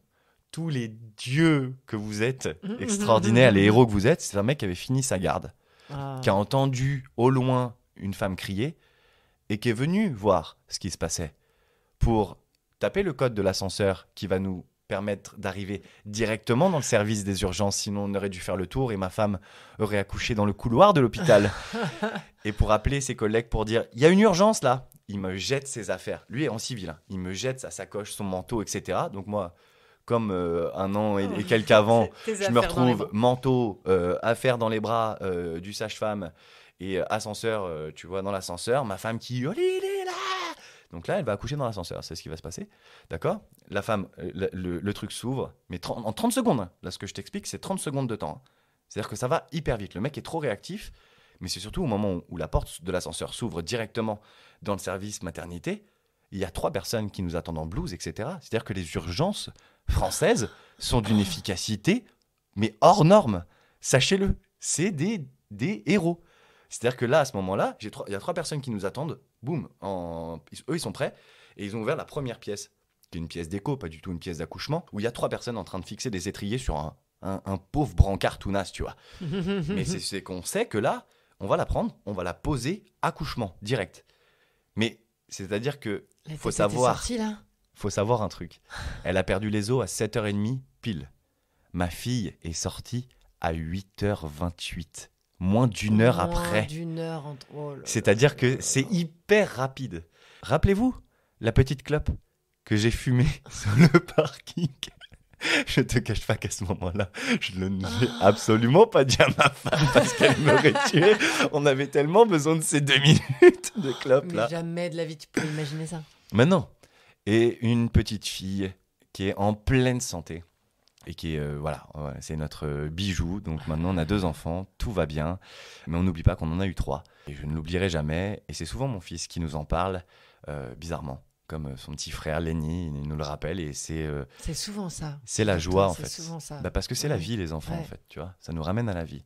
tous les dieux que vous êtes, extraordinaires, les héros que vous êtes, c'est un mec qui avait fini sa garde, Ah. qui a entendu au loin une femme crier et qui est venu voir ce qui se passait pour taper le code de l'ascenseur qui va nous permettre d'arriver directement dans le service des urgences, sinon on aurait dû faire le tour et ma femme aurait accouché dans le couloir de l'hôpital. Et pour appeler ses collègues pour dire il y a une urgence là, il me jette ses affaires. Lui est en civil, hein. Il me jette sa sacoche, son manteau, etc. Donc moi, comme 1 an et quelques avant, Tes je me affaires dans les retrouve manteau, affaires dans les bras du sage-femme et ascenseur, tu vois, dans l'ascenseur. Ma femme qui hurle, il est là. Donc là, elle va accoucher dans l'ascenseur, c'est ce qui va se passer. D'accord? La femme, le truc s'ouvre, mais en 30 secondes. Hein. Là, ce que je t'explique, c'est 30 secondes de temps. Hein. C'est-à-dire que ça va hyper vite. Le mec est trop réactif, mais c'est surtout au moment où la porte de l'ascenseur s'ouvre directement dans le service maternité, il y a 3 personnes qui nous attendent en blouse, etc. C'est-à-dire que les urgences françaises sont d'une efficacité, mais hors norme. Sachez-le, c'est des héros. C'est-à-dire que là, à ce moment-là, il y a 3 personnes qui nous attendent. Boum, eux, ils sont prêts. Et ils ont ouvert la première pièce, qui est une pièce d'écho, pas du tout une pièce d'accouchement, où il y a 3 personnes en train de fixer des étriers sur un pauvre brancard tout naze, tu vois. Mais c'est qu'on sait que là, on va la prendre, on va la poser accouchement, direct. Mais c'est-à-dire que La faut tête savoir. était sortie, là. faut savoir un truc. Elle a perdu les os à 7h30 pile. Ma fille est sortie à 8h28. Moins d'1 heure après. D'une heure. Oh là là C'est-à-dire là que là c'est là. hyper rapide. Rappelez-vous la petite clope que j'ai fumée sur le parking. Je te cache pas qu'à ce moment-là, je ne l'ai absolument pas dit à ma femme parce qu'elle m'aurait tué. On avait tellement besoin de ces 2 minutes de clope Mais là. jamais de la vie, tu peux imaginer ça. Maintenant, et une petite fille qui est en pleine santé et qui est, voilà, c'est notre bijou. Donc maintenant, on a 2 enfants, tout va bien. Mais on n'oublie pas qu'on en a eu 3. Et je ne l'oublierai jamais. Et c'est souvent mon fils qui nous en parle, bizarrement. Comme son petit frère Lenny, il nous le rappelle. Et c'est souvent ça. la joie, en C'est fait. souvent ça. Bah, parce que c'est la Ouais. vie, les enfants, Ouais. en fait. Tu vois, ça nous ramène à la vie.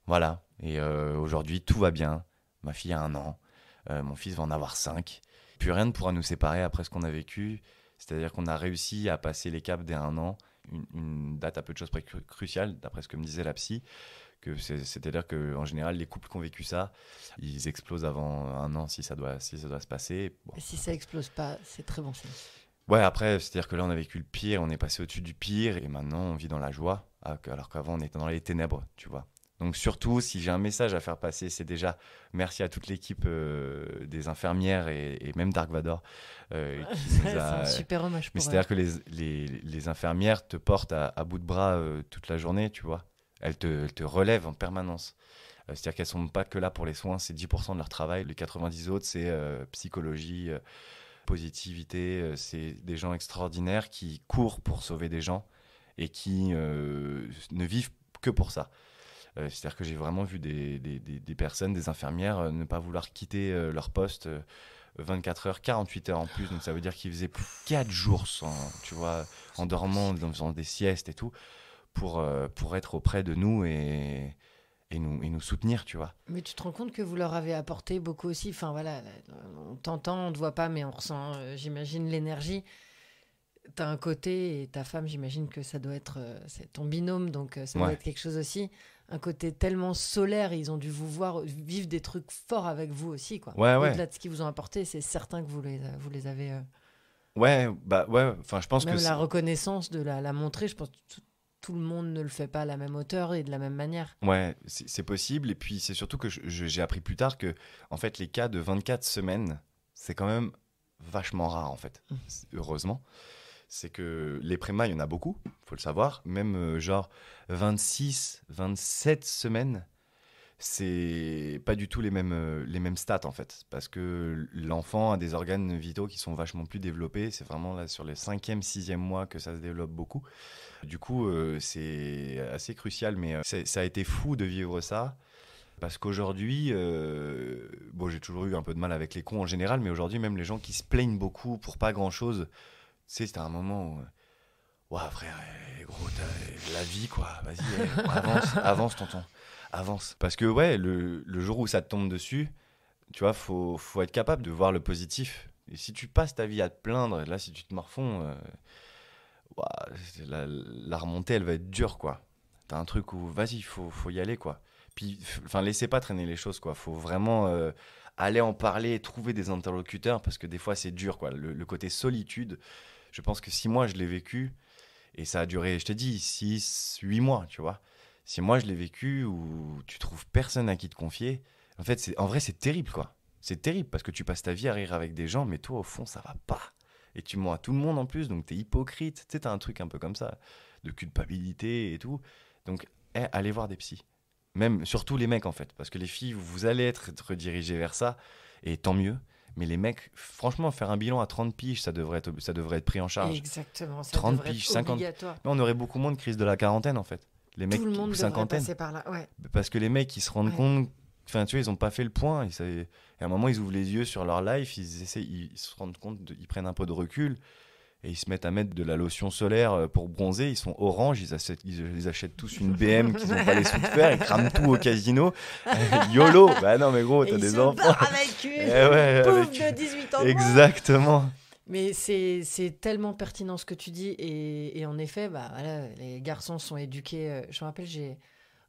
Voilà. Et aujourd'hui, tout va bien. Ma fille a 1 an. Mon fils va en avoir 5. Plus rien ne pourra nous séparer après ce qu'on a vécu. C'est-à-dire qu'on a réussi à passer les caps des 1 an. Une date à peu de choses près cruciale, d'après ce que me disait la psy. C'est-à-dire qu'en général, les couples qui ont vécu ça, ils explosent avant 1 an si ça doit se passer. Bon. Et si ça explose pas, c'est très bon signe. Ouais, après, c'est-à-dire que là, on a vécu le pire, on est passé au-dessus du pire, et maintenant, on vit dans la joie, alors qu'avant, on était dans les ténèbres, tu vois. Donc surtout, si j'ai un message à faire passer, c'est déjà merci à toute l'équipe des infirmières et même Dark Vador qui nous C'est a... un super hommage Mais pour c'est-à-dire que les infirmières te portent à bout de bras toute la journée, tu vois. Elles te relèvent en permanence. C'est-à-dire qu'elles ne sont pas que là pour les soins, c'est 10% de leur travail. Les 90 autres, c'est psychologie, positivité. C'est des gens extraordinaires qui courent pour sauver des gens et qui ne vivent que pour ça. C'est-à-dire que j'ai vraiment vu des personnes, des infirmières, ne pas vouloir quitter leur poste 24 heures, 48 heures en plus. Donc ça veut dire qu'ils faisaient plus de 4 jours sans, tu vois, en dormant, en faisant des siestes et tout, pour être auprès de nous et nous soutenir, tu vois. Mais tu te rends compte que vous leur avez apporté beaucoup aussi. Enfin voilà, on t'entend, on ne te voit pas, mais on ressent, j'imagine, l'énergie. T'as un côté, et ta femme, j'imagine que ça doit être c'est ton binôme, donc ça doit être quelque chose aussi. Un côté tellement solaire, ils ont dû vous voir vivre des trucs forts avec vous aussi, quoi. Ouais. Au-delà de ce qu'ils vous ont apporté, c'est certain que vous les avez... Ouais, enfin je pense Même que... la reconnaissance de la montrer, je pense que tout le monde ne le fait pas à la même hauteur et de la même manière. Ouais, c'est possible. Et puis c'est surtout que j'ai appris plus tard que, en fait, les cas de 24 semaines, c'est quand même vachement rare, en fait. Heureusement. C'est que les prémas, il y en a beaucoup, faut le savoir. Même genre 26, 27 semaines, c'est pas du tout les mêmes stats en fait. Parce que l'enfant a des organes vitaux qui sont vachement plus développés. C'est vraiment là sur les 5e, 6e mois que ça se développe beaucoup. Du coup, c'est assez crucial, mais ça a été fou de vivre ça. Parce qu'aujourd'hui, bon, j'ai toujours eu un peu de mal avec les cons en général, mais aujourd'hui, même les gens qui se plaignent beaucoup pour pas grand-chose, tu sais, c'était un moment où, ouais, frère, gros, t'as la vie, quoi. Vas-y, avance, tonton. Avance. Parce que, ouais, le jour où ça te tombe dessus, tu vois, faut être capable de voir le positif. Et si tu passes ta vie à te plaindre, là, si tu te morfonds, la remontée, elle va être dure, quoi. T'as un truc où, vas-y, faut y aller, quoi. Puis, enfin, laissez pas traîner les choses, quoi. Faut vraiment aller en parler, trouver des interlocuteurs, parce que des fois, c'est dur, quoi. Le côté solitude, je pense que 6 mois, je l'ai vécu, et ça a duré, je t'ai dit, 6, 8 mois, tu vois. 6 mois, je l'ai vécu, où tu trouves personne à qui te confier. En fait, en vrai, c'est terrible, quoi. C'est terrible, parce que tu passes ta vie à rire avec des gens, mais toi, au fond, ça va pas. Et tu mens à tout le monde en plus, donc t'es hypocrite. Tu sais, t'as un truc un peu comme ça, de culpabilité et tout. Donc, allez voir des psys. Même, surtout les mecs, en fait. Parce que les filles, vous allez être redirigés vers ça, et tant mieux. Mais les mecs, franchement, faire un bilan à 30 piges, ça devrait être pris en charge. Exactement, ça 30 devrait piges, être 50... obligatoire. Mais on aurait beaucoup moins de crise de la quarantaine, en fait. Les mecs, Tout le monde ou devrait cinquantaine. passer par là, ouais. Parce que les mecs, ils se rendent compte... Enfin, tu vois, ils n'ont pas fait le point. Et à un moment, ils ouvrent les yeux sur leur life, ils se rendent compte, ils prennent un peu de recul. Et ils se mettent à mettre de la lotion solaire pour bronzer. Ils sont orange, ils achètent tous une BM qu'ils n'ont pas les sous de faire. Ils crament tout au casino. YOLO. Bah non, mais gros, t'as des enfants. Avec une pauvre de 18 ans. Exactement. Mais c'est tellement pertinent ce que tu dis. Et en effet, bah, voilà, les garçons sont éduqués. Je me rappelle, j'ai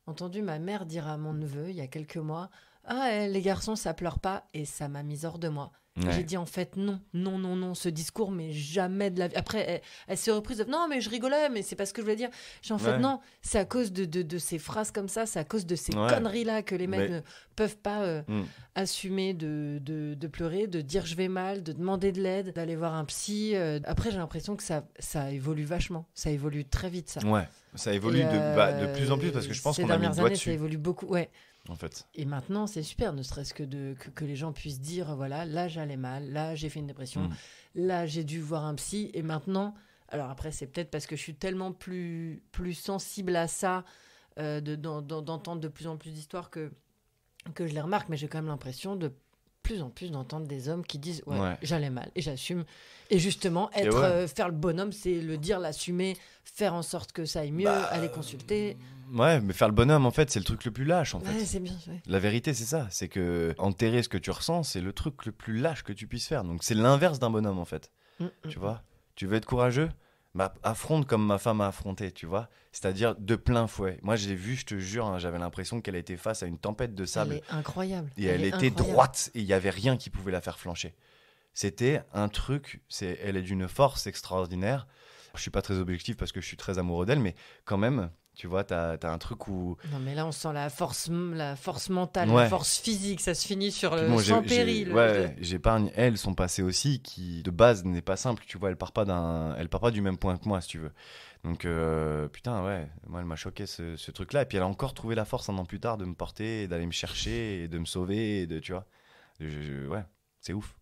entendu ma mère dire à mon neveu, il y a quelques mois, « Ah, les garçons, ça pleure pas. » Et ça m'a mis hors de moi. Ouais. J'ai dit en fait non, ce discours, mais jamais de la vie. Après, elle s'est reprise, non, mais je rigolais, mais c'est pas ce que je voulais dire. J'ai en fait, non, c'est à cause de ces phrases comme ça, c'est à cause de ces conneries-là que les mecs ne peuvent pas assumer de pleurer, de dire je vais mal, de demander de l'aide, d'aller voir un psy. Après, j'ai l'impression que ça évolue vachement, ça évolue très vite, ça. Ouais, ça évolue de plus en plus parce que je pense qu'on a mis le doigt dessus. Ça évolue beaucoup, ouais. En fait. Et maintenant, c'est super, ne serait-ce que que les gens puissent dire, voilà, là j'allais mal, là j'ai fait une dépression, là j'ai dû voir un psy, et maintenant, alors après c'est peut-être parce que je suis tellement plus sensible à ça, d'entendre de plus en plus d'histoires que je les remarque, mais j'ai quand même l'impression de plus en plus d'entendre des hommes qui disent j'allais mal et j'assume, et justement faire le bonhomme, c'est le dire, l'assumer, faire en sorte que ça aille mieux, aller consulter. Ouais, mais faire le bonhomme, en fait, c'est le truc le plus lâche, en fait. Ouais, c'est bien. Ouais. La vérité, c'est ça. C'est que enterrer ce que tu ressens, c'est le truc le plus lâche que tu puisses faire. Donc, c'est l'inverse d'un bonhomme, en fait. Tu vois ? Tu veux être courageux ? Bah, affronte comme ma femme a affronté, tu vois ? C'est-à-dire de plein fouet. Moi, j'ai vu, je te jure, hein, j'avais l'impression qu'elle était face à une tempête de sable. Elle est incroyable. Et elle était droite, et il n'y avait rien qui pouvait la faire flancher. C'était un truc, elle est d'une force extraordinaire. Je ne suis pas très objectif parce que je suis très amoureux d'elle, mais quand même... Tu vois, t'as un truc où... Non, mais là, on sent la force mentale, Ouais. la force physique. Ça se finit sur Puis le bon, sans péril. j'épargne, elles, son passé aussi, qui de base n'est pas simple, tu vois, elle part pas du même point que moi, si tu veux. Donc, putain, ouais, moi, elle m'a choqué ce truc-là. Et puis, elle a encore trouvé la force un an plus tard de me porter, et d'aller me chercher, et de me sauver, tu vois. Ouais, c'est ouf.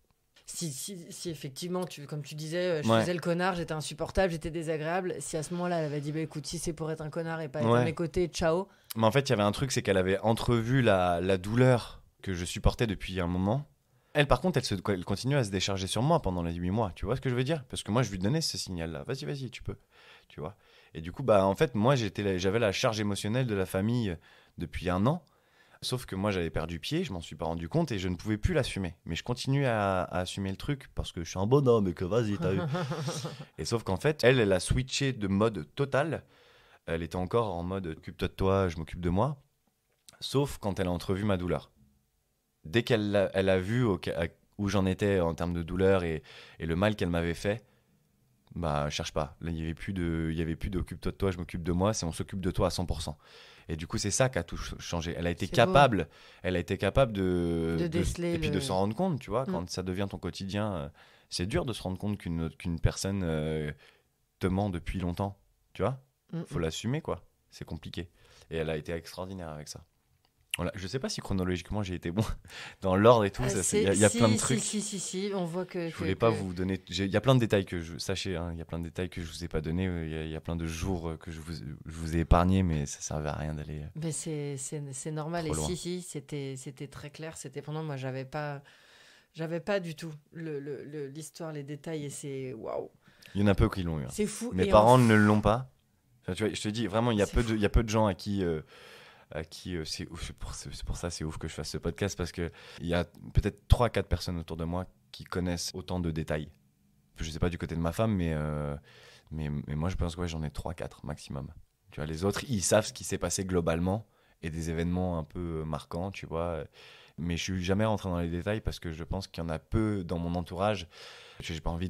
Si effectivement, comme tu disais, je Ouais. faisais le connard, j'étais insupportable, j'étais désagréable. Si à ce moment-là, elle avait dit, bah écoute, si c'est pour être un connard et pas être à Ouais. mes côtés, ciao. Mais en fait, il y avait un truc, c'est qu'elle avait entrevu la douleur que je supportais depuis un moment. Elle, par contre, elle continuait à se décharger sur moi pendant les 8 mois. Tu vois ce que je veux dire? Parce que moi, je lui donnais ce signal-là. Vas-y, tu peux. Tu vois? Et du coup, bah, en fait, moi, j'avais la charge émotionnelle de la famille depuis un an. Sauf que moi, j'avais perdu pied, je m'en suis pas rendu compte et je ne pouvais plus l'assumer. Mais je continuais à assumer le truc parce que je suis un bonhomme et que vas-y, t'as eu. Et sauf qu'en fait, elle a switché de mode total. Elle était encore en mode occupe-toi de toi, je m'occupe de moi. Sauf quand elle a entrevu ma douleur. Dès elle a vu où j'en étais en termes de douleur et le mal qu'elle m'avait fait, bah cherche pas. Là, il y avait plus de occupe-toi de toi, je m'occupe de moi, c'est on s'occupe de toi à 100%. Et du coup, c'est ça qui a tout changé. Elle a été C'est capable de déceler et puis de s'en rendre compte, tu vois, quand ça devient ton quotidien, c'est dur de se rendre compte qu'une personne te ment depuis longtemps, tu vois. Faut l'assumer, quoi. C'est compliqué. Et elle a été extraordinaire avec ça. Voilà. Je sais pas si chronologiquement j'ai été bon dans l'ordre et tout. Il y a plein de trucs. Si, on voit que. Je voulais pas vous donner. Il y a plein de détails sachez, hein, il y a plein de détails que je vous ai pas donnés. Il y a plein de jours que je vous ai épargnés, mais ça servait à rien d'aller. Mais c'est normal. Trop Et loin. c'était très clair. C'était pendant moi, j'avais pas du tout l'histoire, les détails, et c'est waouh. Il y en a peu qui l'ont eu. Hein. C'est fou. Mes et parents ne l'ont pas. Enfin, tu vois, je te dis vraiment, il y a C'est peu de gens à qui c'est ouf. C'est pour ça c'est ouf que je fasse ce podcast parce que il y a peut-être 3-4 personnes autour de moi qui connaissent autant de détails. Je sais pas du côté de ma femme, mais moi je pense que ouais, j'en ai 3-4 maximum. Tu vois, les autres ils savent ce qui s'est passé globalement et des événements un peu marquants, tu vois. Mais je suis jamais rentré dans les détails parce que je pense qu'il y en a peu dans mon entourage. J'ai pas envie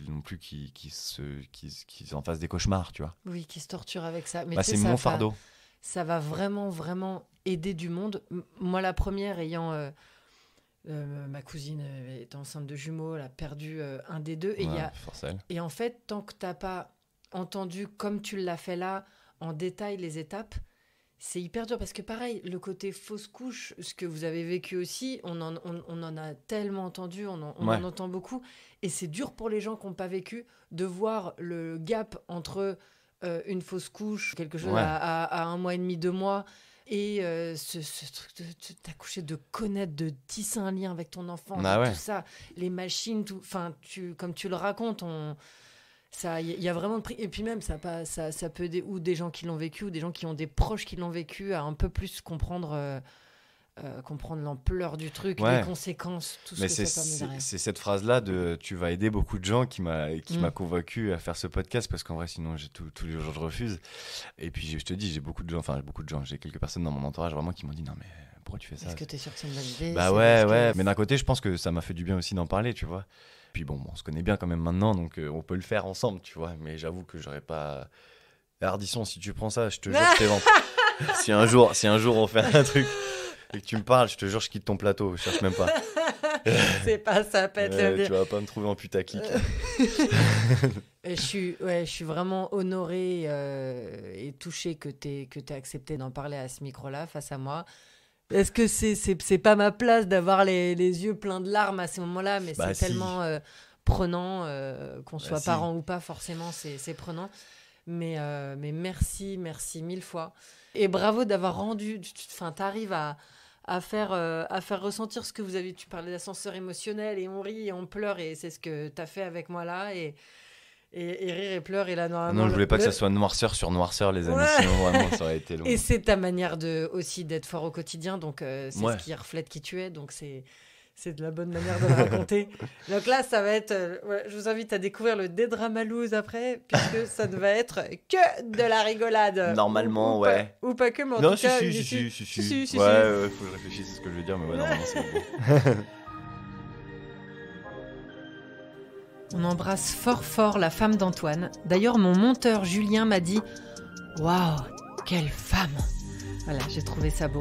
non plus qu'ils en fassent des cauchemars, tu vois. Oui, qui se torture avec ça. Mais Bah, tu sais, c'est mon fardeau. Ça va vraiment, vraiment aider du monde. Moi, la première, ayant ma cousine est enceinte de jumeaux, elle a perdu un des deux. Force à elle. Et en fait, tant que t'as pas entendu, comme tu l'as fait là, en détail les étapes, c'est hyper dur. Parce que pareil, le côté fausse couche, ce que vous avez vécu aussi, on en a tellement entendu, on en entend beaucoup. Et c'est dur pour les gens qui n'ont pas vécu de voir le gap entre une fausse couche, quelque chose à 1 mois et demi, 2 mois, et ce truc de t'accoucher, de connaître, de tisser un lien avec ton enfant, tout ça, les machines, tout, enfin, comme tu le racontes, il y a vraiment de prix. Et puis même, ça peut aider ou des gens qui l'ont vécu, ou des gens qui ont des proches qui l'ont vécu, à un peu plus comprendre l'ampleur du truc, les conséquences, tout ce que ça permet derrière. C'est cette phrase-là de tu vas aider beaucoup de gens qui m'a convaincu à faire ce podcast parce qu'en vrai, sinon, tous les jours, je refuse. Et puis, je te dis, j'ai quelques personnes dans mon entourage vraiment qui m'ont dit non, mais pourquoi tu fais ça? Est-ce que tu es sûr que c'est une bonne idée? Bah ouais. Mais d'un côté, je pense que ça m'a fait du bien aussi d'en parler, tu vois. Puis bon, on se connaît bien quand même maintenant, donc on peut le faire ensemble, tu vois. Mais j'avoue que j'aurais pas. Ardisson, si tu prends ça, je te jure, je t'évente. si un jour on fait un truc et que tu me parles, je te jure, je quitte ton plateau, je cherche même pas. C'est pas ça, pète le bien. Tu vas pas me trouver en putaclic. Je suis vraiment honorée et touchée que t'aies accepté d'en parler à ce micro-là, face à moi. Est-ce que c'est pas ma place d'avoir les yeux pleins de larmes à ce moment-là, mais c'est tellement prenant, qu'on soit parent ou pas, forcément, c'est prenant. Mais merci 1000 fois. Et bravo d'avoir rendu. Enfin, t'arrives à faire ressentir ce que vous avez. Tu parlais d'ascenseur émotionnel et on rit et on pleure, et c'est ce que t'as fait avec moi là. Et rire et pleurer là, normalement. Non, je voulais pas que ça soit noirceur sur noirceur, les amis, sinon vraiment ça aurait été long. Et c'est ta manière aussi d'être fort au quotidien, donc c'est ce qui reflète qui tu es, donc c'est de la bonne manière de le raconter. Donc là, ça va être... je vous invite à découvrir le Dédramalouse après, puisque ça ne va être que de la rigolade. Normalement, ou pas que, mais en tout cas... Si. Ouais, faut que je réfléchisse à ce que je veux dire, mais ouais, normalement, c'est bon. On embrasse fort la femme d'Antoine. D'ailleurs, mon monteur Julien m'a dit Waouh, quelle femme! Voilà, j'ai trouvé ça beau.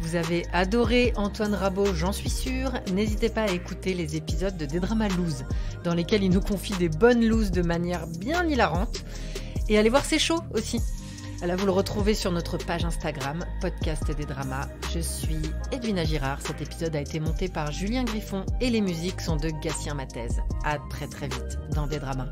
Vous avez adoré Antoine Rabot, j'en suis sûre. N'hésitez pas à écouter les épisodes de Dédrama Loose, dans lesquels il nous confie des bonnes looses de manière bien hilarante. Et allez voir ses shows aussi. Là, vous le retrouvez sur notre page Instagram, Podcast des Dramas. Je suis Edwina Girard. Cet épisode a été monté par Julien Griffon et les musiques sont de Gatien Mathèse. À très très vite dans Des Dramas.